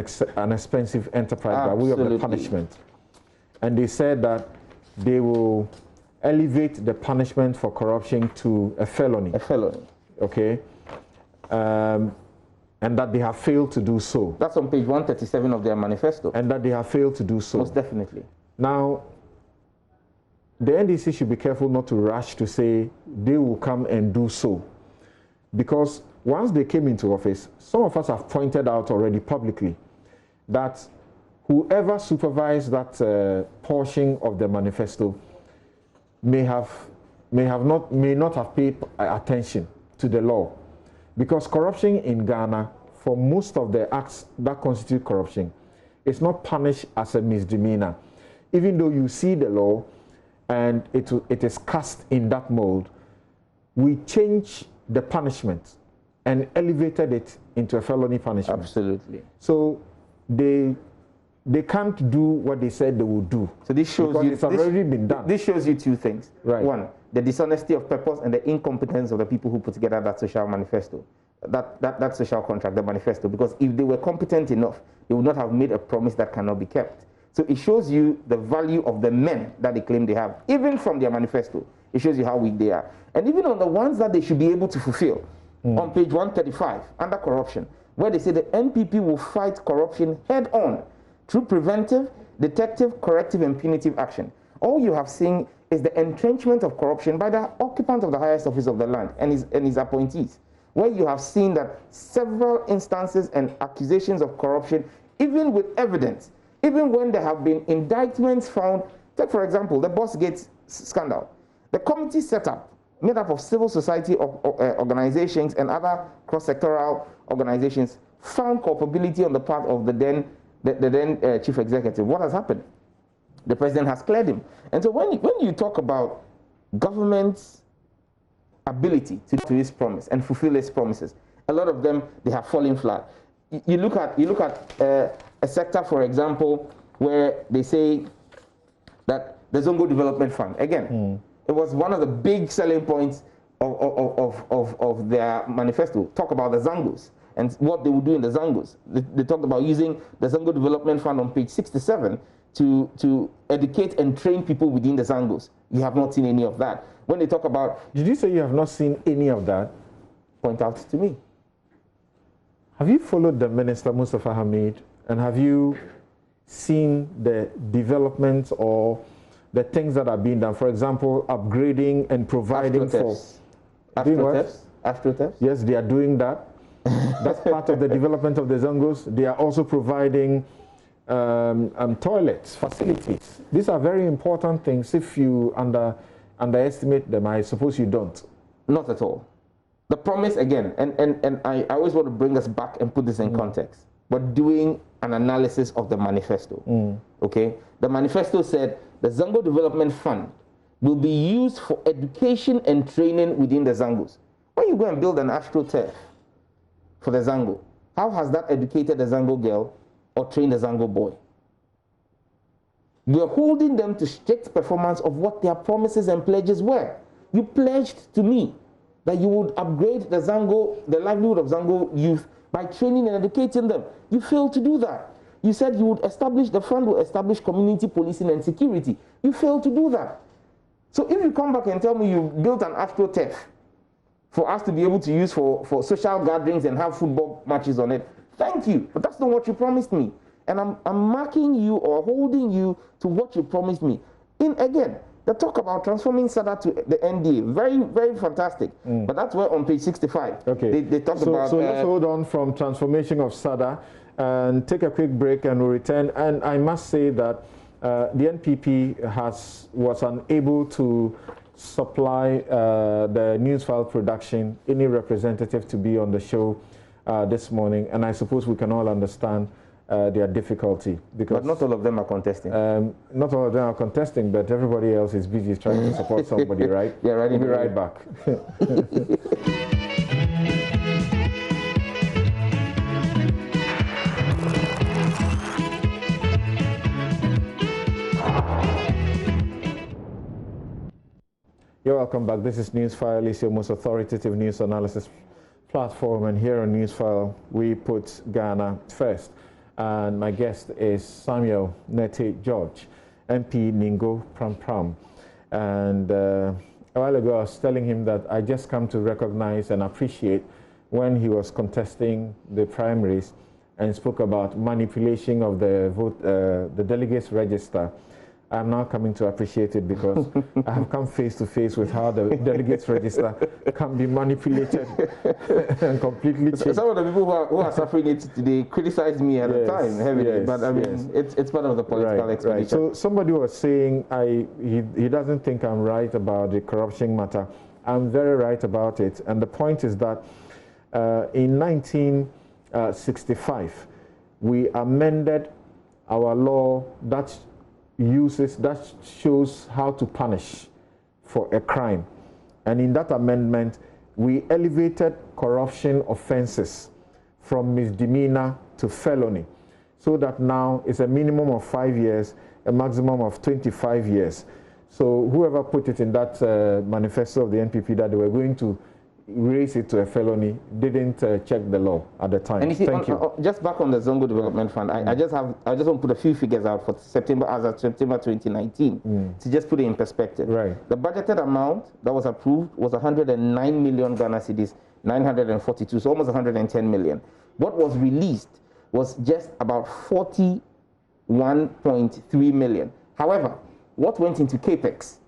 expensive enterprise. Absolutely. By way of the punishment. And they said that they will elevate the punishment for corruption to a felony. A felony. Okay. and that they have failed to do so. That's on page 137 of their manifesto. And that they have failed to do so. Most definitely. Now, the NDC should be careful not to rush to say they will come and do so. Because once they came into office, some of us have pointed out already publicly that whoever supervised that portion of the manifesto may not have paid attention to the law. Because corruption in Ghana, for most of the acts that constitute corruption, is not punished as a misdemeanor. Even though you see the law and it is cast in that mold, we change the punishment and elevated it into a felony punishment. Absolutely. So they can't do what they said they would do. So this shows because you it's already been done. This shows you two things. Right. One, the dishonesty of purpose and the incompetence of the people who put together that social manifesto, that social contract, the manifesto. Because if they were competent enough, they would not have made a promise that cannot be kept. So it shows you the value of the men that they claim they have, even from their manifesto. It shows you how weak they are. And even on the ones that they should be able to fulfill, on page 135, under corruption, where they say the NPP will fight corruption head on through preventive, detective, corrective, and punitive action. All you have seen is the entrenchment of corruption by the occupant of the highest office of the land and his appointees, where you have seen that several instances and accusations of corruption, even with evidence, even when there have been indictments found. Take, for example, the Boss Gates scandal. The committee set up, made up of civil society organizations and other cross-sectoral organizations, found culpability on the part of the then chief executive. What has happened? The president has cleared him. And so when you talk about government's ability to do its promise and fulfill its promises, a lot of them, they have fallen flat. You look at a sector, for example, where they say that the Zongo Development Fund, again, it was one of the big selling points of their manifesto. Talk about the Zangos and what they would do in the Zangos. They talked about using the Zongo Development Fund on page 67 to educate and train people within the Zangos. You have not seen any of that. When they talk about... Did you say you have not seen any of that? Point out to me. Have you followed the Minister Mustafa Hamid, and have you seen the developments or the things that are being done? For example, upgrading and providing for... AstroTurfs? Yes, they are doing that. That's part of the development of the Zangos. They are also providing toilets, facilities. These are very important things. If you underestimate them, I suppose you don't. Not at all. The promise, again, and I always want to bring us back and put this in context, but doing an analysis of the manifesto, okay? The manifesto said the Zango Development Fund will be used for education and training within the Zangos. When you go and build an AstroTurf for the Zango, how has that educated the Zango girl or trained the Zango boy? You're holding them to strict performance of what their promises and pledges were. You pledged to me that you would upgrade the Zango, the livelihood of Zango youth by training and educating them. You failed to do that. You said you would establish, the fund will establish community policing and security. You failed to do that. So if you come back and tell me you built an AstroTurf for us to be able to use for social gatherings and have football matches on it, thank you. But that's not what you promised me. And I'm marking you or holding you to what you promised me. Again, the talk about transforming SADA to the NDA, very, very fantastic. But that's where on page 65, they talk about... So let's hold on from transformation of SADA and take a quick break and we'll return. And I must say that the NPP was unable to supply the NewsFile production, any representative to be on the show this morning. And I suppose we can all understand their difficulty. But not all of them are contesting. Not all of them are contesting, but everybody else is busy trying to support somebody, right? Yeah, right. We'll be right back. You're welcome back. This is NewsFile. It's your most authoritative news analysis platform, and here on NewsFile, we put Ghana first. And my guest is Samuel Nete George, MP Ningo Pram Pram. And a while ago, I was telling him that I just come to recognize and appreciate when he was contesting the primaries and spoke about manipulation of the vote, the delegates register. I'm now coming to appreciate it because I have come face to face with how the delegates register can be manipulated and completely changed. Some of the people who are suffering it today criticized me at the time heavily, but I mean, it's part of the political expedition. Right. So somebody was saying he doesn't think I'm right about the corruption matter. I'm very right about it, and the point is that in 1965 we amended our law that shows how to punish for a crime. And in that amendment, we elevated corruption offenses from misdemeanor to felony, so that now it's a minimum of 5 years, a maximum of 25 years. So whoever put it in that manifesto of the NPP that they were going to raise it to a felony didn't check the law at the time. And you see, Thank you. Just back on the Zongo Development Fund, I just want to put a few figures out for September 2019 to just put it in perspective. Right. The budgeted amount that was approved was 109 million Ghana cedis, 942, so almost 110 million. What was released was just about 41.3 million. However, what went into capex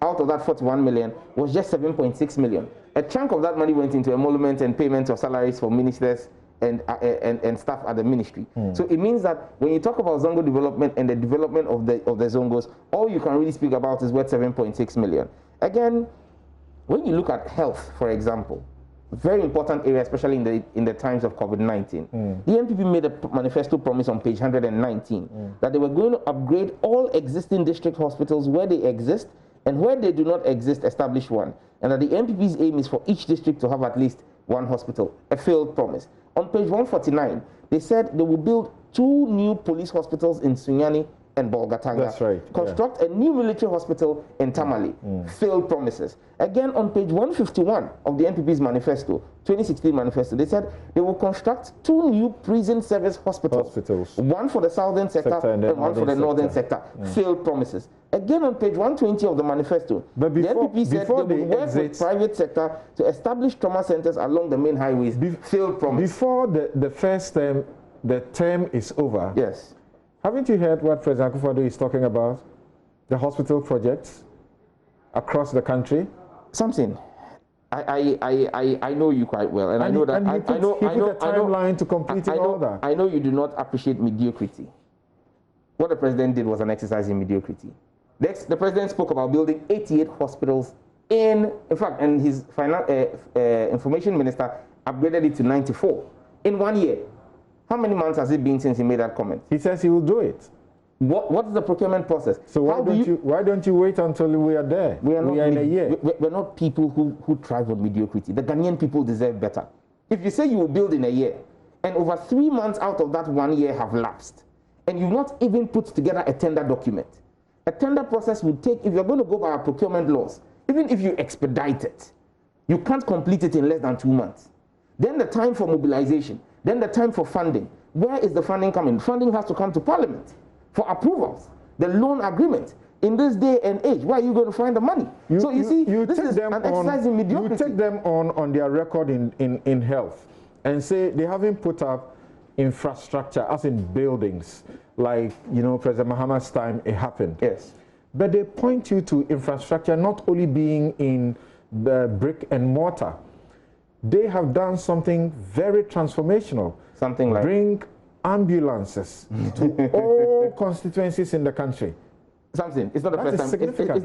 out of that 41 million was just 7.6 million. A chunk of that money went into emolument and payment of salaries for ministers and staff at the ministry. So it means that when you talk about Zongo development and the development of the Zongos, all you can really speak about is worth 7.6 million. Again, when you look at health, for example, very important area, especially in the times of COVID-19. The NPP made a manifesto promise on page 119 that they were going to upgrade all existing district hospitals where they exist, and where they do not exist, establish one. And that the NPP's aim is for each district to have at least one hospital, a failed promise. On page 149, they said they will build 2 new police hospitals in Sunyani and Bolgatanga. That's right. Construct a new military hospital in Tamale. Failed promises. Again, on page 151 of the NPP's manifesto, 2016 manifesto, they said they will construct 2 new prison service hospitals. One for the southern sector and one for the northern sector. Failed promises. Again, on page 120 of the manifesto, the NPP said they will work with private sector to establish trauma centers along the main highways. Failed promise. Before the first term, the term is over. Yes. Haven't you heard what President Akufo-Addo is talking about? The hospital projects across the country? Something. I know you quite well, and I know that he put a timeline to completing all that. I know you do not appreciate mediocrity. What the president did was an exercise in mediocrity. The president spoke about building 88 hospitals in fact, and his information minister upgraded it to 94 in 1 year. How many months has it been since he made that comment? He says he will do it. What is the procurement process? So why don't you wait until we are there? We are in a year. We're not people who thrive on mediocrity. The Ghanaian people deserve better. If you say you will build in a year, and over 3 months out of that 1 year have lapsed, and you've not even put together a tender document, a tender process would take, if you're going to go by our procurement laws, even if you expedite it, you can't complete it in less than 2 months. Then the time for mobilization, then the time for funding. Where is the funding coming? Funding has to come to Parliament for approvals. The loan agreement. In this day and age, where are you going to find the money? So you see, this is an exercise in mediocrity. You take them on their record in health and say they haven't put up infrastructure, as in buildings, like, President Mahama's time it happened. Yes. But they point you to infrastructure not only being in the brick and mortar. They have done something very transformational. Something like bring ambulances to all constituencies in the country. Something. It's not the first time.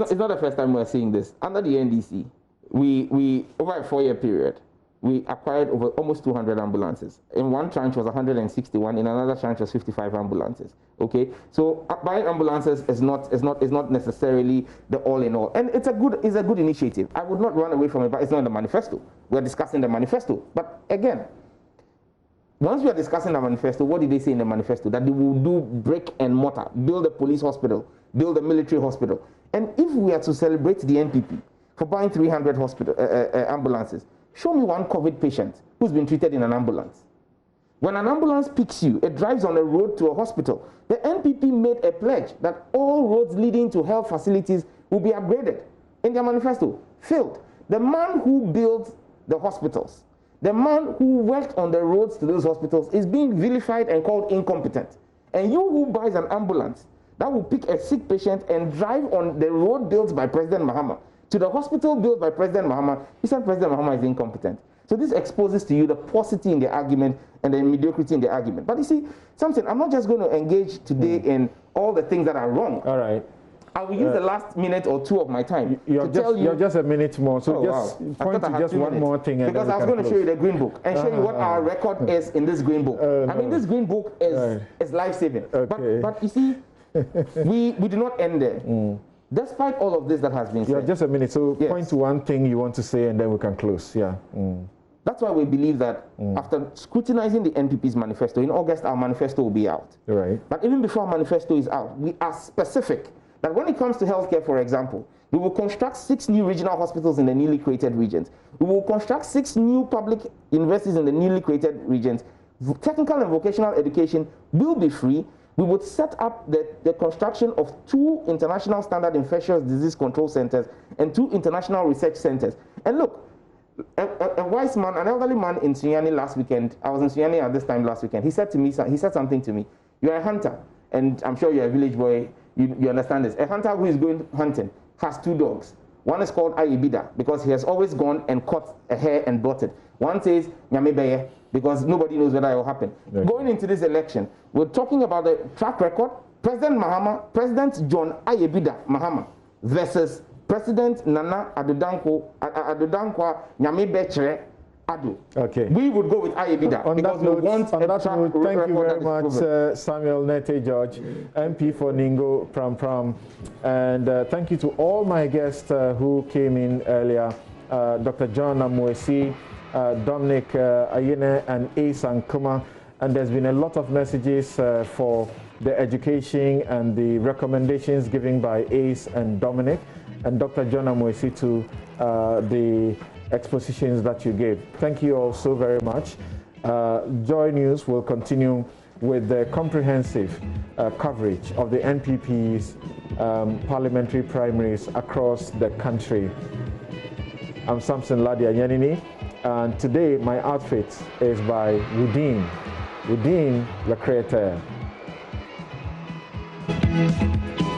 It's not the first time we're seeing this. Under the NDC, we over a 4-year period, we acquired over almost 200 ambulances. In one tranche was 161. In another tranche was 55 ambulances. Okay, so buying ambulances is not necessarily the all in all, and it's a good initiative. I would not run away from it, but it's not in the manifesto. We're discussing the manifesto, but again, once we are discussing the manifesto, what did they say in the manifesto? That they will do brick and mortar, build a police hospital, build a military hospital. And if we are to celebrate the NPP for buying 300 ambulances, show me one COVID patient who's been treated in an ambulance. When an ambulance picks you, it drives on a road to a hospital. The NPP made a pledge that all roads leading to health facilities will be upgraded. In their manifesto, failed. The man who built the hospitals, The man who worked on the roads to those hospitals is being vilified and called incompetent. And you who buys an ambulance that will pick a sick patient and drive on the road built by President Mahama to the hospital built by President Mahama, you said President Mahama is incompetent. So this exposes to you the paucity in the argument and the mediocrity in the argument. But you see, something, I'm not just going to engage today in all the things that are wrong. All right. I will use the last minute or two of my time to tell you. You're just a minute more, so point to just one more thing. Because I was going to show you the green book and show you what our record is in this green book. I mean, this green book is life-saving. Okay. But you see, we do not end there. Despite all of this that has been said. Just a minute, so point to one thing you want to say and then we can close. Yeah. That's why we believe that after scrutinizing the NPP's manifesto, in August our manifesto will be out. Right. But even before our manifesto is out, we are specific that when it comes to healthcare, for example, we will construct 6 new regional hospitals in the newly created regions. We will construct 6 new public universities in the newly created regions. Technical and vocational education will be free. We would set up the construction of 2 international standard infectious disease control centers and 2 international research centers. And look, a wise man, an elderly man in Sunyani last weekend, I was in Sunyani at this time last weekend, he said something to me. You're a hunter, and I'm sure you're a village boy, you understand this. A hunter who is going hunting has 2 dogs. One is called Ayebida, because he has always gone and caught a hare and brought it. One says Nyamebeye, because nobody knows whether it will happen. Okay. Going into this election, we're talking about the track record. President John Ayebida Mahama versus President Nana Adodankwa Nyamebechere Ado. Okay. We would go with Ayebida because we want a track record. Thank you very much, Samuel Nete George, MP for Ningo Pram Pram. And thank you to all my guests who came in earlier, Dr. John Amoesi, Dominic Ayine, and Ace Ankuma. And there's been a lot of messages for the education and the recommendations given by Ace and Dominic, and Dr. John Amoesi to the expositions that you gave. Thank you all so very much. Joy News will continue with the comprehensive coverage of the NPP's parliamentary primaries across the country. I'm Samson Ladia Yanini, and today my outfit is by Woodin, Le Créateur.